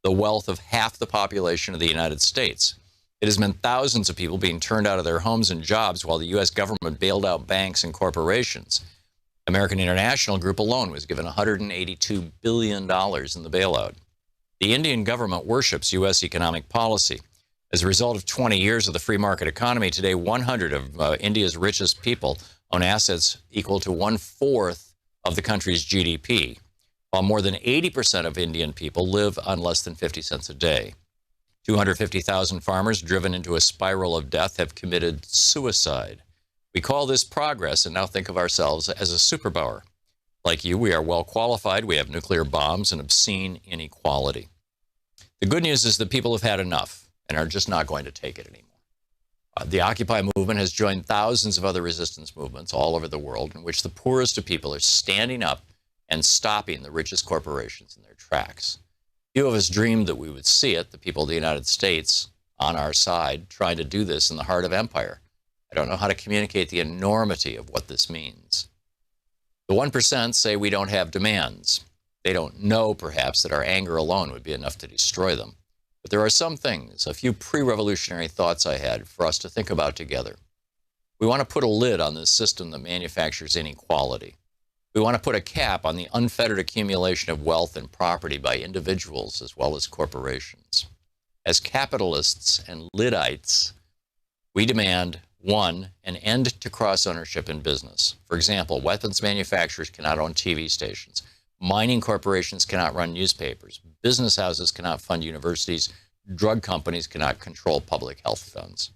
the wealth of half the population of the United States. It has meant thousands of people being turned out of their homes and jobs while the U.S. government bailed out banks and corporations. American International Group alone was given $182 billion in the bailout. The Indian government worships U.S. economic policy. As a result of 20 years of the free market economy, today 100 of India's richest people own assets equal to 1/4 of the country's GDP, while more than 80% of Indian people live on less than 50 cents a day. 250,000 farmers driven into a spiral of death have committed suicide. We call this progress and now think of ourselves as a superpower. Like you, we are well qualified, we have nuclear bombs and obscene inequality. The good news is that people have had enough and are just not going to take it anymore. The Occupy movement has joined thousands of other resistance movements all over the world in which the poorest of people are standing up and stopping the richest corporations in their tracks. Few of us dreamed that we would see it, the people of the United States on our side, trying to do this in the heart of empire. I don't know how to communicate the enormity of what this means. The 1% say we don't have demands. They don't know, perhaps, that our anger alone would be enough to destroy them. But there are some things, a few pre-revolutionary thoughts I had for us to think about together. We want to put a lid on this system that manufactures inequality. We want to put a cap on the unfettered accumulation of wealth and property by individuals as well as corporations. As capitalists and Liddites, we demand, 1, an end to cross-ownership in business. For example, weapons manufacturers cannot own TV stations. Mining corporations cannot run newspapers. Business houses cannot fund universities. Drug companies cannot control public health funds.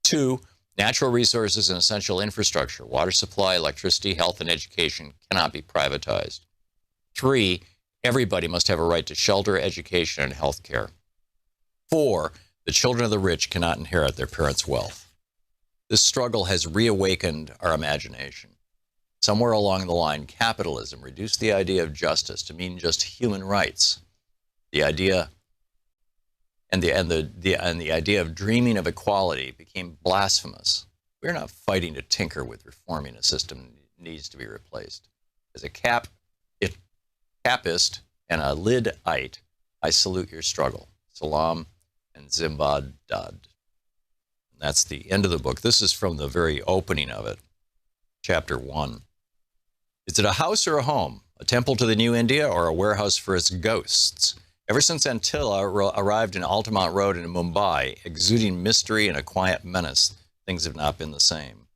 2, natural resources and essential infrastructure, water supply, electricity, health, and education cannot be privatized. 3, everybody must have a right to shelter, education, and health care. 4, the children of the rich cannot inherit their parents' wealth. This struggle has reawakened our imagination. Somewhere along the line, capitalism reduced the idea of justice to mean just human rights. The idea the idea of dreaming of equality became blasphemous. We're not fighting to tinker with reforming a system that needs to be replaced. As a capist and a Lidite, I salute your struggle. Salam and Zimbad Dad. That's the end of the book. This is from the very opening of it, chapter 1. Is it a house or a home? A temple to the new India or a warehouse for its ghosts? Ever since Antilla arrived in Altamont Road in Mumbai, exuding mystery and a quiet menace, things have not been the same.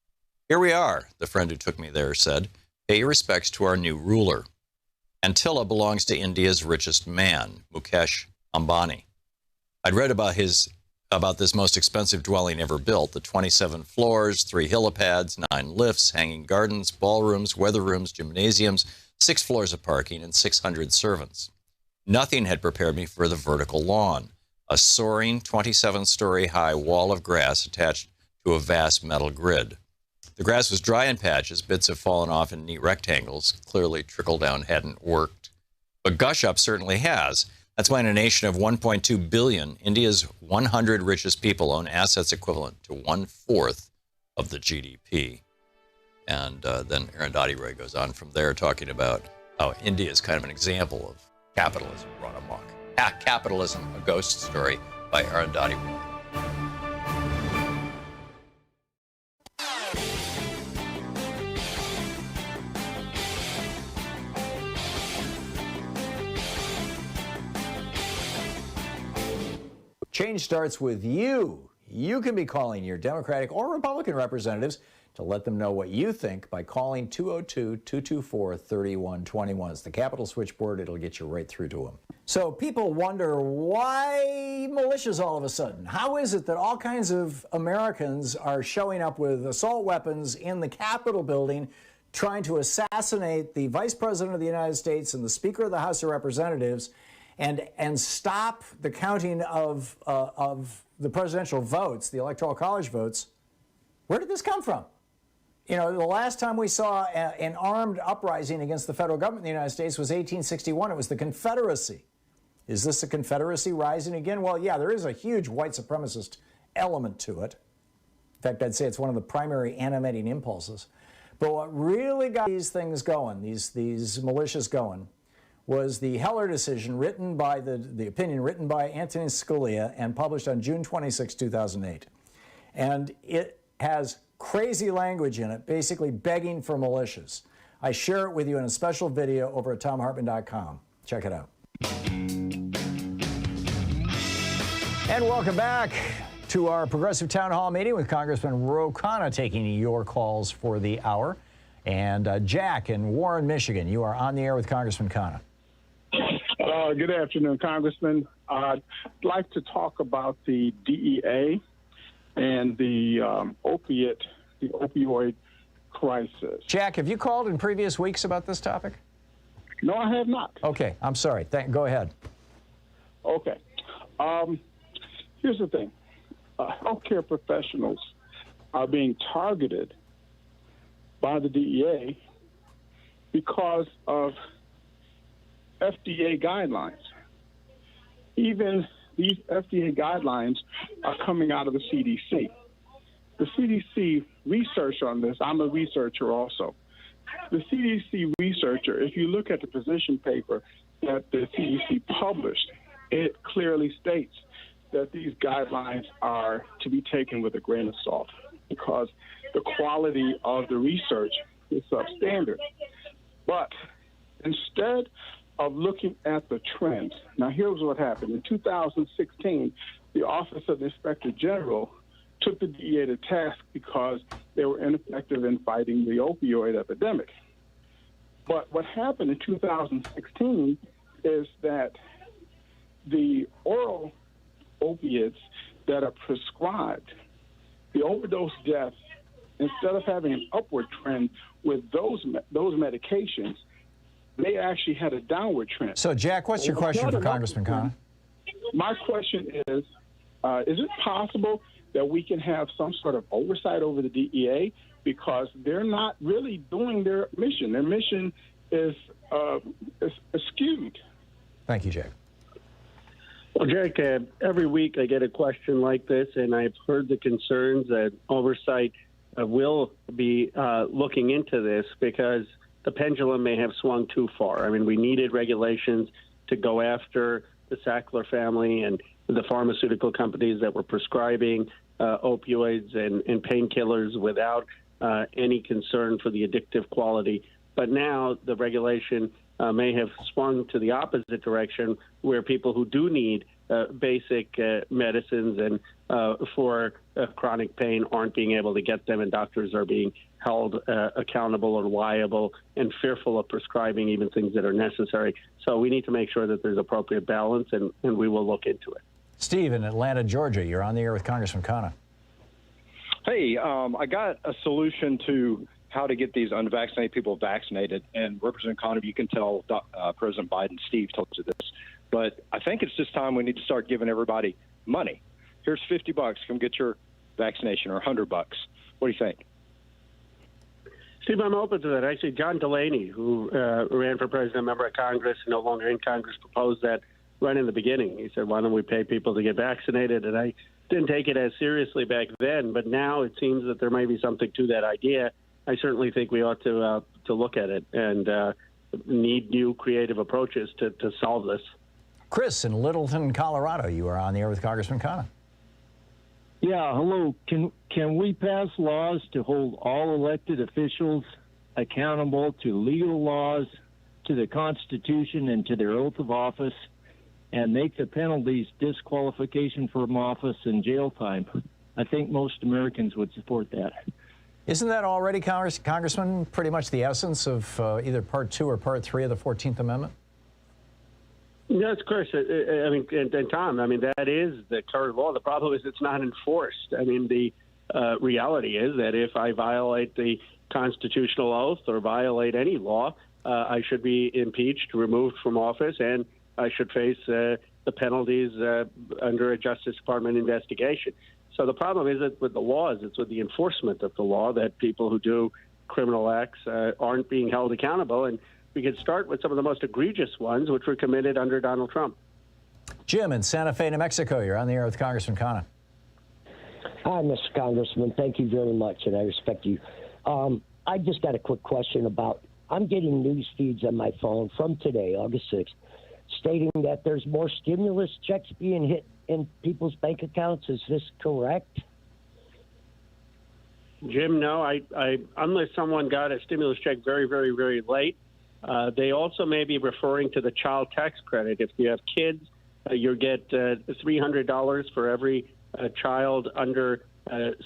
Here we are, the friend who took me there said. Pay your respects to our new ruler. Antilla belongs to India's richest man, Mukesh Ambani. I'd read about this most expensive dwelling ever built, the 27 floors, 3 helipads, 9 lifts, hanging gardens, ballrooms, weather rooms, gymnasiums, 6 floors of parking, and 600 servants. Nothing had prepared me for the vertical lawn, a soaring 27-story high wall of grass attached to a vast metal grid. The grass was dry in patches, bits have fallen off in neat rectangles, clearly trickle down hadn't worked. But gush up certainly has. That's why in a nation of 1.2 billion, India's 100 richest people own assets equivalent to 1/4 of the GDP. And then Arundhati Roy goes on from there talking about how India is kind of an example of capitalism run amok. Capitalism, a Ghost Story by Arundhati Roy. Change starts with you. You can be calling your Democratic or Republican representatives to let them know what you think by calling 202-224-3121. It's the Capitol switchboard. It'll get you right through to them. So people wonder, why militias all of a sudden? How is it that all kinds of Americans are showing up with assault weapons in the Capitol building trying to assassinate the Vice President of the United States and the Speaker of the House of Representatives and stop the counting of the presidential votes, the Electoral College votes? Where did this come from? You know, the last time we saw an armed uprising against the federal government in the United States was 1861. It was the Confederacy. Is this a Confederacy rising again? Well, yeah, there is a huge white supremacist element to it. In fact, I'd say it's one of the primary animating impulses. But what really got these things going, these militias going, was the Heller decision written by the opinion written by Anthony Scalia and published on June 26, 2008. And it has crazy language in it, basically begging for militias. I share it with you in a special video over at thomhartmann.com. Check it out. And welcome back to our Progressive Town Hall meeting with Congressman Ro Khanna taking your calls for the hour. And Jack in Warren, Michigan, you are on the air with Congressman Khanna. Good afternoon, Congressman. I'd like to talk about the DEA and the opioid crisis. Jack, have you called in previous weeks about this topic? No, I have not. Okay, I'm sorry. Go ahead. Okay. Here's the thing. Healthcare professionals are being targeted by the DEA because of FDA guidelines. Even these FDA guidelines are coming out of the CDC. The CDC research on this, I'm a researcher also. The CDC researcher, if you look at the position paper that the CDC published, it clearly states that these guidelines are to be taken with a grain of salt because the quality of the research is substandard. But instead of looking at the trends, now here's what happened. In 2016, the Office of the Inspector General took the DEA to task because they were ineffective in fighting the opioid epidemic. But what happened in 2016 is that the oral opiates that are prescribed the overdose deaths, instead of having an upward trend with those medications, they actually had a downward trend. So, Jack, what's your question for Congressman Khanna? My question is it possible that we can have some sort of oversight over the DEA, because they're not really doing their mission? Their mission is skewed. Thank you, Jack. Well, Jack, every week I get a question like this, and I've heard the concerns that oversight will be looking into this because the pendulum may have swung too far. I mean, we needed regulations to go after the Sackler family and the pharmaceutical companies that were prescribing opioids and painkillers without any concern for the addictive quality. But now the regulation may have swung to the opposite direction, where people who do need basic medicines and for chronic pain aren't being able to get them, and doctors are being held accountable or liable and fearful of prescribing even things that are necessary. So we need to make sure that there's appropriate balance, and we will look into it. Steve in Atlanta, Georgia, you're on the air with Congressman Khanna. Hey, I got a solution to how to get these unvaccinated people vaccinated. And Representative Khanna, you can tell President Biden, Steve told you this, but I think it's just time we need to start giving everybody money. Here's $50, come get your vaccination, or $100. What do you think? Steve, I'm open to that. Actually, John Delaney, who ran for president, member of Congress, and no longer in Congress, proposed that right in the beginning. He said, why don't we pay people to get vaccinated? And I didn't take it as seriously back then, but now it seems that there may be something to that idea. I certainly think we ought to look at it and need new creative approaches to solve this. Chris in Littleton, Colorado, you are on the air with Congressman Khanna. Yeah, hello. Can we pass laws to hold all elected officials accountable to legal laws, to the Constitution, and to their oath of office, and make the penalties disqualification from office and jail time? I think most Americans would support that. Isn't that already, Congressman, pretty much the essence of either Part 2 or Part 3 of the 14th Amendment? Yes, Chris. I mean, and Tom, I mean, that is the current law. The problem is it's not enforced. I mean, the reality is that if I violate the constitutional oath or violate any law, I should be impeached, removed from office, and I should face the penalties under a Justice Department investigation. So the problem isn't with the laws, it's with the enforcement of the law that people who do criminal acts aren't being held accountable. And we could start with some of the most egregious ones, which were committed under Donald Trump. Jim in Santa Fe, New Mexico, you're on the air with Congressman Khanna. Hi, Mr. Congressman. Thank you very much, and I respect you. I just got a quick question about, I'm getting news feeds on my phone from today, August 6th, stating that there's more stimulus checks being hit in people's bank accounts. Is this correct? Jim, no. Unless someone got a stimulus check very, very, very late, they also may be referring to the child tax credit. If you have kids, you get $300 for every child under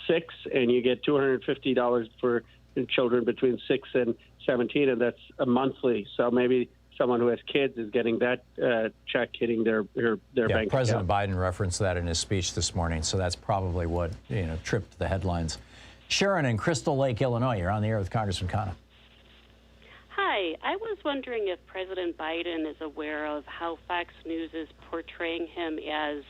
6, and you get $250 for children between 6 and 17, and that's a monthly. So maybe someone who has kids is getting that check hitting their bank President account. Biden referenced that in his speech this morning, so that's probably what tripped the headlines. Sharon in Crystal Lake, Illinois, you're on the air with Congressman Khanna. Hi, I was wondering if President Biden is aware of how Fox News is portraying him as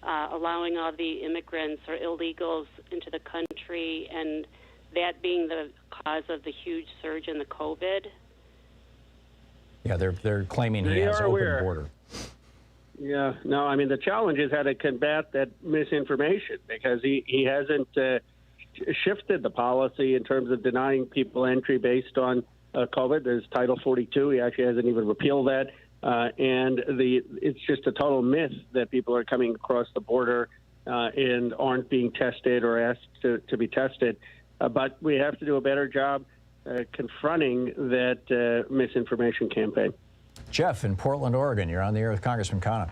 allowing all the immigrants or illegals into the country, and that being the cause of the huge surge in the COVID. Yeah, they're claiming he They has are open aware. border. Yeah, no, I mean, the challenge is how to combat that misinformation, because he hasn't shifted the policy in terms of denying people entry based on COVID. There's Title 42. He actually hasn't even repealed that. And it's just a total myth that people are coming across the border and aren't being tested or asked to be tested. But we have to do a better job confronting that misinformation campaign. Jeff in Portland, Oregon, you're on the air with Congressman Khanna.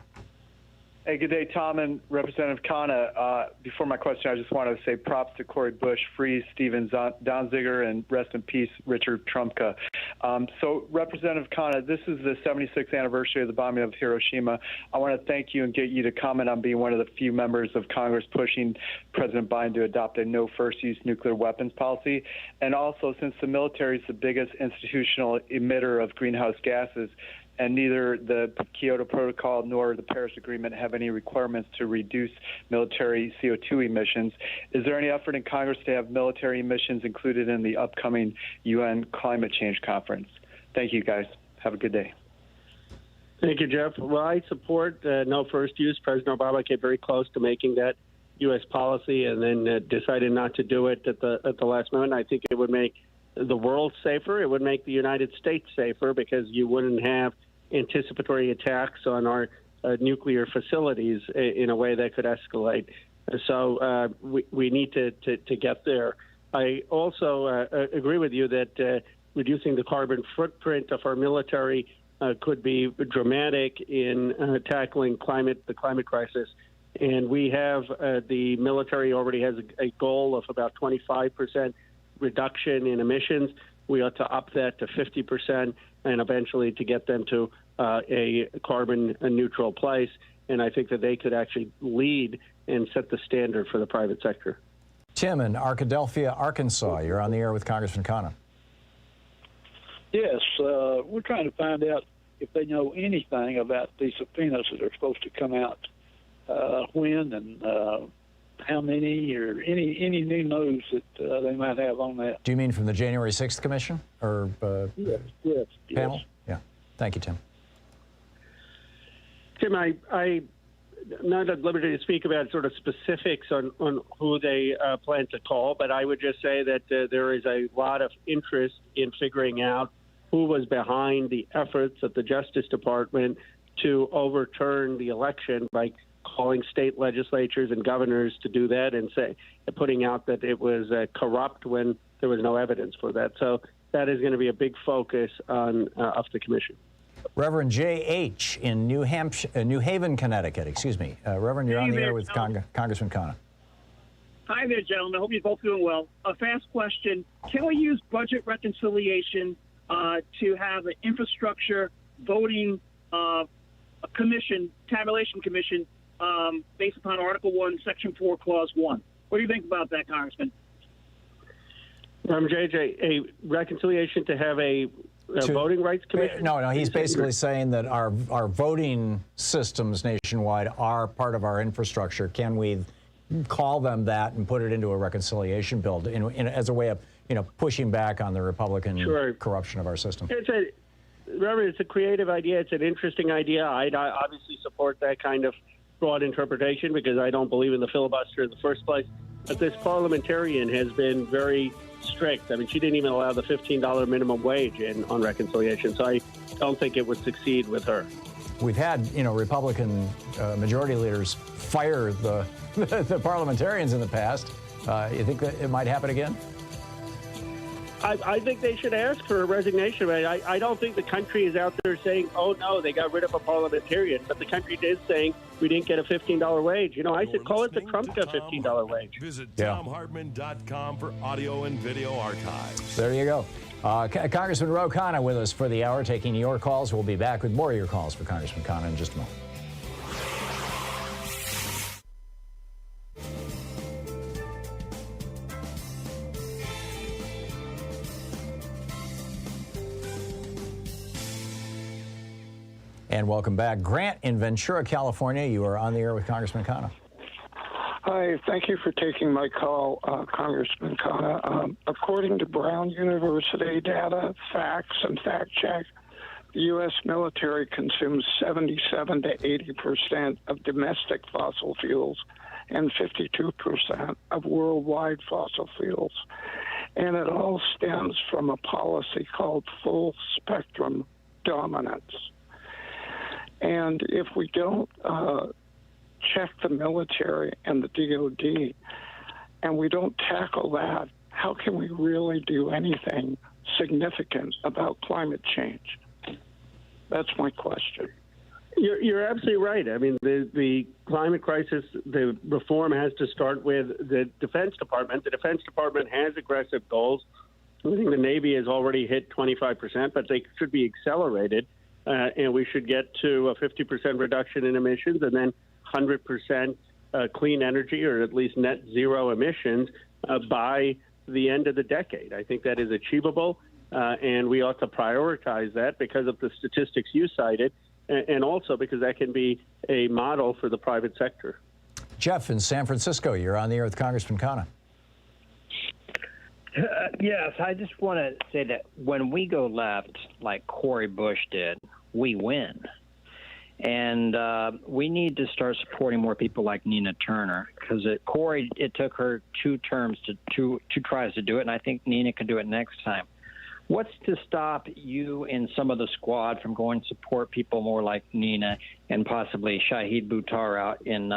Hey, good day, Tom and Representative Khanna. Before my question, I just wanted to say props to Cori Bush, free Steven Donziger, and rest in peace, Richard Trumka. So, Representative Khanna, this is the 76th anniversary of the bombing of Hiroshima. I want to thank you and get you to comment on being one of the few members of Congress pushing President Biden to adopt a no first-use nuclear weapons policy. And also, since the military is the biggest institutional emitter of greenhouse gases, and neither the Kyoto Protocol nor the Paris Agreement have any requirements to reduce military CO2 emissions. Is there any effort in Congress to have military emissions included in the upcoming UN Climate Change Conference? Thank you, guys. Have a good day. Thank you, Jeff. Well, I support no first use. President Obama came very close to making that U.S. policy and then decided not to do it at the last moment. I think it would make the world safer. It would make the United States safer because you wouldn't have anticipatory attacks on our nuclear facilities in a way that could escalate. So we need to get there. I also agree with you that reducing the carbon footprint of our military could be dramatic in tackling the climate crisis. And we have the military already has a goal of about 25% reduction in emissions. We ought to up that to 50% and eventually to get them to a carbon neutral place. And I think that they could actually lead and set the standard for the private sector. Tim in Arkadelphia, Arkansas. You're on the air with Congressman Khanna. Yes, we're trying to find out if they know anything about these subpoenas that are supposed to come out, when and how many, or any new news that they might have on that. Do you mean from the January 6th Commission or Yes. panel? Yeah. Thank you, Tim. Tim, I'm not at liberty to speak about sort of specifics on who they plan to call, but I would just say that there is a lot of interest in figuring out who was behind the efforts of the Justice Department to overturn the election by calling state legislatures and governors to do that and putting out that it was corrupt when there was no evidence for that. So that is going to be a big focus of the commission. Reverend J.H. in New Haven, Connecticut. Excuse me. Reverend, you're on the air with Congressman Khanna. Hi there, gentlemen. I hope you're both doing well. A fast question. Can we use budget reconciliation to have an infrastructure voting commission, tabulation commission, based upon Article 1, Section 4, Clause 1? What do you think about that, Congressman? JJ, a reconciliation to have a voting rights commission? No, he's basically saying that our voting systems nationwide are part of our infrastructure. Can we call them that and put it into a reconciliation bill as a way of pushing back on the Republican corruption of our system? It's a creative idea. It's an interesting idea. I'd obviously support that kind of broad interpretation because I don't believe in the filibuster in the first place. But this parliamentarian has been very strict. I mean, she didn't even allow the $15 minimum wage on reconciliation. So I don't think it would succeed with her. We've had, Republican majority leaders fire the parliamentarians in the past. You think that it might happen again? I think they should ask for a resignation. I don't think the country is out there saying, oh, no, they got rid of a parliamentarian. But the country is saying we didn't get a $15 wage. I said call it the Trump $15 wage. Visit ThomHartmann.com for audio and video archives. There you go. Congressman Ro Khanna with us for the hour, taking your calls. We'll be back with more of your calls for Congressman Khanna in just a moment. And welcome back. Grant in Ventura, California. You are on the air with Congressman Khanna. Hi, thank you for taking my call, Congressman Khanna. According to Brown University data, facts and fact check, the U.S. military consumes 77 to 80% of domestic fossil fuels and 52% of worldwide fossil fuels. And it all stems from a policy called full spectrum dominance. And if we don't check the military and the DOD, and we don't tackle that, how can we really do anything significant about climate change? That's my question. You're absolutely right. I mean, the climate crisis, the reform has to start with the Defense Department. The Defense Department has aggressive goals. I think the Navy has already hit 25%, but they should be accelerated, and we should get to a 50% reduction in emissions and then 100% clean energy, or at least net zero emissions, by the end of the decade. I think that is achievable, and we ought to prioritize that because of the statistics you cited, and also because that can be a model for the private sector. Jeff in San Francisco, you're on the air with Congressman Khanna. Yes, I just want to say that when we go left, like Cori Bush did, we win. And we need to start supporting more people like Nina Turner, because Cori, it took her two tries to do it, and I think Nina can do it next time. What's to stop you and some of the squad from going to support people more like Nina and possibly Shahid Buttar out in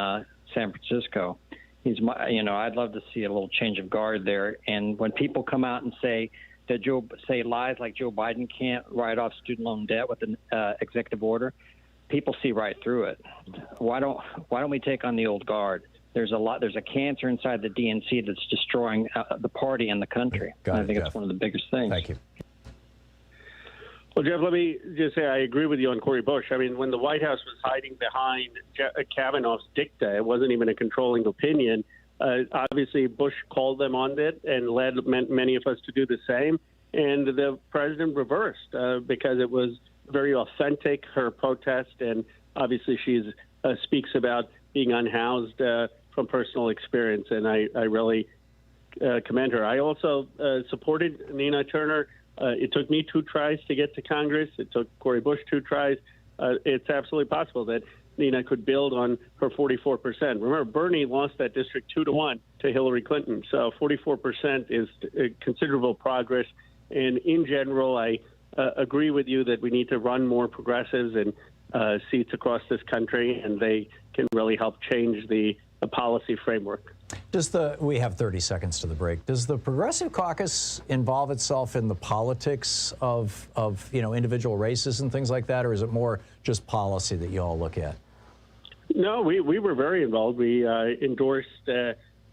San Francisco? I'd love to see a little change of guard there. And when people come out and say lies like Joe Biden can't write off student loan debt with an executive order, people see right through it. Why don't we take on the old guard? There's a cancer inside the DNC that's destroying the party and the country. I think it's one of the biggest things. Thank you. Well, Jeff, let me just say I agree with you on Cori Bush. I mean, when the White House was hiding behind Kavanaugh's dicta, it wasn't even a controlling opinion. Obviously, Bush called them on it and led many of us to do the same. And the president reversed because it was very authentic, her protest. And obviously, she speaks about being unhoused from personal experience. And I really commend her. I also supported Nina Turner. It took me 2 tries to get to Congress. It took Cori Bush 2 tries. It's absolutely possible that Nina could build on her 44%. Remember, Bernie lost that district 2-1 to Hillary Clinton. So 44% is considerable progress. And in general, I agree with you that we need to run more progressives and seats across this country, and they can really help change the policy framework. We have 30 seconds to the break. Does the Progressive Caucus involve itself in the politics of individual races and things like that, or is it more just policy that you all look at? No, we were very involved. We endorsed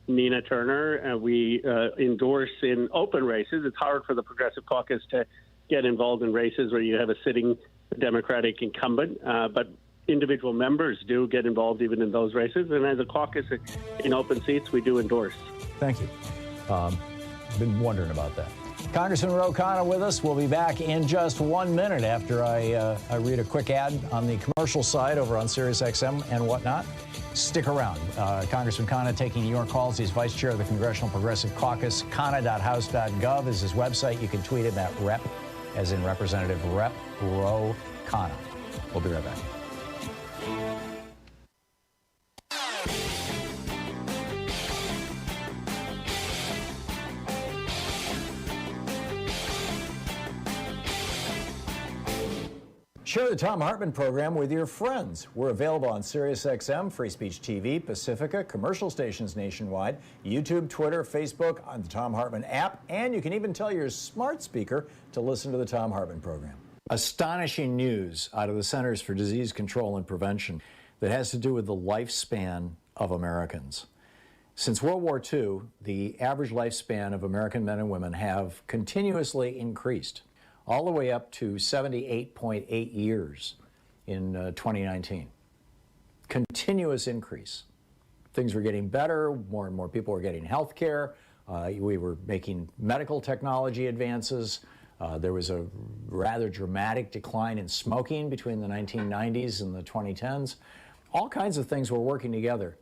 Nina Turner, and we endorse in open races. It's hard for the Progressive Caucus to get involved in races where you have a sitting Democratic incumbent, but individual members do get involved even in those races. And as a caucus in open seats, we do endorse. Thank you. Been wondering about that. Congressman Ro Khanna with us. We'll be back in just 1 minute after I read a quick ad on the commercial side over on SiriusXM and whatnot. Stick around. Congressman Khanna taking your calls. He's vice chair of the Congressional Progressive Caucus. Khanna.house.gov is his website. You can tweet him at Rep, as in Representative Rep Ro Khanna. We'll be right back. Share the Thom Hartmann Program with your friends. We're available on SiriusXM, Free Speech TV, Pacifica, commercial stations nationwide, YouTube, Twitter, Facebook, on the Thom Hartmann app, and you can even tell your smart speaker to listen to the Thom Hartmann Program. Astonishing news out of the Centers for Disease Control and Prevention that has to do with the lifespan of Americans. Since World War II, the average lifespan of American men and women have continuously increased, all the way up to 78.8 years in 2019. Continuous increase. Things were getting better, more and more people were getting health care. We were making medical technology advances. There was a rather dramatic decline in smoking between the 1990s and the 2010s. All kinds of things were working together.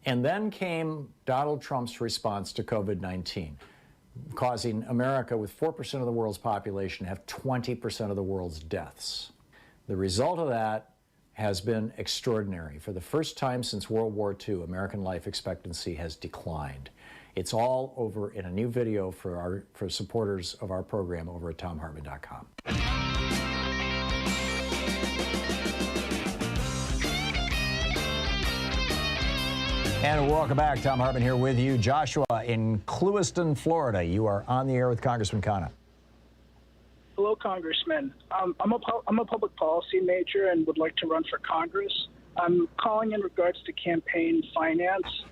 And then came Donald Trump's response to COVID-19. Causing America, with 4% of the world's population, to have 20% of the world's deaths. The result of that has been extraordinary. For the first time since World War II, American life expectancy has declined. It's all over in a new video for supporters of our program over at ThomHartmann.com. And welcome back. Thom Hartmann here with you. Joshua in Clewiston, Florida. You are on the air with Congressman Khanna. Hello, Congressman. I'm a public policy major and would like to run for Congress. I'm calling in regards to campaign finance.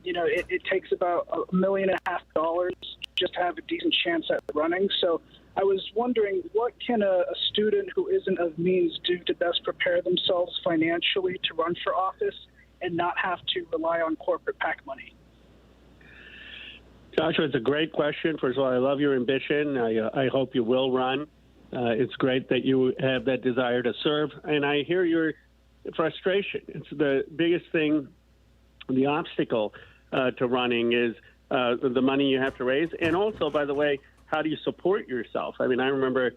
It takes about $1.5 million just have a decent chance at running. So I was wondering, what can a student who isn't of means do to best prepare themselves financially to run for office and not have to rely on corporate PAC money? Joshua, it's a great question. First of all, I love your ambition. I hope you will run. It's great that you have that desire to serve. And I hear your frustration. It's the biggest thing, the obstacle to running is the money you have to raise. And also, by the way, how do you support yourself? I mean, I remember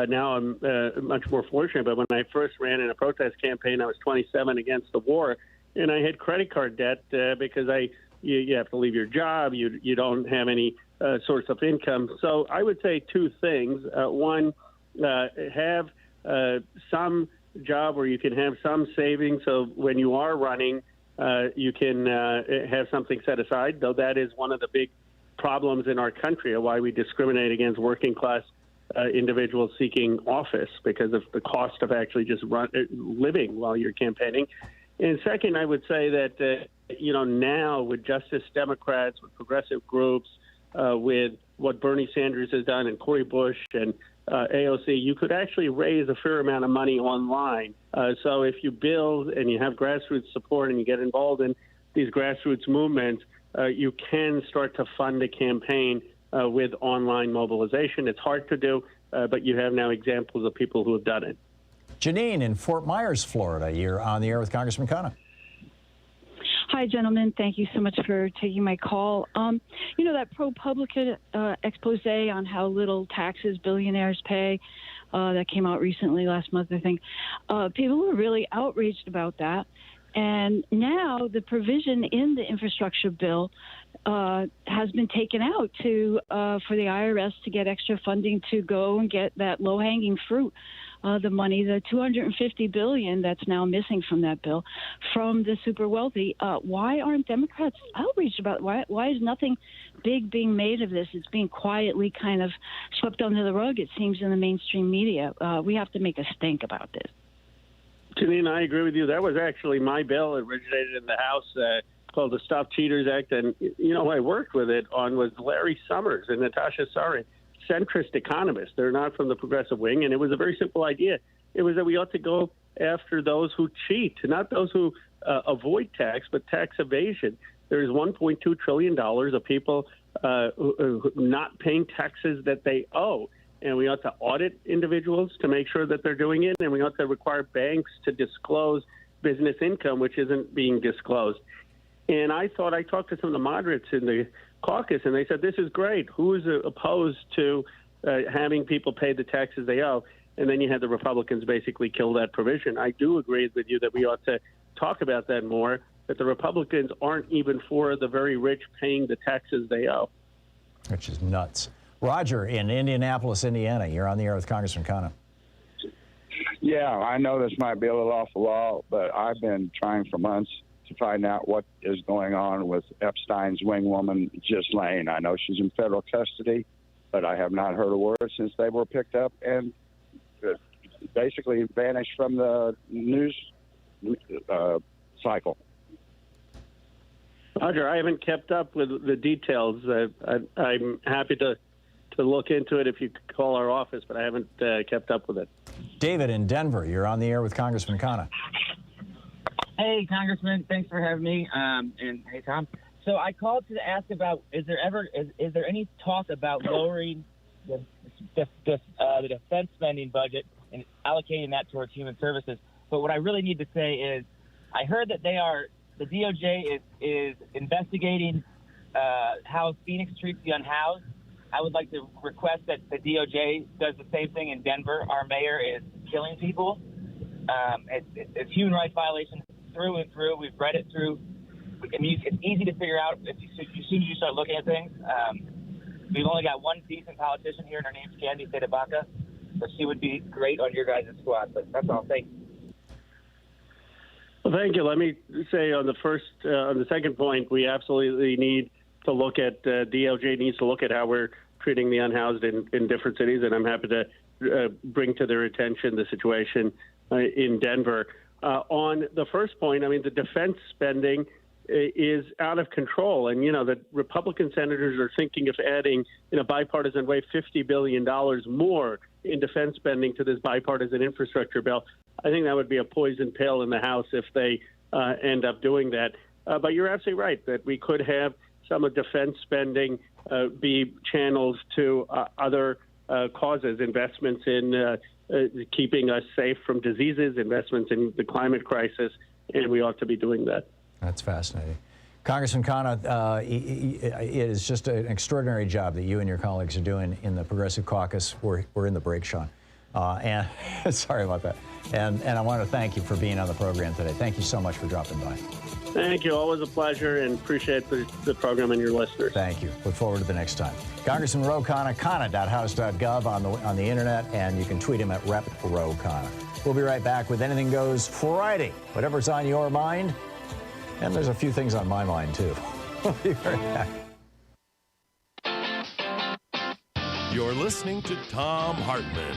now I'm much more fortunate, but when I first ran in a protest campaign, I was 27 against the war, and I had credit card debt because you have to leave your job. You don't have any source of income. So I would say two things. One, have some job where you can have some savings. So when you are running, you can have something set aside, though that is one of the big problems in our country, why we discriminate against working class individuals seeking office, because of the cost of actually just living while you're campaigning. And second, I would say that, now with Justice Democrats, with progressive groups, with what Bernie Sanders has done and Cori Bush and AOC, you could actually raise a fair amount of money online. So if you build and you have grassroots support and you get involved in these grassroots movements, you can start to fund a campaign with online mobilization. It's hard to do, but you have now examples of people who have done it. Janine in Fort Myers, Florida. You're on the air with Congressman Khanna. Hi, gentlemen. Thank you so much for taking my call. That ProPublica expose on how little taxes billionaires pay that came out recently last month, I think. People were really outraged about that. And now the provision in the infrastructure bill has been taken out for the IRS to get extra funding to go and get that low-hanging fruit. The money, the $250 billion that's now missing from that bill, from the super wealthy. Why aren't Democrats outraged about it? Why is nothing big being made of this? It's being quietly kind of swept under the rug, it seems, in the mainstream media. We have to make a stink about this. Janine, I agree with you. That was actually my bill. It originated in the House called the Stop Cheaters Act. And, I worked with it on was Larry Summers and Natasha Sarin, centrist economists. They're not from the progressive wing. And it was a very simple idea. It was that we ought to go after those who cheat, not those who avoid tax, but tax evasion. There's $1.2 trillion of people not paying taxes that they owe. And we ought to audit individuals to make sure that they're doing it. And we ought to require banks to disclose business income, which isn't being disclosed. And I talked to some of the moderates in the caucus, and they said, this is great. Who is opposed to having people pay the taxes they owe? And then you had the Republicans basically kill that provision. I do agree with you that we ought to talk about that more, that the Republicans aren't even for the very rich paying the taxes they owe. Which is nuts. Roger in Indianapolis, Indiana. You're on the air with Congressman Khanna. Yeah, I know this might be a little off the wall, but I've been trying for months to find out what is going on with Epstein's wing woman, Ghislaine. I know she's in federal custody, but I have not heard a word since they were picked up and basically vanished from the news cycle. Roger, I haven't kept up with the details. I'm happy to look into it if you could call our office, but I haven't kept up with it. David in Denver, you're on the air with Congressman Khanna. Hey, Congressman, thanks for having me. And hey, Tom. So I called to ask about: is there any talk about lowering the defense spending budget and allocating that towards human services? But what I really need to say is, I heard that the DOJ is investigating how Phoenix treats the unhoused. I would like to request that the DOJ does the same thing in Denver. Our mayor is killing people. It's human rights violations through and through. We've read it through. It's easy to figure out as soon as you start looking at things. We've only got one decent politician here, and her name's Candy Sedabaka, so she would be great on your guys' squad. But that's all. Thanks. Well, thank you. Let me say on the second point, we absolutely need to look at DOJ needs to look at how we're treating the unhoused in different cities, and I'm happy to bring to their attention the situation in Denver. On the first point, I mean, the defense spending is out of control. And, the Republican senators are thinking of adding, in a bipartisan way, $50 billion more in defense spending to this bipartisan infrastructure bill. I think that would be a poison pill in the House if they end up doing that. But you're absolutely right that we could have some of defense spending be channels to other causes, investments in keeping us safe from diseases, investments in the climate crisis, and we ought to be doing that. That's fascinating. Congressman Khanna, it is just an extraordinary job that you and your colleagues are doing in the Progressive Caucus. We're in the break, Sean. And sorry about that. And I want to thank you for being on the program today. Thank you so much for dropping by. Thank you. Always a pleasure, and appreciate the program and your listeners. Thank you. Look forward to the next time. Congressman Ro Khanna, Khanna.house.gov on the internet, and you can tweet him at @RepRoKhanna. We'll be right back with Anything Goes Friday. Whatever's on your mind. And there's a few things on my mind, too. We'll be right back. You're listening to Thom Hartmann.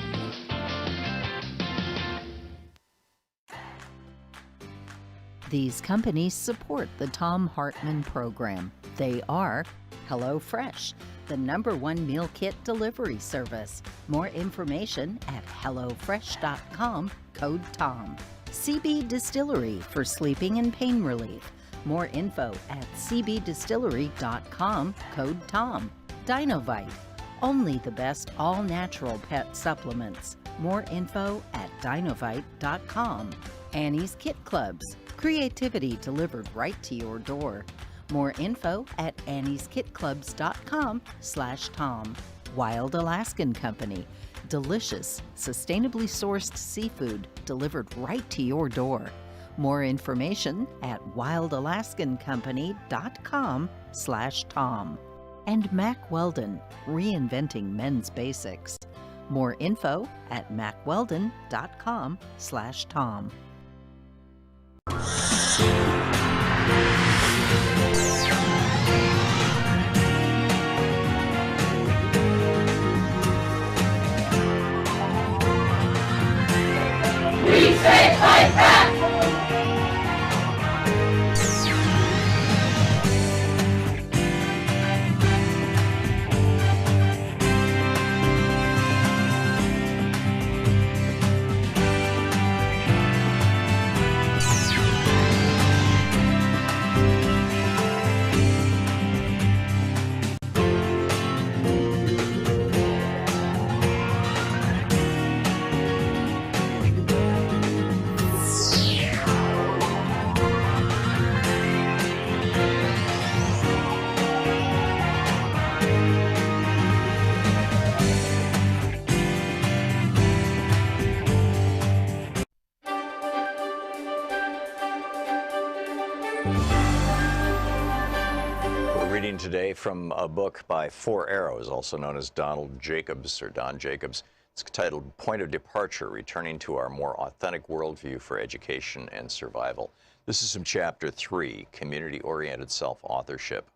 These companies support the Thom Hartmann Program. They are HelloFresh, the #1 meal kit delivery service. More information at HelloFresh.com, code TOM. CB Distillery for sleeping and pain relief. More info at cbdistillery.com, code TOM. Dinovite, only the best all-natural pet supplements. More info at dinovite.com. Annie's Kit Clubs, creativity delivered right to your door. More info at annieskitclubs.com/Tom. Wild Alaskan Company, delicious, sustainably sourced seafood delivered right to your door. More information at wildalaskancompany.com/Tom. And Mack Weldon, reinventing men's basics. More info at mackweldon.com/Tom. We say fight back! Today from a book by Four Arrows, also known as Donald Jacobs or Don Jacobs. It's titled Point of Departure, Returning to Our More Authentic Worldview for Education and Survival. This is from Chapter 3, Community-Oriented Self-Authorship.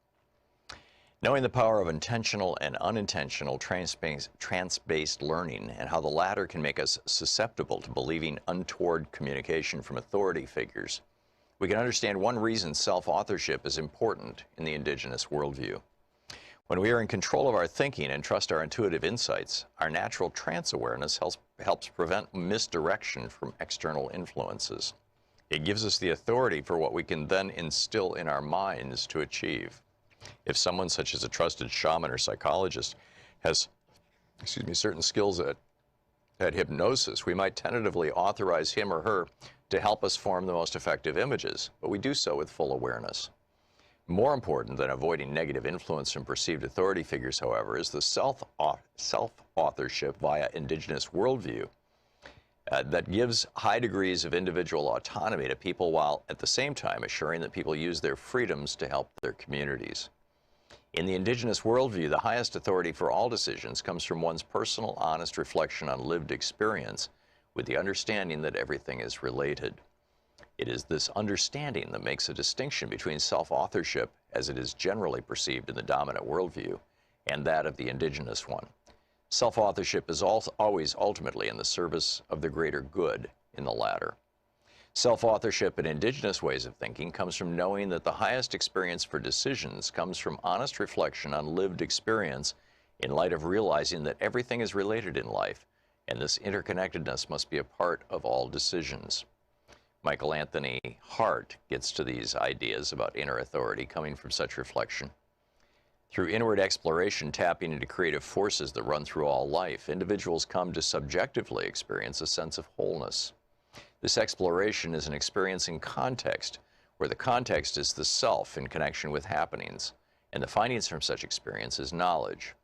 Knowing the power of intentional and unintentional trance-based learning and how the latter can make us susceptible to believing untoward communication from authority figures, we can understand one reason self-authorship is important in the indigenous worldview. When we are in control of our thinking and trust our intuitive insights, our natural trance awareness helps prevent misdirection from external influences. It gives us the authority for what we can then instill in our minds to achieve. If someone such as a trusted shaman or psychologist has, certain skills at hypnosis, we might tentatively authorize him or her to help us form the most effective images, but we do so with full awareness. More important than avoiding negative influence from perceived authority figures, however, is the self-authorship via indigenous worldview that gives high degrees of individual autonomy to people while at the same time assuring that people use their freedoms to help their communities. In the indigenous worldview, the highest authority for all decisions comes from one's personal, honest reflection on lived experience, with the understanding that everything is related. It is this understanding that makes a distinction between self-authorship, as it is generally perceived in the dominant worldview, and that of the indigenous one. Self-authorship is always ultimately in the service of the greater good in the latter. Self-authorship in indigenous ways of thinking comes from knowing that the highest experience for decisions comes from honest reflection on lived experience in light of realizing that everything is related in life, and this interconnectedness must be a part of all decisions. Michael Anthony Hart gets to these ideas about inner authority coming from such reflection. Through inward exploration, tapping into creative forces that run through all life, individuals come to subjectively experience a sense of wholeness. This exploration is an experience in context, where the context is the self in connection with happenings, and the findings from such experience is knowledge.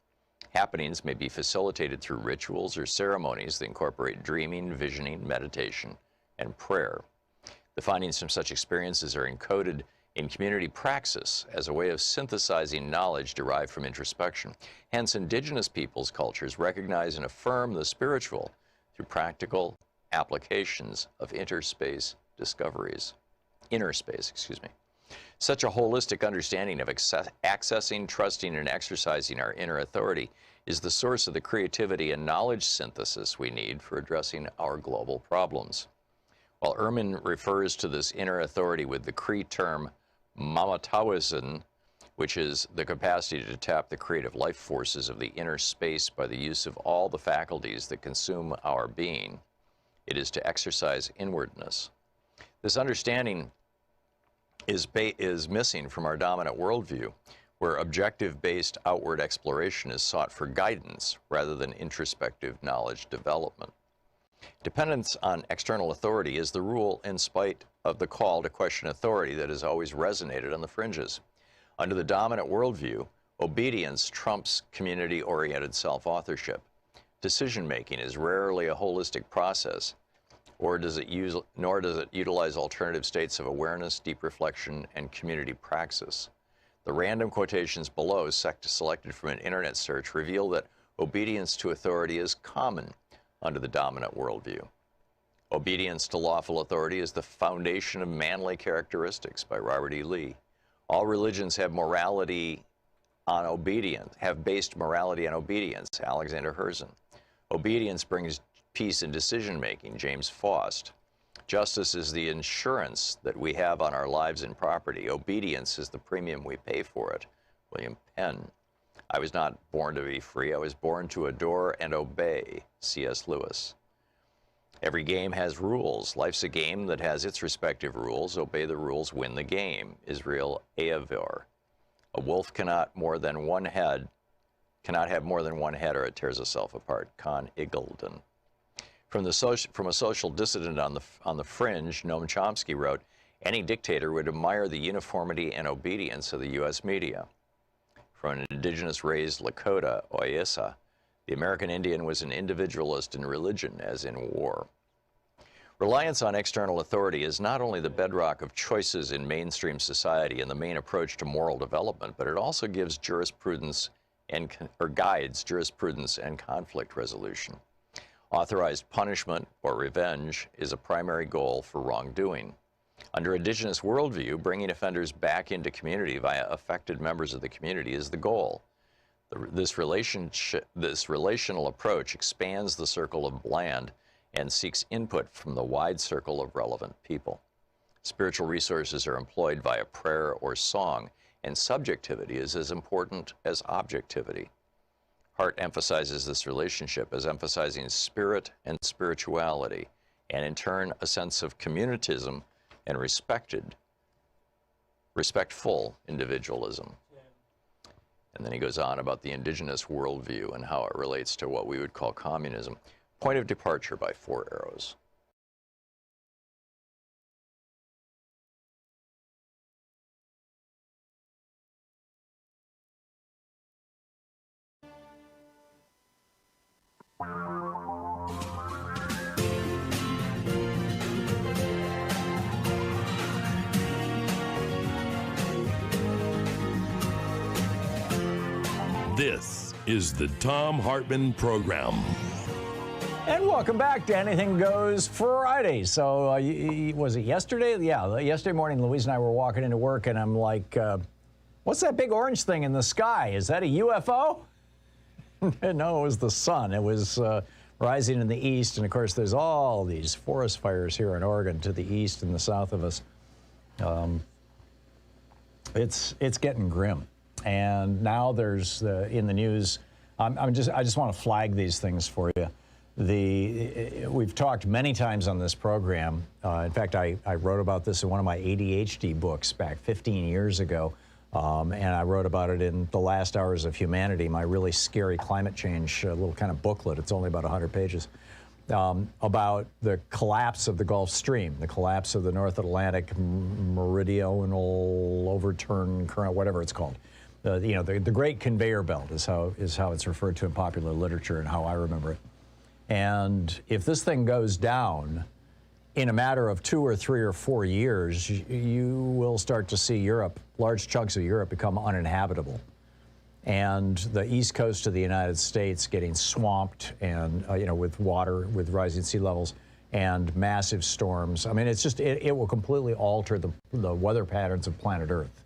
Happenings may be facilitated through rituals or ceremonies that incorporate dreaming, visioning, meditation, and prayer. The findings from such experiences are encoded in community praxis as a way of synthesizing knowledge derived from introspection. Hence, indigenous peoples' cultures recognize and affirm the spiritual through practical applications of inner space, excuse me. Such a holistic understanding of accessing, trusting, and exercising our inner authority is the source of the creativity and knowledge synthesis we need for addressing our global problems. While Ehrman refers to this inner authority with the Cree term mamatawisin, which is the capacity to tap the creative life forces of the inner space by the use of all the faculties that consume our being, it is to exercise inwardness. This understanding is missing from our dominant worldview, where objective-based outward exploration is sought for guidance rather than introspective knowledge development. Dependence on external authority is the rule in spite of the call to question authority that has always resonated on the fringes. Under the dominant worldview, obedience trumps community-oriented self-authorship. Decision-making is rarely a holistic process, nor does it utilize alternative states of awareness, deep reflection, and community praxis. The random quotations below, selected from an internet search, reveal that obedience to authority is common under the dominant worldview. Obedience to lawful authority is the foundation of manly characteristics by Robert E. Lee. All religions have based morality on obedience, Alexander Herzen. Obedience brings peace in decision-making, James Faust. Justice is the insurance that we have on our lives and property. Obedience is the premium we pay for it, William Penn. I was not born to be free. I was born to adore and obey, C.S. Lewis. Every game has rules. Life's a game that has its respective rules. Obey the rules, win the game, Israel Ahavor. A wolf cannot have more than one head, or it tears itself apart, Con Iggulden. From a social dissident on the fringe, Noam Chomsky wrote, any dictator would admire the uniformity and obedience of the U.S. media. From an indigenous-raised Lakota, Oyessa, the American Indian was an individualist in religion as in war. Reliance on external authority is not only the bedrock of choices in mainstream society and the main approach to moral development, but it also gives guides jurisprudence and conflict resolution. Authorized punishment or revenge is a primary goal for wrongdoing. Under indigenous worldview, bringing offenders back into community via affected members of the community is the goal. This relational approach expands the circle of land and seeks input from the wide circle of relevant people. Spiritual resources are employed via prayer or song, and subjectivity is as important as objectivity. Hart emphasizes this relationship as emphasizing spirit and spirituality, and in turn, a sense of communitism and respectful individualism. And then he goes on about the indigenous worldview and how it relates to what we would call communism. Point of departure by 4 arrows. This is the Thom Hartmann Program. And welcome back to Anything Goes Friday. So, was it yesterday? Yeah, yesterday morning, Louise and I were walking into work, and I'm like, what's that big orange thing in the sky? Is that a UFO? No, it was the sun. It was rising in the east. And of course, there's all these forest fires here in Oregon to the east and the south of us. It's getting grim. And now there's in the news. I just want to flag these things for you. We've talked many times on this program. In fact, I wrote about this in one of my ADHD books back 15 years ago. And I wrote about it in The Last Hours of Humanity, my really scary climate change little kind of booklet. It's only about 100 pages. About the collapse of the Gulf Stream, the collapse of the North Atlantic meridional overturn current, whatever it's called. The Great Conveyor Belt is how it's referred to in popular literature and how I remember it. And if this thing goes down in a matter of 2 or 3 or 4 years, you will start to see Europe, large chunks of Europe, become uninhabitable. And the east coast of the United States getting swamped and, with water, with rising sea levels and massive storms. I mean, it's just, it will completely alter the weather patterns of planet Earth.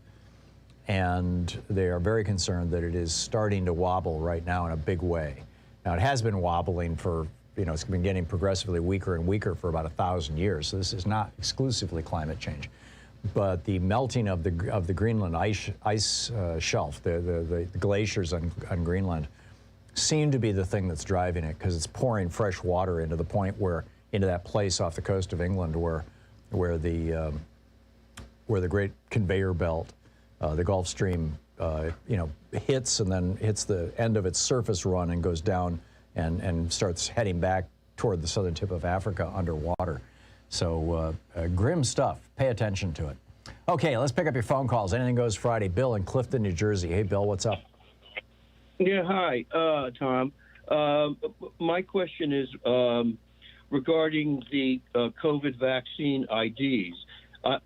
And they are very concerned that it is starting to wobble right now in a big way. Now, it has been wobbling for, it's been getting progressively weaker and weaker for about 1,000 years. So this is not exclusively climate change. But the melting of the Greenland ice shelf, the glaciers on Greenland, seem to be the thing that's driving it, because it's pouring fresh water into that place off the coast of England where the Great Conveyor Belt, the Gulf Stream, hits and then hits the end of its surface run and goes down and starts heading back toward the southern tip of Africa underwater. So grim stuff. Pay attention to it. Okay, let's pick up your phone calls. Anything Goes Friday. Bill in Clifton, New Jersey. Hey, Bill, what's up? Yeah, hi, Tom. My question is regarding the COVID vaccine IDs.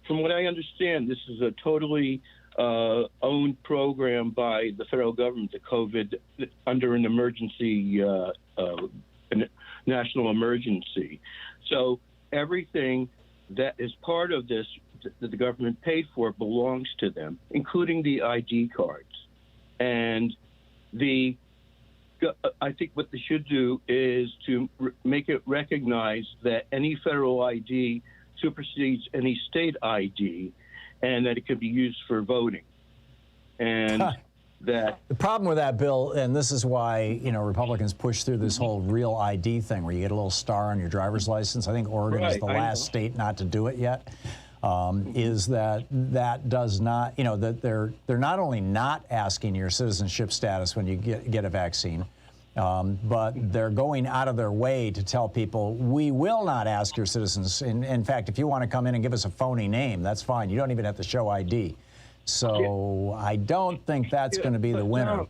From what I understand, this is a totally owned program by the federal government, the COVID, under an emergency, national emergency. So everything that is part of this that the government paid for belongs to them, including the ID cards. And I think what they should do is to make it recognized that any federal ID supersedes any state ID, and that it could be used for voting. And that the problem with that, Bill, and this is why Republicans push through this whole real ID thing, where you get a little star on your driver's license. I think Oregon is the last state not to do it yet. Is that does not, that they're not only not asking your citizenship status when you get a vaccine, but they're going out of their way to tell people, we will not ask your citizens. In fact, if you want to come in and give us a phony name, that's fine. You don't even have to show ID. So I don't think that's going to be the winner. Tom,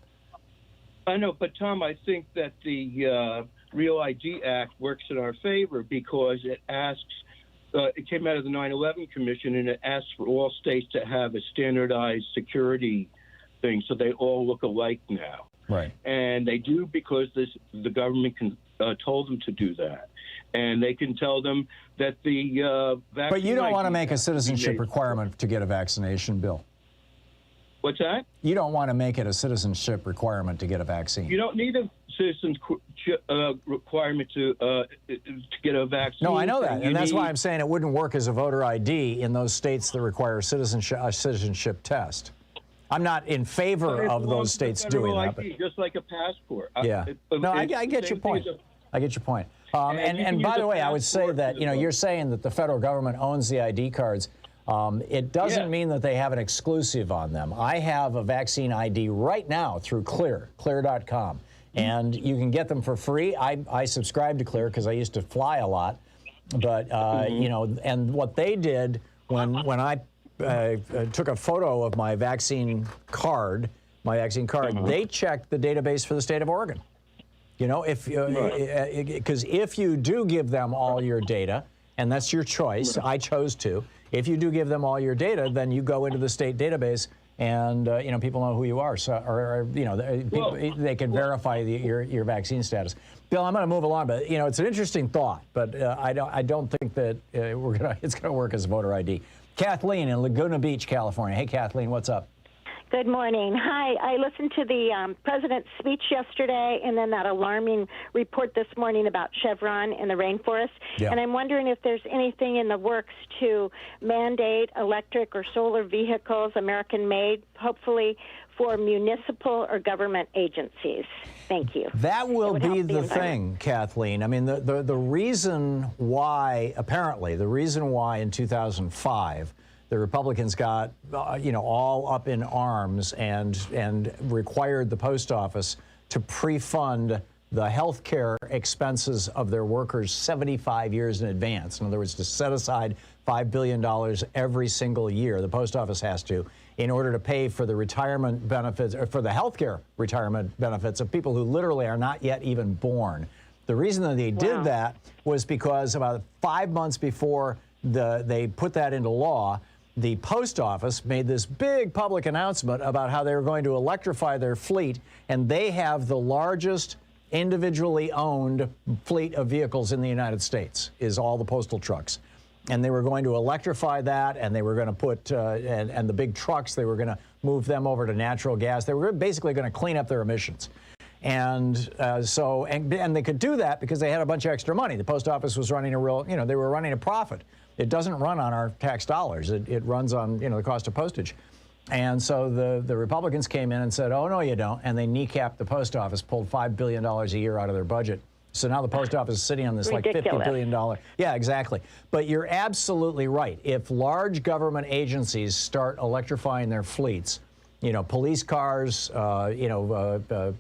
I know, but Tom, I think that the Real ID Act works in our favor, because it asks, it came out of the 9/11 Commission, and it asks for all states to have a standardized security thing, so they all look alike now. Right. And they do, because the government told them to do that. And they can tell them that the vaccine... But you don't want to make a citizenship requirement to get a vaccination, Bill. What's that? You don't want to make it a citizenship requirement to get a vaccine. You don't need a citizenship requirement to get a vaccine. No, I know that, and that's why I'm saying it wouldn't work as a voter ID in those states that require a citizenship test. I'm not in favor of those states doing that. But just like a passport. Yeah. No, I get your point. I get your point. And by the way, I would say that, you're saying that the federal government owns the ID cards. It doesn't mean that they have an exclusive on them. I have a vaccine ID right now through clear.com, and you can get them for free. I subscribe to Clear because I used to fly a lot. But, and what they did when I took a photo of my vaccine card, they checked the database for the state of Oregon. Because if you do give them all your data, and that's your choice, I chose to. If you do give them all your data, then you go into the state database, and people know who you are. So, they can verify your vaccine status. Bill, I'm going to move along, but it's an interesting thought, but I don't think that it's going to work as voter ID. Kathleen in Laguna Beach, California. Hey, Kathleen, what's up? Good morning. Hi. I listened to the president's speech yesterday and then that alarming report this morning about Chevron in the rainforest. Yeah. And I'm wondering if there's anything in the works to mandate electric or solar vehicles, American-made, hopefully for municipal or government agencies. Thank you. That will be the thing, Kathleen. I mean, the reason why, apparently, the reason why in 2005 the Republicans got, all up in arms and required the post office to pre-fund the health care expenses of their workers 75 years in advance. In other words, to set aside $5 billion every single year, the post office has to, in order to pay for the retirement benefits, or for the health care retirement benefits of people who literally are not yet even born. The reason that they did that was because about 5 months before they put that into law, the post office made this big public announcement about how they were going to electrify their fleet, and they have the largest individually owned fleet of vehicles in the United States, is all the postal trucks. And they were going to electrify that, and they were going to put, and the big trucks, they were going to move them over to natural gas. They were basically going to clean up their emissions. And and they could do that because they had a bunch of extra money. The post office was running they were running a profit. It doesn't run on our tax dollars. It runs on, the cost of postage. And so the Republicans came in and said, oh, no, you don't. And they kneecapped the post office, pulled $5 billion a year out of their budget. So now the post office is sitting on this Ridiculous. like $50 billion. Yeah, exactly. But you're absolutely right. If large government agencies start electrifying their fleets, police cars, the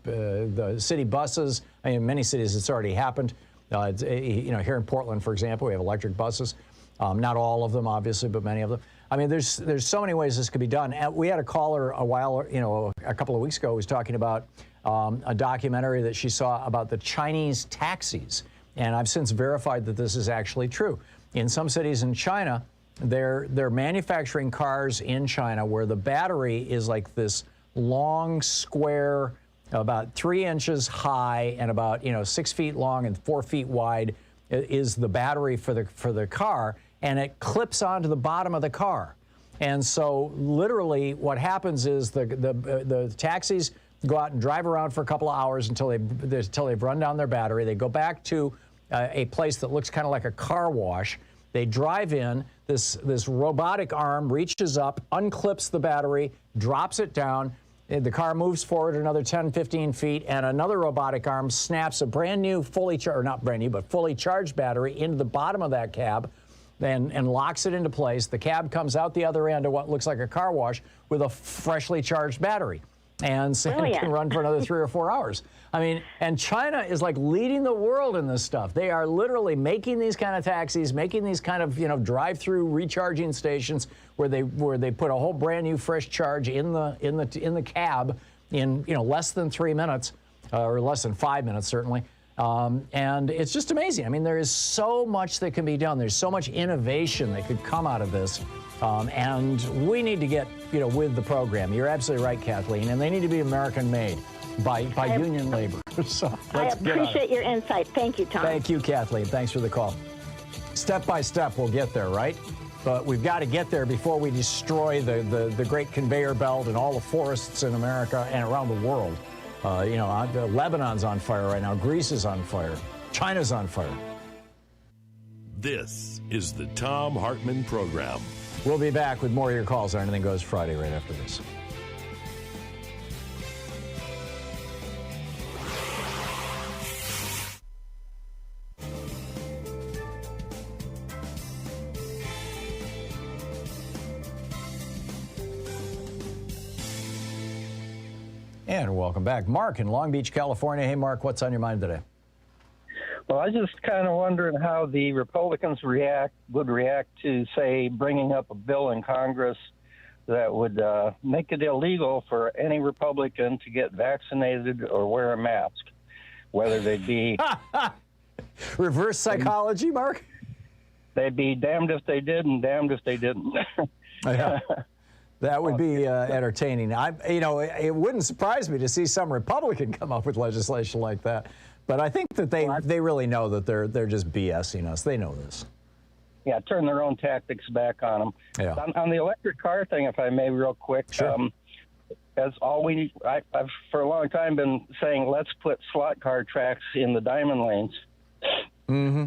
city buses, I mean, in many cities it's already happened. Here in Portland, for example, we have electric buses. Not all of them, obviously, but many of them. I mean, there's so many ways this could be done. We had a caller a couple of weeks ago who was talking about a documentary that she saw about the Chinese taxis. And I've since verified that this is actually true. In some cities in China, they're manufacturing cars in China where the battery is like this long square, about 3 inches high and about 6 feet long and 4 feet wide is the battery for the car, and it clips onto the bottom of the car. And so literally what happens is the taxis go out and drive around for a couple of hours until they've run down their battery. They go back to a place that looks kind of like a car wash. They drive in, this robotic arm reaches up, unclips the battery, drops it down. The car moves forward another 10, 15 feet, and another robotic arm snaps a brand new, fully charged battery into the bottom of that cab and locks it into place. The cab comes out the other end of what looks like a car wash with a freshly charged battery. And so it can run for another 3 or 4 hours. I mean, and China is like leading the world in this stuff. They are literally making these kind of taxis, making these kind of drive-through recharging stations where they put a whole brand new fresh charge in the cab in less than 3 minutes or less than 5 minutes certainly. And it's just amazing. I mean, there is so much that can be done. There's so much innovation that could come out of this. And we need to get, with the program. You're absolutely right, Kathleen. And they need to be American-made by union labor. So I appreciate your insight. Thank you, Tom. Thank you, Kathleen. Thanks for the call. Step by step, we'll get there, right? But we've got to get there before we destroy the great conveyor belt and all the forests in America and around the world. Lebanon's on fire right now. Greece is on fire. China's on fire. This is the Thom Hartmann Program. We'll be back with more of your calls on Anything Goes Friday right after this. And welcome back. Mark in Long Beach, California. Hey, Mark, what's on your mind today? Well, I just kind of wondering how the Republicans would react to, say, bringing up a bill in Congress that would make it illegal for any Republican to get vaccinated or wear a mask, whether they'd be... Reverse psychology, Mark? They'd be damned if they did and damned if they didn't. Yeah. That would be entertaining. It wouldn't surprise me to see some Republican come up with legislation like that. But I think that they really know that they're just BSing us. They know this. Yeah, turn their own tactics back on them. Yeah. On the electric car thing, if I may, real quick. Sure. That's all we need. I've for a long time been saying, let's put slot car tracks in the diamond lanes. Mm-hmm.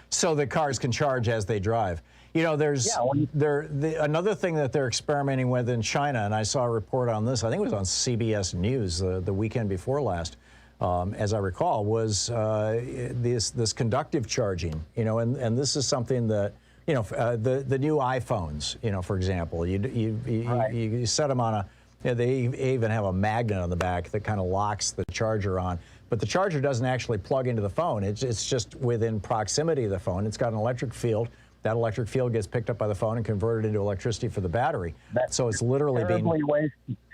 So that cars can charge as they drive. You know, there's another thing that they're experimenting with in China, and I saw a report on this, I think it was on CBS News the weekend before last, as I recall, was this conductive charging, you know, and this is something that, you know, the new iPhones, you know, for example, you set them on they even have a magnet on the back that kind of locks the charger on. But the charger doesn't actually plug into the phone. It's just within proximity of the phone. It's got an electric field. That electric field gets picked up by the phone and converted into electricity for the battery. So it's literally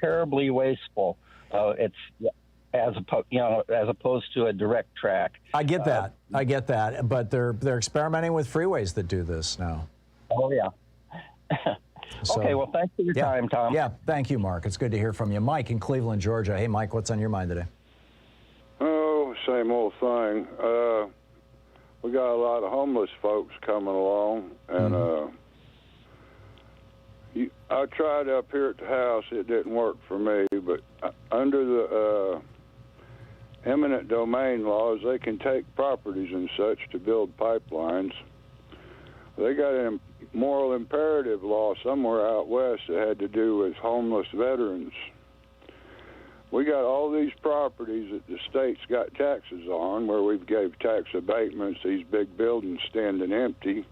terribly wasteful. It's as opposed to a direct track. I get that. I get that. But they're experimenting with freeways that do this now. Oh yeah. Okay. Well, thanks for your time, Tom. Yeah. Thank you, Mark. It's good to hear from you, Mike in Cleveland, Georgia. Hey, Mike, what's on your mind today? Oh, same old thing. We got a lot of homeless folks coming along, and I tried up here at the house. It didn't work for me, but under the eminent domain laws, they can take properties and such to build pipelines. They got a moral imperative law somewhere out west that had to do with homeless veterans. We got all these properties that the state's got taxes on, where we've gave tax abatements, these big buildings standing empty,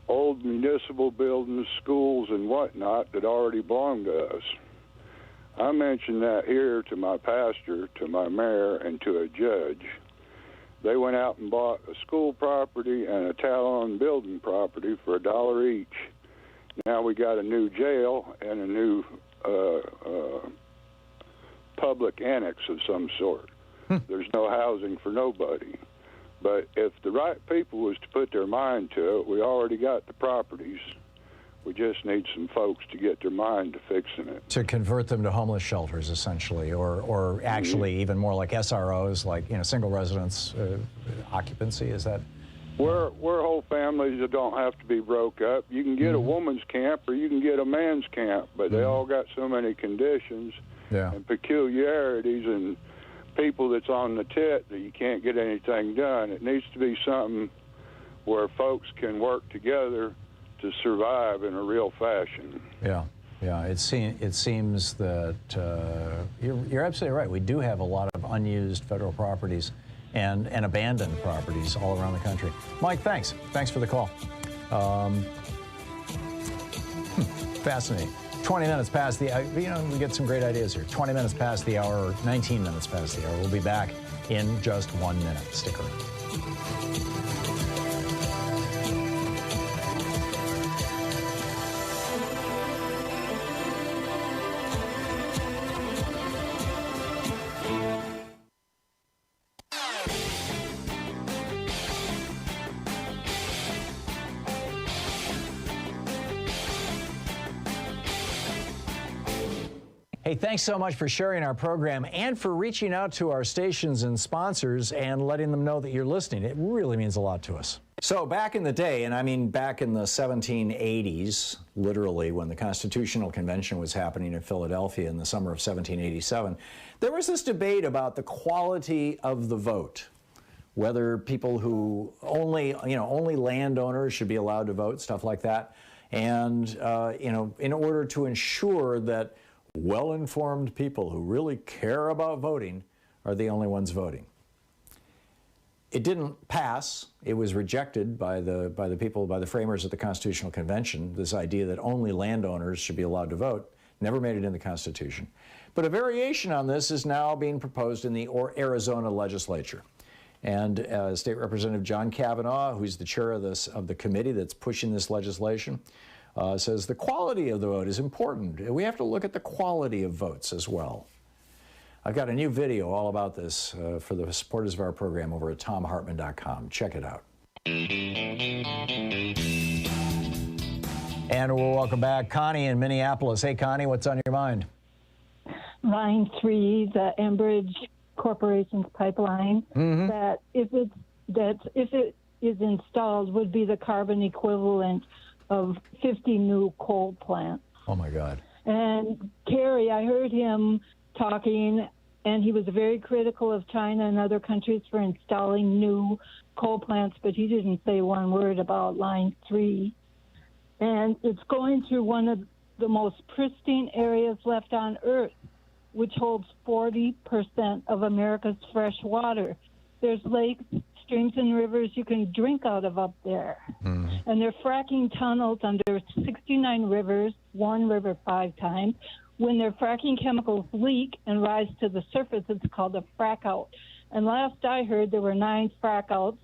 old municipal buildings, schools, and whatnot that already belong to us. I mentioned that here to my pastor, to my mayor, and to a judge. They went out and bought a school property and a Talon building property for $1 each. Now we got a new jail and a new public annex of some sort. There's no housing for nobody. But if the right people was to put their mind to it, we already got the properties. We just need some folks to get their mind to fixing it. To convert them to homeless shelters, essentially, or actually even more like SROs, like, you know, single residence occupancy. Is that? We're whole families that don't have to be broke up. You can get a woman's camp or you can get a man's camp, but they all got so many conditions and peculiarities and people that's on the tit that you can't get anything done. It needs to be something where folks can work together to survive in a real fashion. Yeah. It seems that you're absolutely right. We do have a lot of unused federal properties and abandoned properties all around the country. Mike, thanks. Thanks for the call. Fascinating. 20 minutes past the hour. You know, we get some great ideas here. 20 minutes past the hour, or 19 minutes past the hour. We'll be back in just 1 minute. Stick around. Hey, thanks so much for sharing our program and for reaching out to our stations and sponsors and letting them know that you're listening. It really means a lot to us. So back in the day, and I mean back in the 1780s, literally, when the Constitutional Convention was happening in Philadelphia in the summer of 1787, there was this debate about the quality of the vote, whether people who only landowners should be allowed to vote, stuff like that. And, in order to ensure that well-informed people who really care about voting are the only ones voting. It didn't pass. It was rejected by the framers of the Constitutional Convention, this idea that only landowners should be allowed to vote. Never made it in the Constitution. But a variation on this is now being proposed in the Arizona legislature. And State Representative John Kavanaugh, who's the chair of the committee that's pushing this legislation, says the quality of the vote is important. We have to look at the quality of votes as well. I've got a new video all about this for the supporters of our program over at thomhartmann.com. Check it out. And we'll welcome back Connie in Minneapolis. Hey, Connie, what's on your mind? Line 3, the Enbridge Corporation's pipeline, that if it is installed would be the carbon equivalent of 50 new coal plants. Oh, my God. And Kerry, I heard him talking, and he was very critical of China and other countries for installing new coal plants, but he didn't say one word about Line 3. And it's going through one of the most pristine areas left on Earth, which holds 40% of America's fresh water. There's lakes, streams, and rivers you can drink out of up there. And they're fracking tunnels under 69 rivers, one river 5 times. When their fracking chemicals leak and rise to the surface, it's called a frack out. And last I heard, there were 9 frack outs,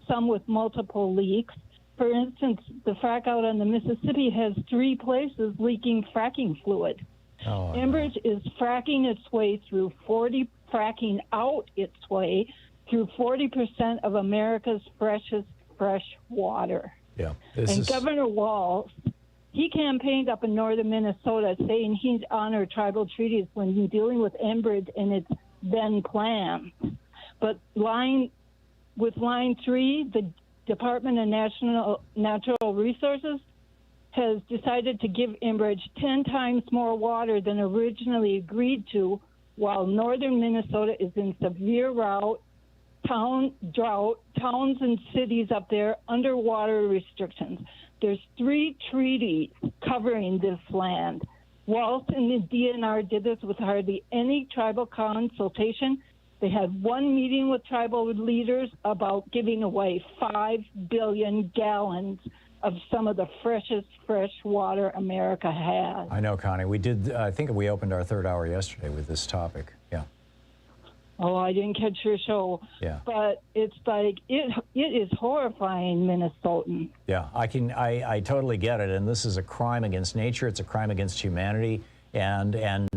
some with multiple leaks. For instance, the frack out on the Mississippi has 3 places leaking fracking fluid. Enbridge is fracking its way through fracking out its way through 40% of America's freshest fresh water. Yeah. And Governor Walz, he campaigned up in northern Minnesota saying he'd honor tribal treaties when dealing with Enbridge and its then plan. But with Line 3, the Department of Natural Resources has decided to give Enbridge 10 times more water than originally agreed to, while northern Minnesota is in severe drought, towns and cities up there underwater restrictions. There's 3 treaties covering this land. Walz and the DNR did this with hardly any tribal consultation. They had 1 meeting with tribal leaders about giving away 5 billion gallons of some of the freshest fresh water America has. I know, Connie. We did, I think we opened our 3rd hour yesterday with this topic. Yeah. Oh, I didn't catch your show. Yeah. But it's like, it is horrifying, Minnesotan. Yeah, I totally get it. And this is a crime against nature. It's a crime against humanity. And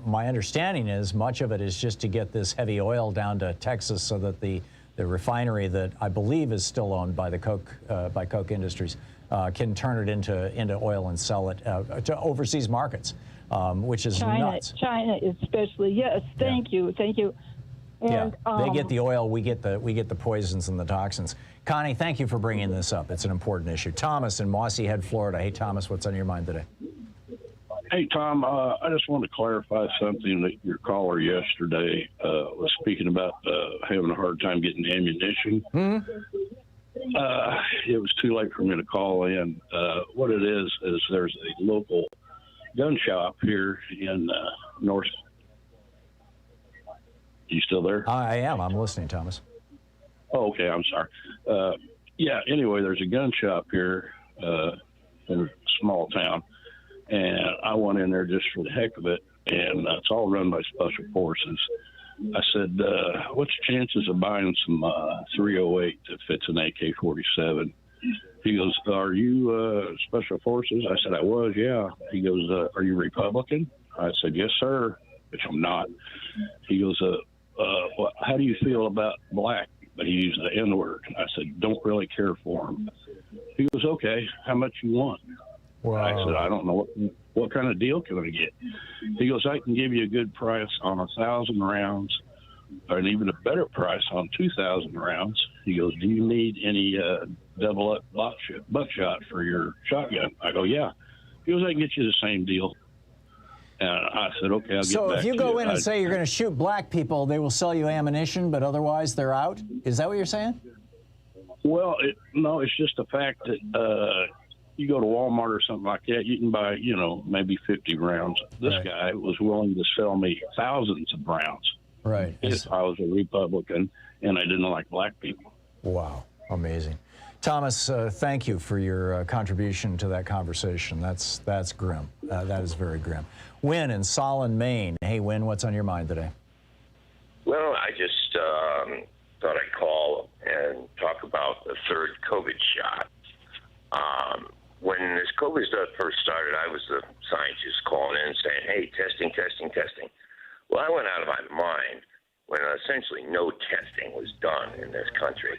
my understanding is much of it is just to get this heavy oil down to Texas so that the refinery that I believe is still owned by the Koch Industries can turn it into oil and sell it to overseas markets, which is nuts. China especially. Yes, thank you. And, they get the oil, we get the poisons and the toxins. Connie, thank you for bringing this up. It's an important issue. Thomas in Mossy Head, Florida. Hey, Thomas, what's on your mind today? Hey, Tom, I just want to clarify something that your caller yesterday was speaking about having a hard time getting ammunition. It was too late for me to call in. What it is there's a local gun shop here in North. You still there? I am. I'm listening, Thomas. Oh, okay. I'm sorry. Yeah, anyway, there's a gun shop here in a small town. And I went in there just for the heck of it, and it's all run by Special Forces. I said, what's the chances of buying some 308 that fits an AK-47? He goes, are you Special Forces? I said, I was, yeah. He goes, are you Republican? I said, yes, sir, which I'm not. He goes, well, how do you feel about black? But he used the N-word. I said, don't really care for him. He goes, okay, how much you want? Wow. I said, I don't know what kind of deal can I get. He goes, I can give you a good price on 1,000 rounds, or an even a better price on 2,000 rounds. He goes, do you need any double-up buckshot for your shotgun? I go, yeah. He goes, I can get you the same deal. And I said, okay, I'll get back to you. So if you go in and say you're going to shoot black people, they will sell you ammunition, but otherwise they're out? Is that what you're saying? Well, no, it's just the fact that you go to Walmart or something like that, you can buy, maybe 50 rounds. This guy was willing to sell me thousands of rounds. Right. If I was a Republican and I didn't like black people. Wow. Amazing. Thomas, thank you for your contribution to that conversation. That's grim. That is very grim. Wynn in Solon, Maine. Hey, Wynn, what's on your mind today? Well, I just thought I'd call and talk about the 3rd COVID shot. When this COVID stuff first started, I was the scientist calling in saying, hey, testing. Well, I went out of my mind when essentially no testing was done in this country.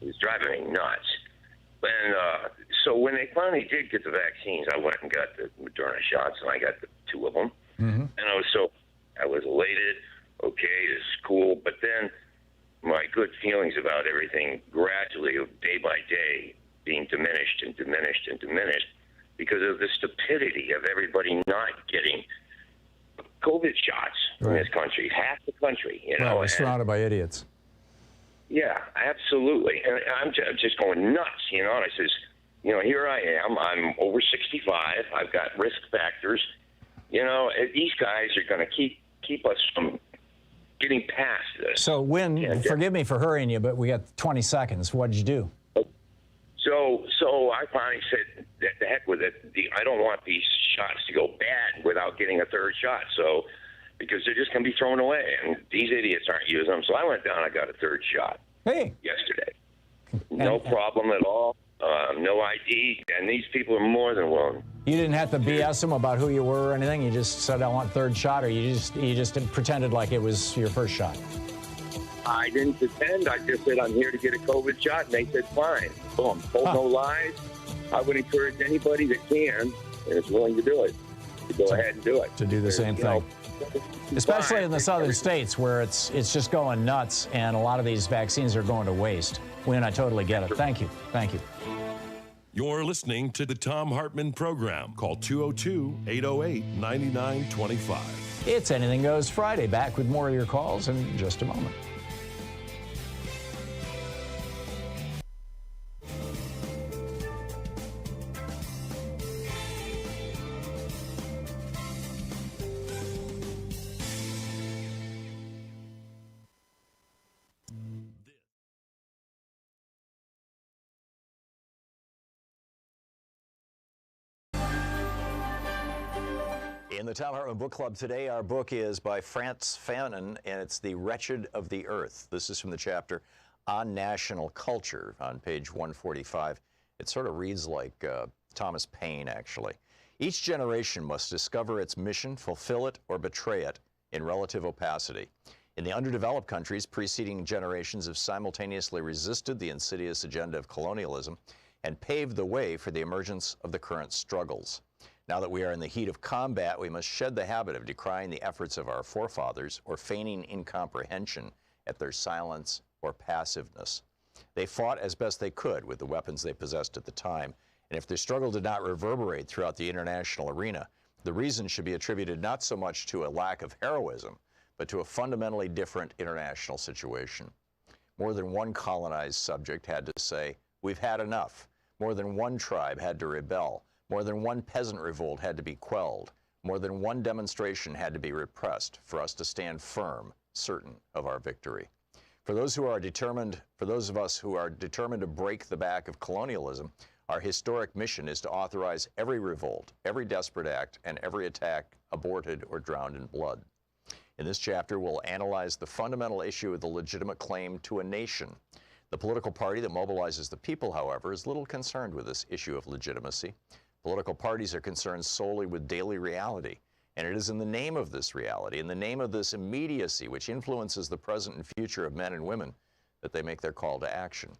It was driving me nuts. And so when they finally did get the vaccines, I went and got the Moderna shots, and I got the 2 of them. And I was elated. Okay, this is cool. But then my good feelings about everything gradually, day by day, being diminished. because of the stupidity of everybody not getting COVID shots in this country. Half the country, you know. Well, we're surrounded by idiots. Yeah, absolutely. And I'm just going nuts, you know. And I says, you know, here I am. I'm over 65. I've got risk factors. You know, these guys are going to keep us from getting past this. So forgive me for hurrying you, but we got 20 seconds. What did you do? So I finally said, the heck with it. I don't want these shots to go bad without getting a third shot. So, because they're just going to be thrown away, and these idiots aren't using them. So I went down. I got a third shot. Yesterday. No problem at all. No ID, and these people are more than willing. You didn't have to BS them about who you were or anything? You just said, I want third shot, or you just pretended like it was your first shot? I didn't pretend. I just said, I'm here to get a COVID shot, and they said, fine. Boom. Told no lies. I would encourage anybody that can and is willing to do it to go ahead and do it. To do the same thing. Especially in the southern states where it's just going nuts, and a lot of these vaccines are going to waste. Wynn, I totally get it. Thank you. Thank you. You're listening to the Thom Hartmann Program. Call 202-808-9925. It's Anything Goes Friday. Back with more of your calls in just a moment. In the Thom Hartmann Book Club today, our book is by Frantz Fanon, and it's The Wretched of the Earth. This is from the chapter on national culture on page 145. It sort of reads like Thomas Paine, actually. Each generation must discover its mission, fulfill it, or betray it in relative opacity. In the underdeveloped countries, preceding generations have simultaneously resisted the insidious agenda of colonialism and paved the way for the emergence of the current struggles. Now that we are in the heat of combat, we must shed the habit of decrying the efforts of our forefathers or feigning incomprehension at their silence or passiveness. They fought as best they could with the weapons they possessed at the time, and if their struggle did not reverberate throughout the international arena, the reason should be attributed not so much to a lack of heroism, but to a fundamentally different international situation. More than one colonized subject had to say, "We've had enough." More than one tribe had to rebel. More than one peasant revolt had to be quelled. More than one demonstration had to be repressed for us to stand firm, certain of our victory. For those of us who are determined to break the back of colonialism, our historic mission is to authorize every revolt, every desperate act, and every attack aborted or drowned in blood. In this chapter, we'll analyze the fundamental issue of the legitimate claim to a nation. The political party that mobilizes the people, however, is little concerned with this issue of legitimacy. Political parties are concerned solely with daily reality, and it is in the name of this reality, in the name of this immediacy which influences the present and future of men and women, that they make their call to action.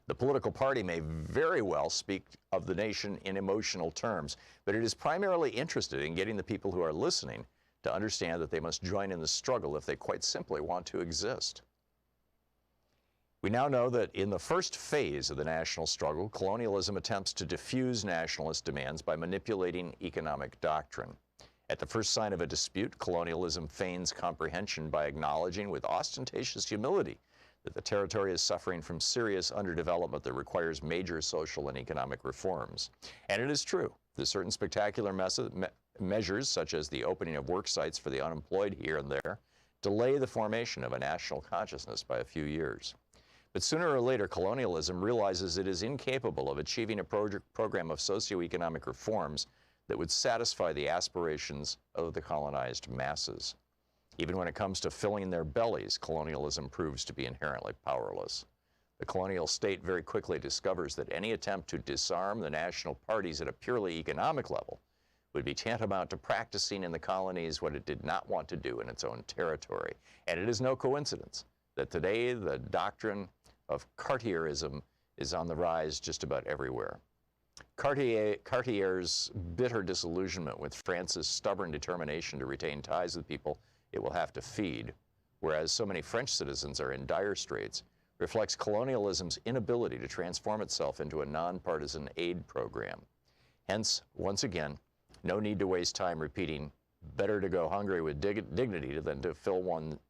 The political party may very well speak of the nation in emotional terms, but it is primarily interested in getting the people who are listening to understand that they must join in the struggle if they quite simply want to exist. We now know that in the first phase of the national struggle, colonialism attempts to diffuse nationalist demands by manipulating economic doctrine. At the first sign of a dispute, colonialism feigns comprehension by acknowledging with ostentatious humility that the territory is suffering from serious underdevelopment that requires major social and economic reforms. And it is true that certain spectacular measures, such as the opening of work sites for the unemployed here and there, delay the formation of a national consciousness by a few years. But sooner or later, colonialism realizes it is incapable of achieving a program of socioeconomic reforms that would satisfy the aspirations of the colonized masses. Even when it comes to filling their bellies, colonialism proves to be inherently powerless. The colonial state very quickly discovers that any attempt to disarm the national parties at a purely economic level would be tantamount to practicing in the colonies what it did not want to do in its own territory. And it is no coincidence that today the doctrine of Cartierism is on the rise just about everywhere. Cartier's bitter disillusionment with France's stubborn determination to retain ties with people it will have to feed, whereas so many French citizens are in dire straits, reflects colonialism's inability to transform itself into a nonpartisan aid program. Hence, once again, no need to waste time repeating, better to go hungry with dignity than to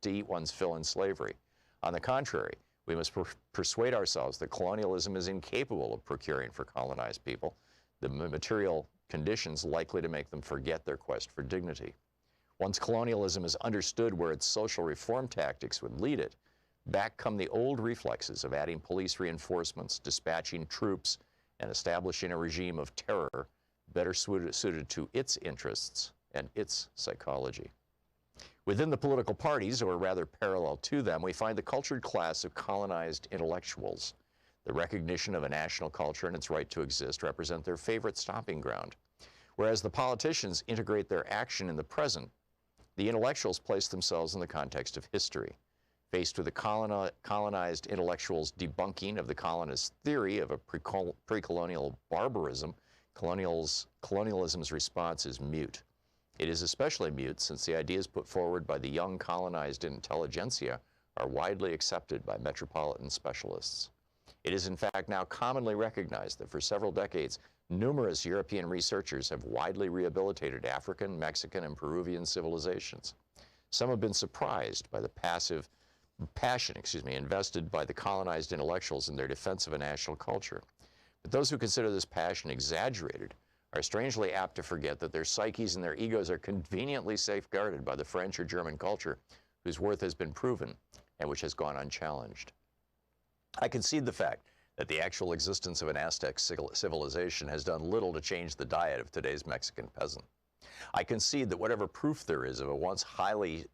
eat one's fill in slavery. On the contrary, we must persuade ourselves that colonialism is incapable of procuring for colonized people the material conditions likely to make them forget their quest for dignity. Once colonialism is understood where its social reform tactics would lead it, back come the old reflexes of adding police reinforcements, dispatching troops, and establishing a regime of terror better suited to its interests and its psychology. Within the political parties, or rather parallel to them, we find the cultured class of colonized intellectuals. The recognition of a national culture and its right to exist represent their favorite stomping ground. Whereas the politicians integrate their action in the present, the intellectuals place themselves in the context of history. Faced with the colonized intellectuals' debunking of the colonist theory of a pre-colonial barbarism, colonialism's response is mute. It is especially mute since the ideas put forward by the young colonized intelligentsia are widely accepted by metropolitan specialists. It is in fact now commonly recognized that for several decades, numerous European researchers have widely rehabilitated African, Mexican, and Peruvian civilizations. Some have been surprised by the passion invested by the colonized intellectuals in their defense of a national culture. But those who consider this passion exaggerated are strangely apt to forget that their psyches and their egos are conveniently safeguarded by the French or German culture, whose worth has been proven and which has gone unchallenged. I concede the fact that the actual existence of an Aztec civilization has done little to change the diet of today's Mexican peasant. I concede that whatever proof there is of the once mighty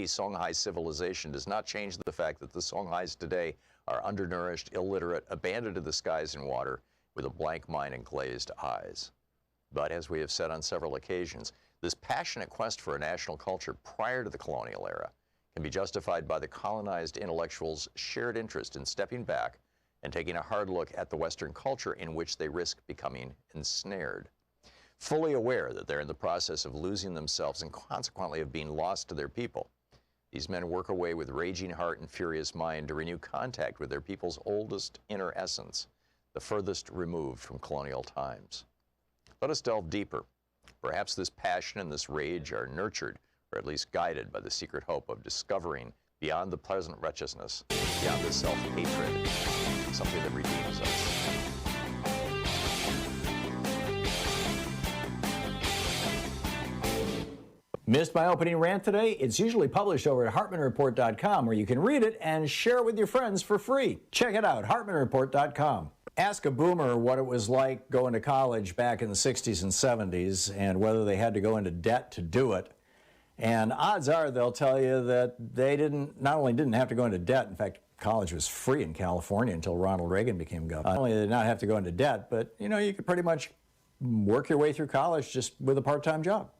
Songhai civilization does not change the fact that the Songhais today are undernourished, illiterate, abandoned to the skies and water, with a blank mind and glazed eyes. But as we have said on several occasions, this passionate quest for a national culture prior to the colonial era can be justified by the colonized intellectuals' shared interest in stepping back and taking a hard look at the Western culture in which they risk becoming ensnared. Fully aware that they're in the process of losing themselves and consequently of being lost to their people, these men work away with raging heart and furious mind to renew contact with their people's oldest inner essence, the furthest removed from colonial times. Let us delve deeper. Perhaps this passion and this rage are nurtured, or at least guided, by the secret hope of discovering, beyond the pleasant wretchedness, beyond the self-hatred, something that redeems us. Missed my opening rant today? It's usually published over at HartmannReport.com, where you can read it and share it with your friends for free. Check it out, HartmannReport.com. Ask a boomer what it was like going to college back in the 60s and 70s and whether they had to go into debt to do it. And odds are they'll tell you that they not only didn't have to go into debt, in fact, college was free in California until Ronald Reagan became governor. Not only did they not have to go into debt, but you could pretty much work your way through college just with a part-time job.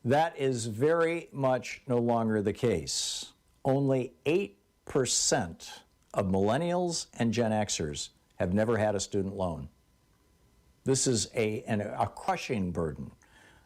That is very much no longer the case. Only 8% of millennials and Gen Xers have never had a student loan. This is a crushing burden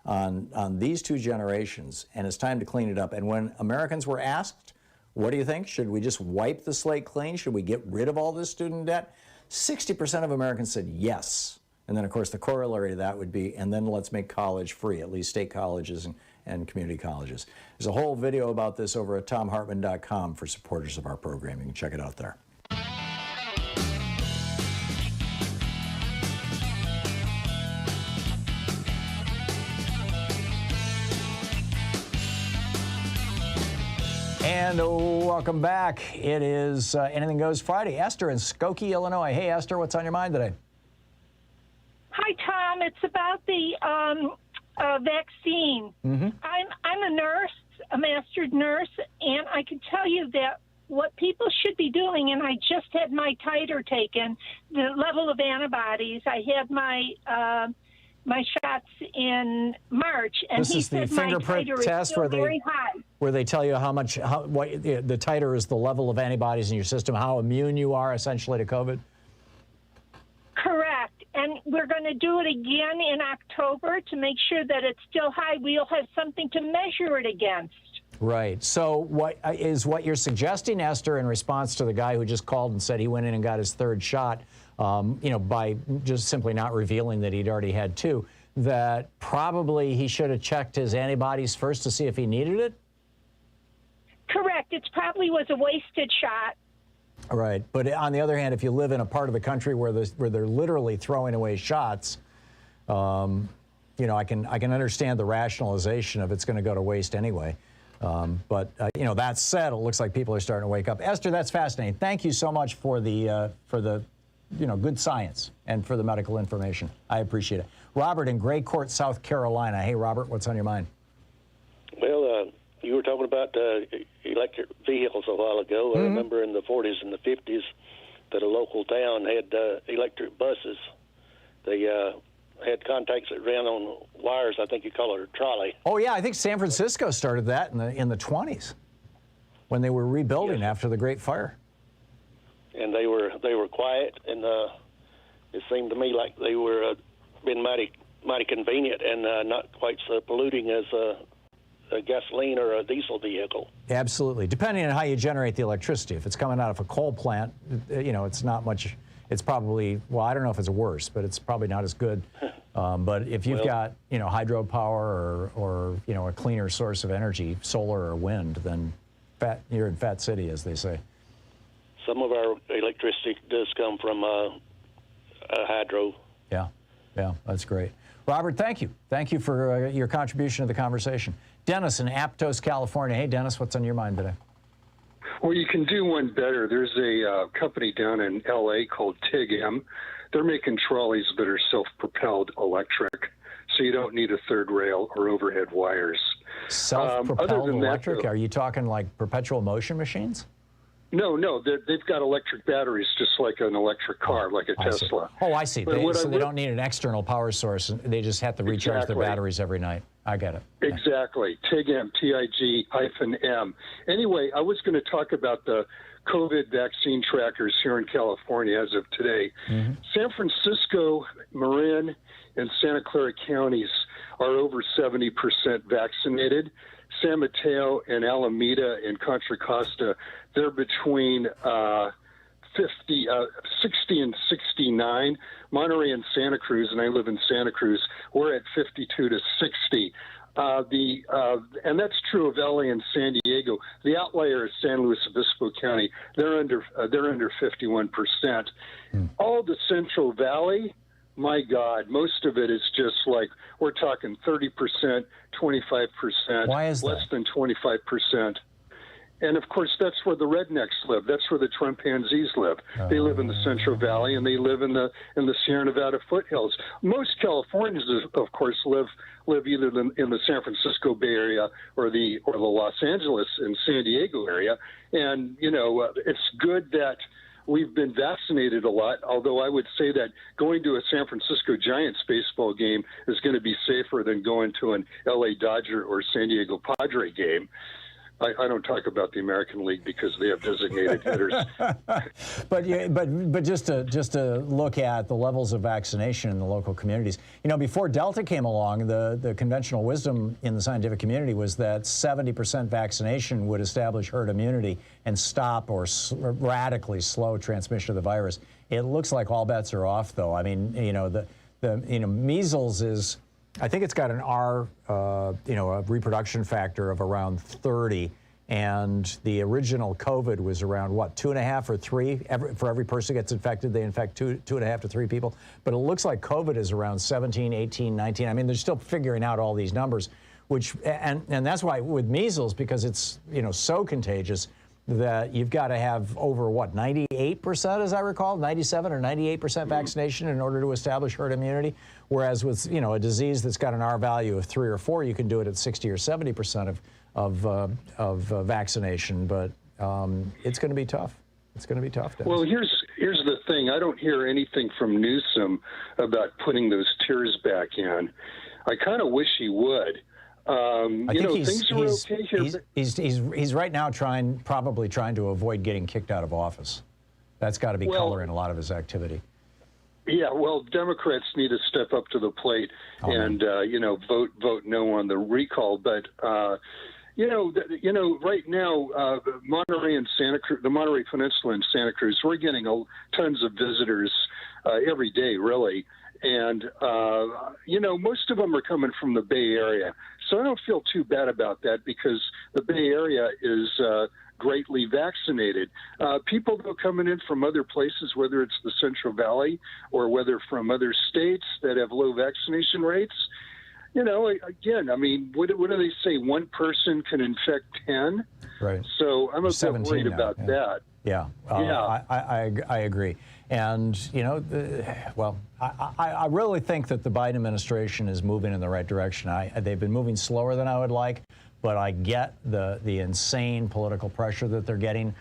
on these two generations, and it's time to clean it up. And when Americans were asked, what do you think? Should we just wipe the slate clean? Should we get rid of all this student debt? 60% of Americans said yes. And then, of course, the corollary to that would be, and then let's make college free, at least state colleges and community colleges. There's a whole video about this over at thomhartmann.com for supporters of our program. You can check it out there. And welcome back. It is Anything Goes Friday. Esther in Skokie, Illinois. Hey, Esther, what's on your mind today? Hi, Tom. It's about the vaccine. Mm-hmm. I'm a nurse, a mastered nurse, and I can tell you that what people should be doing, and I just had my titer taken, the level of antibodies. I had my shots in March, and this is the fingerprint test where they tell you what the titer is, the level of antibodies in your system, how immune you are essentially to COVID. Correct. And we're going to do it again in October to make sure that it's still high. We'll have something to measure it against. Right. So what you're suggesting, Esther, in response to the guy who just called and said he went in and got his third shot, by just simply not revealing that he'd already had 2, that probably he should have checked his antibodies first to see if he needed it? Correct. It probably was a wasted shot. Right. But on the other hand, if you live in a part of the country where they're literally throwing away shots, I can understand the rationalization of it's going to go to waste anyway. That said, it looks like people are starting to wake up. Esther, that's fascinating. Thank you so much for the good science and for the medical information. I appreciate it. Robert in Gray Court, South Carolina. Hey, Robert, what's on your mind? Well, you were talking about electric vehicles a while ago. Mm-hmm. I remember in the 40s and the 50s that a local town had electric buses. They had contacts that ran on wires. I think you call it a trolley. Oh yeah, I think San Francisco started that in the 20s when they were rebuilding after the Great Fire. And they were quiet, and it seemed to me like they were been mighty convenient and not quite so polluting as a gasoline or a diesel vehicle. Absolutely, depending on how you generate the electricity. If it's coming out of a coal plant, it's not much. It's probably, well, I don't know if it's worse, but it's probably not as good. But if you've got, hydropower or a cleaner source of energy, solar or wind, then you're in Fat City, as they say. Some of our electricity does come from hydro. Yeah, that's great. Robert, thank you. Thank you for your contribution to the conversation. Dennis in Aptos, California. Hey, Dennis, what's on your mind today? Well, you can do one better. There's a company down in L.A. called TIG-M. They're making trolleys that are self-propelled electric, so you don't need a third rail or overhead wires. Self-propelled electric? Are you talking like perpetual motion machines? No, they've got electric batteries just like an electric car, like a Tesla. Oh, I see. They don't need an external power source. They just have to recharge their batteries every night. I get it. Exactly. TIG-M, TIG-M. Anyway, I was going to talk about the COVID vaccine trackers here in California as of today. Mm-hmm. San Francisco, Marin, and Santa Clara counties are over 70% vaccinated. San Mateo and Alameda and Contra Costa, they're between 60 and 69. Monterey and Santa Cruz, and I live in Santa Cruz, we're at 52 to 60. And that's true of LA and San Diego. The outlier is San Luis Obispo County. They're under 51%. All the Central Valley, my God, most of it is just like, we're talking 30%, 25%. Why is that? Less than 25%. And of course, that's where the rednecks live. That's where the Trumpanzees live. They live in the Central Valley, and they live in the Sierra Nevada foothills. Most Californians, of course, live either in the San Francisco Bay Area or the Los Angeles and San Diego area. And it's good that we've been vaccinated a lot, although I would say that going to a San Francisco Giants baseball game is going to be safer than going to an LA Dodger or San Diego Padre game. I don't talk about the American League because they have designated hitters. but just to look at the levels of vaccination in the local communities, before Delta came along, the conventional wisdom in the scientific community was that 70% vaccination would establish herd immunity and stop or radically slow transmission of the virus. It looks like all bets are off, though. I mean, the measles is, I think it's got an a reproduction factor of around 30, and the original COVID was around, what, 2.5 or 3? For every person who gets infected, they infect 2.5 to 3 people. But it looks like COVID is around 17, 18, 19. I mean, they're still figuring out all these numbers, and that's why with measles, because it's, so contagious, that you've got to have over, what, 98%, as I recall, 97 or 98% vaccination in order to establish herd immunity. Whereas with, a disease that's got an R value of 3 or 4, you can do it at 60 or 70% of vaccination. But it's going to be tough. It's going to be tough. Dennis. Well, here's the thing. I don't hear anything from Newsom about putting those tiers back in. I kind of wish he would. I think things are okay here. He's right now probably trying to avoid getting kicked out of office. That's got to be coloring a lot of his activity. Yeah, well, Democrats need to step up to the plate and vote no on the recall. But Right now, Monterey and Santa Cruz, the Monterey Peninsula and Santa Cruz, we're getting tons of visitors every day, really. And, most of them are coming from the Bay Area. So I don't feel too bad about that because the Bay Area is greatly vaccinated. People though coming in from other places, whether it's the Central Valley or whether from other states that have low vaccination rates, again, I mean, what do they say? One person can infect 10? Right. So I'm a bit worried about that. Yeah. I agree. And, I really think that the Biden administration is moving in the right direction. They've been moving slower than I would like, but I get the insane political pressure that they're getting,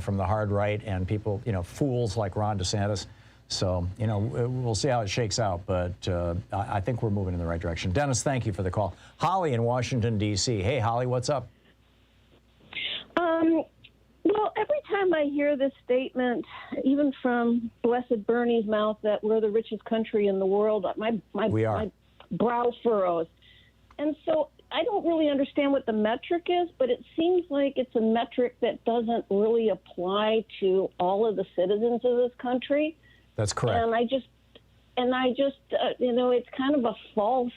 from the hard right and people, fools like Ron DeSantis. So, we'll see how it shakes out, but I think we're moving in the right direction. Dennis, thank you for the call. Holly in Washington, D.C. Hey, Holly, what's up? Well, every time I hear this statement, even from Blessed Bernie's mouth, that we're the richest country in the world, my brow furrows. And so I don't really understand what the metric is, but it seems like it's a metric that doesn't really apply to all of the citizens of this country. That's correct. And I just, it's kind of a false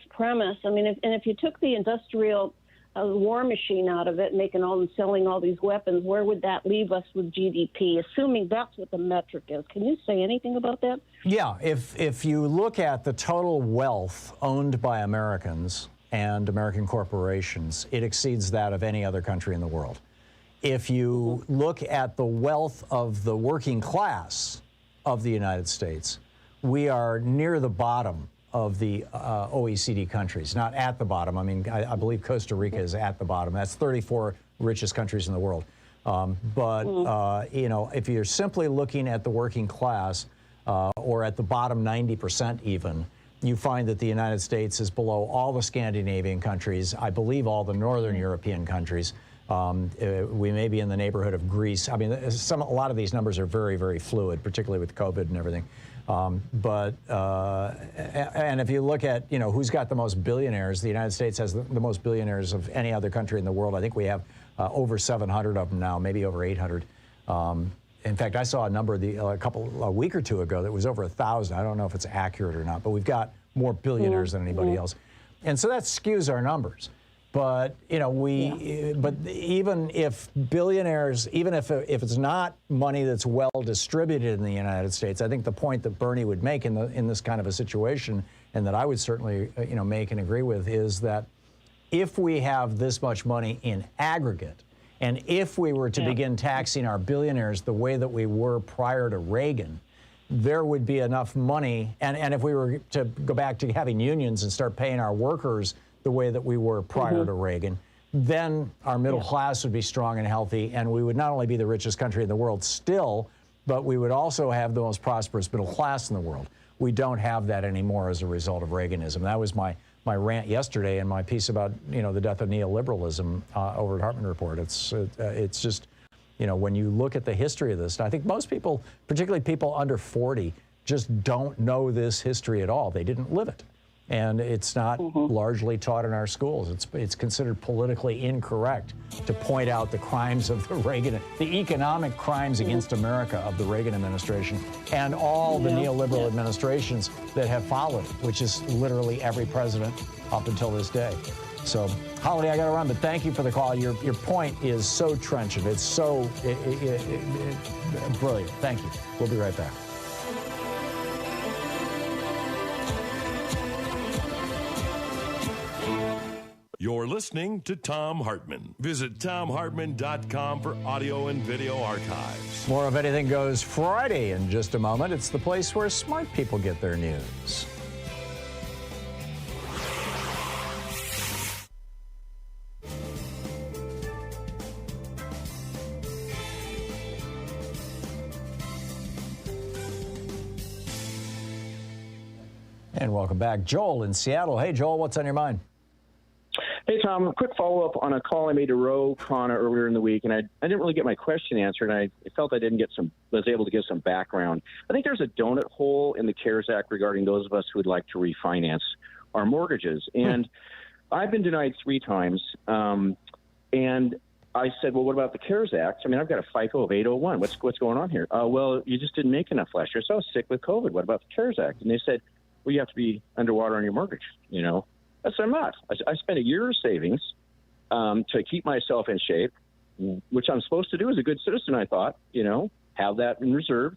premise. I mean, if you took the industrial war machine out of it, selling all these weapons, where would that leave us with GDP? Assuming that's what the metric is. Can you say anything about that? Yeah, if you look at the total wealth owned by Americans and American corporations, it exceeds that of any other country in the world. If you look at the wealth of the working class of the United States, we are near the bottom of the OECD countries, not at the bottom. I mean, I believe Costa Rica is at the bottom. That's 34 richest countries in the world. If you're simply looking at the working class or at the bottom 90% even, you find that the United States is below all the Scandinavian countries, I believe all the Northern European countries. We may be in the neighborhood of Greece. I mean, a lot of these numbers are very, very fluid, particularly with COVID and everything. And if you look at, who's got the most billionaires, the United States has the most billionaires of any other country in the world. I think we have over 700 of them now, maybe over 800. In fact, I saw a number a week or two ago that was over 1,000. I don't know if it's accurate or not, but we've got more billionaires than anybody else. And so that skews our numbers. But, but even if billionaires, even if it's not money that's well distributed in the United States, I think the point that Bernie would make in this kind of a situation, and that I would certainly, make and agree with, is that if we have this much money in aggregate, and if we were to begin taxing our billionaires the way that we were prior to Reagan, there would be enough money. And if we were to go back to having unions and start paying our workers the way that we were prior to Reagan, then our middle class would be strong and healthy, and we would not only be the richest country in the world still, but we would also have the most prosperous middle class in the world. We don't have that anymore as a result of Reaganism. That was my rant yesterday in my piece about, the death of neoliberalism over at Hartmann Report. It's just, when you look at the history of this, I think most people, particularly people under 40, just don't know this history at all. They didn't live it. And it's not largely taught in our schools. It's considered politically incorrect to point out the crimes of the economic crimes against America of the Reagan administration and all the neoliberal administrations that have followed, which is literally every president up until this day. So, Holly, I got to run, but thank you for the call. Your point is so trenchant. It's so brilliant. Thank you. We'll be right back. You're listening to Thom Hartmann. Visit ThomHartmann.com for audio and video archives. More of Anything Goes Friday in just a moment. It's the place where smart people get their news. And welcome back. Joel in Seattle. Hey, Joel, what's on your mind? Hey, Tom, a quick follow-up on a call I made to Ro Khanna earlier in the week, and I didn't really get my question answered, and I felt I was able to give some background. I think there's a donut hole in the CARES Act regarding those of us who would like to refinance our mortgages. And I've been denied 3 times, and I said, well, what about the CARES Act? I mean, I've got a FICO of 801. What's going on here? Well, you just didn't make enough last year, so I was sick with COVID. What about the CARES Act? And they said, well, you have to be underwater on your mortgage, you know. I said, I'm not. I spent a year of savings to keep myself in shape, which I'm supposed to do as a good citizen, I thought, you know, have that in reserve.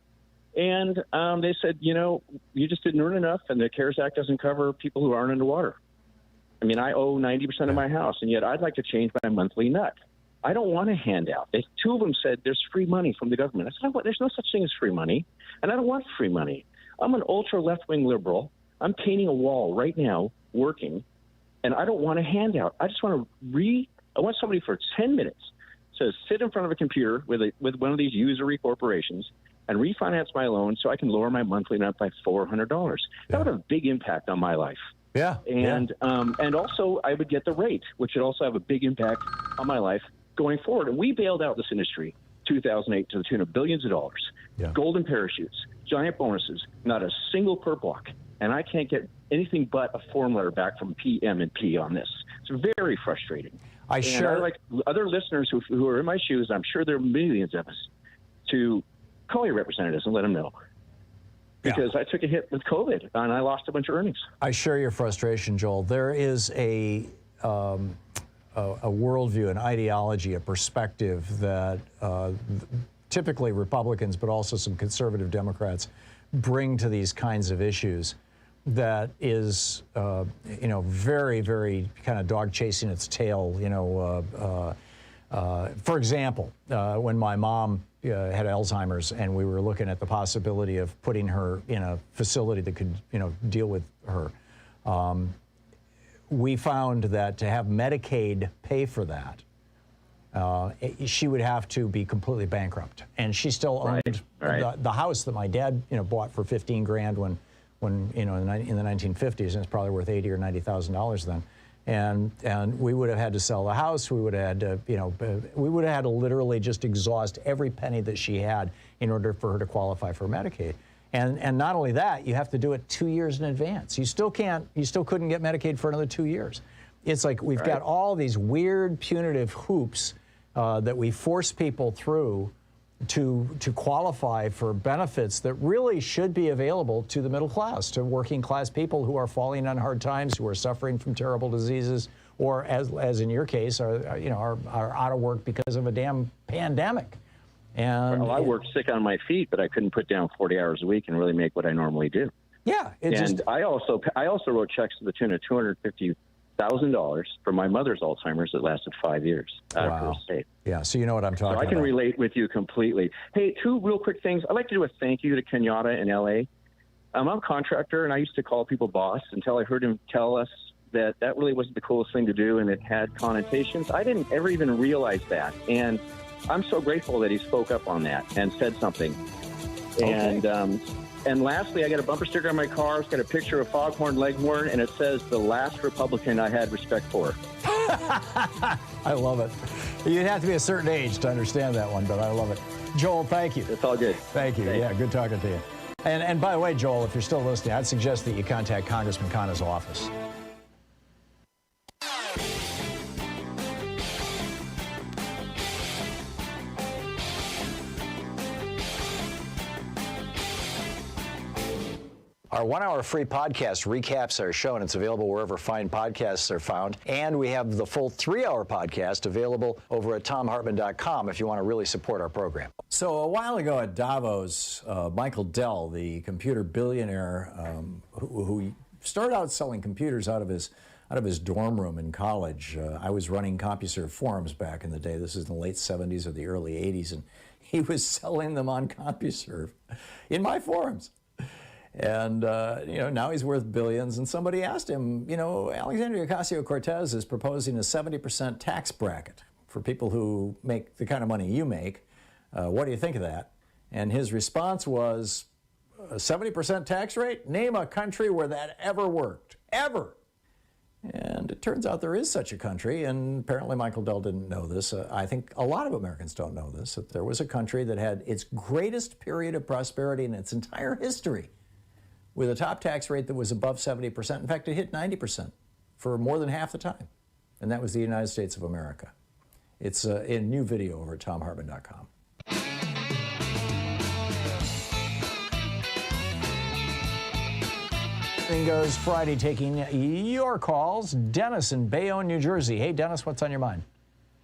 And they said, you know, you just didn't earn enough, and the CARES Act doesn't cover people who aren't underwater. I mean, I owe 90% of my house, and yet I'd like to change my monthly nut. I don't want a handout. 2 of them said there's free money from the government. I said, there's no such thing as free money, and I don't want free money. I'm an ultra left-wing liberal. I'm painting a wall right now, working, and I don't want a handout. I just want I want somebody for 10 minutes to sit in front of a computer with one of these usury corporations and refinance my loan so I can lower my monthly nut by $400. That would have a big impact on my life. Yeah. And also I would get the rate, which would also have a big impact on my life going forward. And we bailed out this industry 2008 to the tune of billions of dollars. Yeah. Golden parachutes, giant bonuses, not a single per block. And I can't get anything but a form letter back from PM&P on this. It's very frustrating. I like other listeners who are in my shoes, I'm sure there are millions of us, to call your representatives and let them know. Because I took a hit with COVID and I lost a bunch of earnings. I share your frustration, Joel. There is a worldview, an ideology, a perspective that typically Republicans, but also some conservative Democrats, bring to these kinds of issues that is, you know, very, very kind of dog chasing its tail. You know, for example, when my mom had Alzheimer's and we were looking at the possibility of putting her in a facility that could, you know, deal with her, we found that to have Medicaid pay for that, she would have to be completely bankrupt. And she still owned the house that my dad, you know, bought for $15,000 when you know, in the 1950s, and it's probably worth $80,000 or $90,000 then. And we would have had to sell the house. We would have had to, you know, we would have had to literally just exhaust every penny that she had in order for her to qualify for Medicaid. And not only that, you have to do it 2 years in advance. You still couldn't get Medicaid for another 2 years. It's like we've got all these weird punitive hoops that we force people through to qualify for benefits that really should be available to the middle class, to working class people who are falling on hard times, who are suffering from terrible diseases, or as in your case, are out of work because of a damn pandemic. And I worked sick on my feet, but I couldn't put down 40 hours a week and really make what I normally do. Yeah, I also wrote checks to the tune of $250,000 for my mother's Alzheimer's that lasted 5 years out of her estate. Yeah, so you know what I'm talking about. So I can relate with you completely. Hey, 2 real quick things. I'd like to do a thank you to Kenyatta in L.A. I'm a contractor, and I used to call people boss until I heard him tell us that really wasn't the coolest thing to do, and it had connotations. I didn't ever even realize that, and I'm so grateful that he spoke up on that and said something. Okay. And lastly, I got a bumper sticker on my car. It's got a picture of Foghorn Leghorn, and it says, "The last Republican I had respect for." I love it. You'd have to be a certain age to understand that one, but I love it. Joel, thank you. It's all good. Thank you. Yeah, good talking to you. And by the way, Joel, if you're still listening, I'd suggest that you contact Congressman Khanna's office. Our 1-hour free podcast recaps our show, and it's available wherever fine podcasts are found. And we have the full 3-hour podcast available over at thomhartmann.com if you want to really support our program. So a while ago at Davos, Michael Dell, the computer billionaire who started out selling computers out of his dorm room in college. I was running CompuServe forums back in the day. This is in the late 70s or the early 80s, and he was selling them on CompuServe in my forums. And, you know, now he's worth billions. And somebody asked him, you know, Alexandria Ocasio-Cortez is proposing a 70% tax bracket for people who make the kind of money you make. What do you think of that? And his response was, a 70% tax rate? Name a country where that ever worked. Ever. And it turns out there is such a country, and apparently Michael Dell didn't know this. I think a lot of Americans don't know this, that there was a country that had its greatest period of prosperity in its entire history, with a top tax rate that was above 70%. In fact, it hit 90% for more than half the time, and that was the United States of America. It's a new video over at ThomHartmann.com. Goes Friday, taking your calls. Dennis in Bayonne, New Jersey. Hey, Dennis, what's on your mind?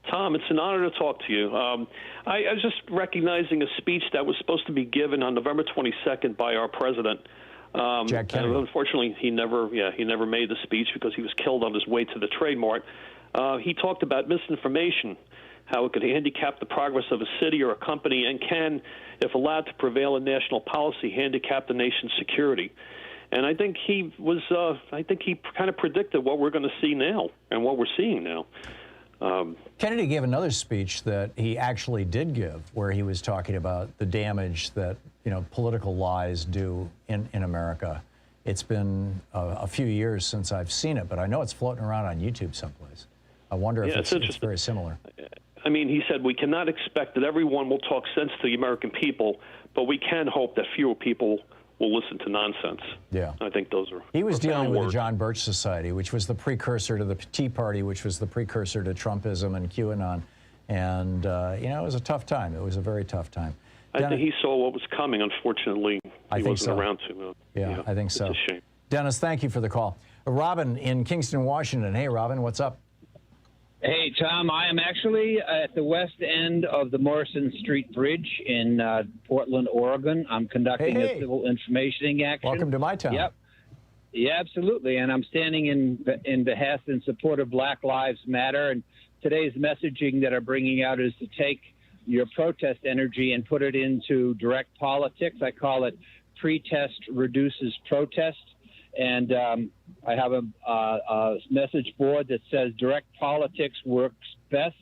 Tom, it's an honor to talk to you. I was just recognizing a speech that was supposed to be given on November 22nd by our president. Jack Kennedy. And unfortunately, he never made the speech because he was killed on his way to the Trade Mart. He talked about misinformation, how it could handicap the progress of a city or a company, and can, if allowed to prevail in national policy, handicap the nation's security. And I think he kind of predicted what we're going to see now and what we're seeing now. Kennedy gave another speech that he actually did give, where he was talking about the damage that political lies do in America. It's been a few years since I've seen it, but I know it's floating around on YouTube someplace. I wonder if it's very similar. I mean, he said we cannot expect that everyone will talk sense to the American people, but we can hope that fewer people will listen to nonsense. Yeah. I think those are He was dealing with words. the John Birch Society, which was the precursor to the Tea Party, which was the precursor to Trumpism and QAnon. And, it was a tough time. It was a very tough time. I think he saw what was coming. Unfortunately, he wasn't so. around to. Yeah, I think so. It's a shame. Dennis, thank you for the call. Robin in Kingston, Washington. Hey, Robin, what's up? Hey, Tom, I am actually at the west end of the Morrison Street Bridge in Portland, Oregon. I'm conducting a civil information action. Welcome to my town. Yep. Yeah, absolutely. And I'm standing in behest and support of Black Lives Matter. And today's messaging that I'm bringing out is to take your protest energy and put it into direct politics. I call it pretest reduces protest. And I have a message board that says direct politics works best,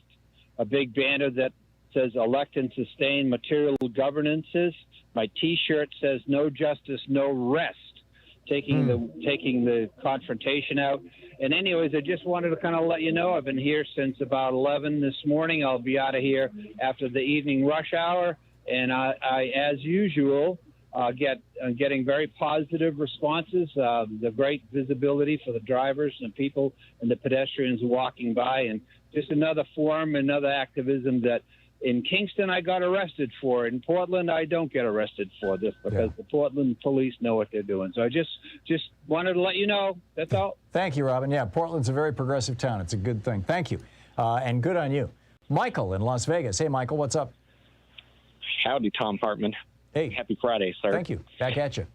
a big banner that says elect and sustain material governances. My T-shirt says no justice, no rest, taking the confrontation out. And anyways, I just wanted to kind of let you know I've been here since about 11 this morning. I'll be out of here after the evening rush hour. And I as usual, getting very positive responses, the great visibility for the drivers and people and the pedestrians walking by, and just another form, another activism that in Kingston I got arrested for. In Portland, I don't get arrested for this because the Portland police know what they're doing. So I just wanted to let you know. That's all. Thank you, Robin. Yeah, Portland's a very progressive town. It's a good thing. Thank you. And good on you. Michael in Las Vegas. Hey, Michael, what's up? Howdy, Thom Hartmann. Hey. Happy Friday, sir. Thank you. Back at you.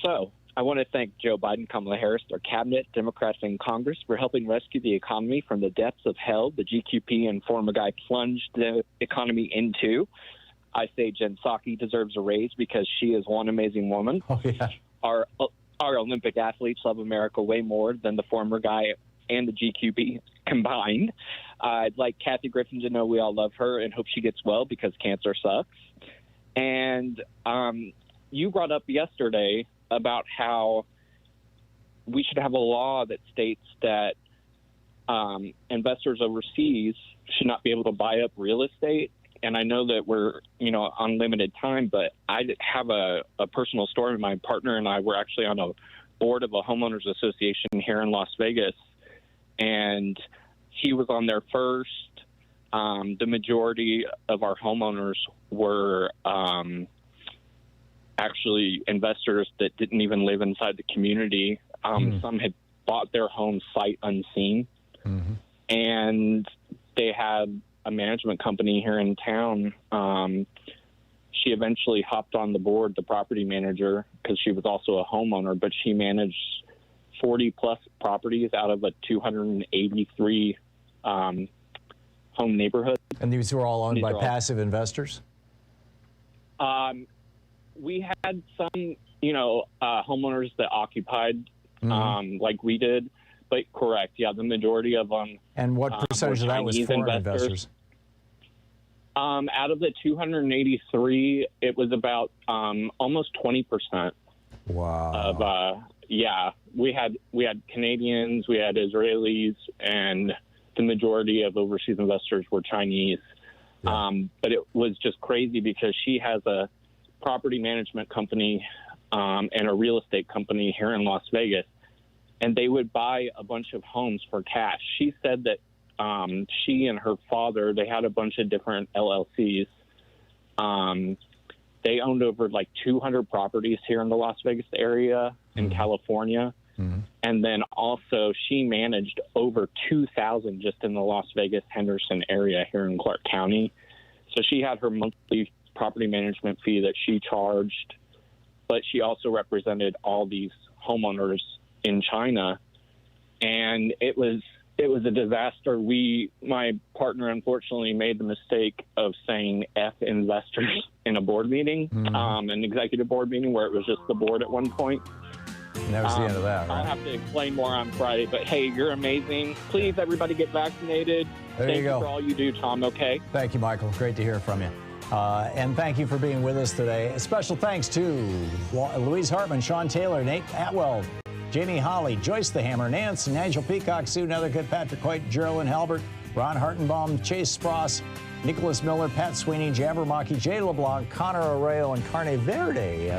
So, I want to thank Joe Biden, Kamala Harris, their cabinet, Democrats in Congress for helping rescue the economy from the depths of hell the GQP and former guy plunged the economy into. I say Jen Psaki deserves a raise because she is one amazing woman. Oh, yeah. Our Olympic athletes love America way more than the former guy and the GQP combined. I'd like Kathy Griffin to know we all love her and hope she gets well because cancer sucks. And you brought up yesterday about how we should have a law that states that investors overseas should not be able to buy up real estate. And I know that we're, on limited time, but I have a personal story. My partner and I were actually on a board of a homeowners association here in Las Vegas, and he was on there first. The majority of our homeowners were actually investors that didn't even live inside the community. Some had bought their home sight unseen, and they had a management company here in town. She eventually hopped on the board, the property manager, because she was also a homeowner, but she managed 40-plus properties out of a 283 home neighborhood. And these were all owned by passive investors? We had some, homeowners that occupied like we did, but correct. Yeah, the majority of them. And what percentage of that was foreign investors? Out of the 283, it was about almost 20%. Wow. Of we had Canadians, we had Israelis, and the majority of overseas investors were Chinese. Yeah. But it was just crazy because she has a property management company and a real estate company here in Las Vegas. and they would buy a bunch of homes for cash. She said that she and her father, they had a bunch of different LLCs. They owned over like 200 properties here in the Las Vegas area in California. And then also she managed over 2,000 just in the Las Vegas Henderson area here in Clark County. So she had her monthly property management fee that she charged, but she also represented all these homeowners in China. And it was a disaster. My partner unfortunately made the mistake of saying F investors in a board meeting, an executive board meeting where it was just the board at one point. And that was the end of that, right? I'll have to explain more on Friday, but hey, you're amazing. Please, everybody get vaccinated. Thank you for all you do, Tom, okay? Thank you, Michael. Great to hear from you. And thank you for being with us today. A special thanks to Louise Hartman, Sean Taylor, Nate Atwell, Jamie Holly, Joyce the Hammer, Nance, Nigel Peacock, Sue Nethercutt, Patrick Hoyt, Geraldine Halbert, Ron Hartenbaum, Chase Spross, Nicholas Miller, Pat Sweeney, Jabbermocky, Jay LeBlanc, Connor Arroyo, and Carne Verde.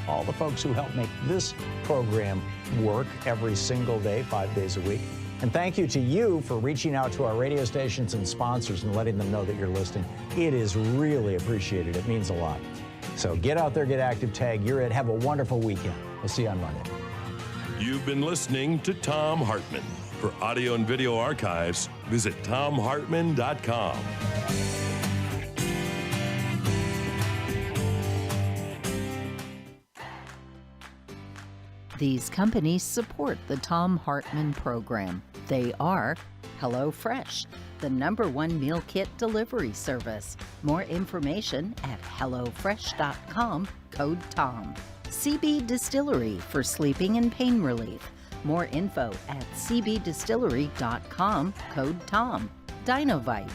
All the folks who help make this program work every single day, 5 days a week. And thank you to you for reaching out to our radio stations and sponsors and letting them know that you're listening. It is really appreciated. It means a lot. So get out there, get active, tag. You're it. Have a wonderful weekend. We'll see you on Monday. You've been listening to Thom Hartmann. For audio and video archives, visit thomhartmann.com. These companies support the Thom Hartmann Program. They are HelloFresh, the #1 meal kit delivery service. More information at hellofresh.com, code TOM. CB Distillery for sleeping and pain relief. More info at cbdistillery.com, code TOM. Dinovite,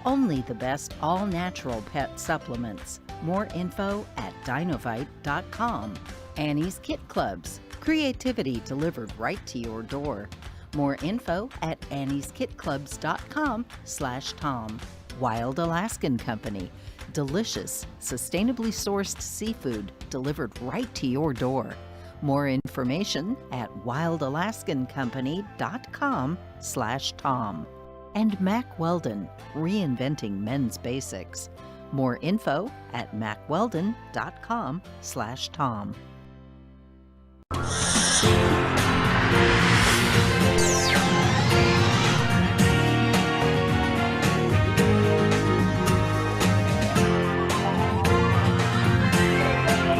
only the best all-natural pet supplements. More info at dinovite.com. Annie's Kit Clubs, creativity delivered right to your door. More info at annieskitclubs.com/Tom. Wild Alaskan Company, delicious, sustainably sourced seafood delivered right to your door. More information at wildalaskancompany.com/Tom. And Mack Weldon, reinventing men's basics. More info at mackweldon.com/Tom.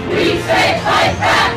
We say fight back!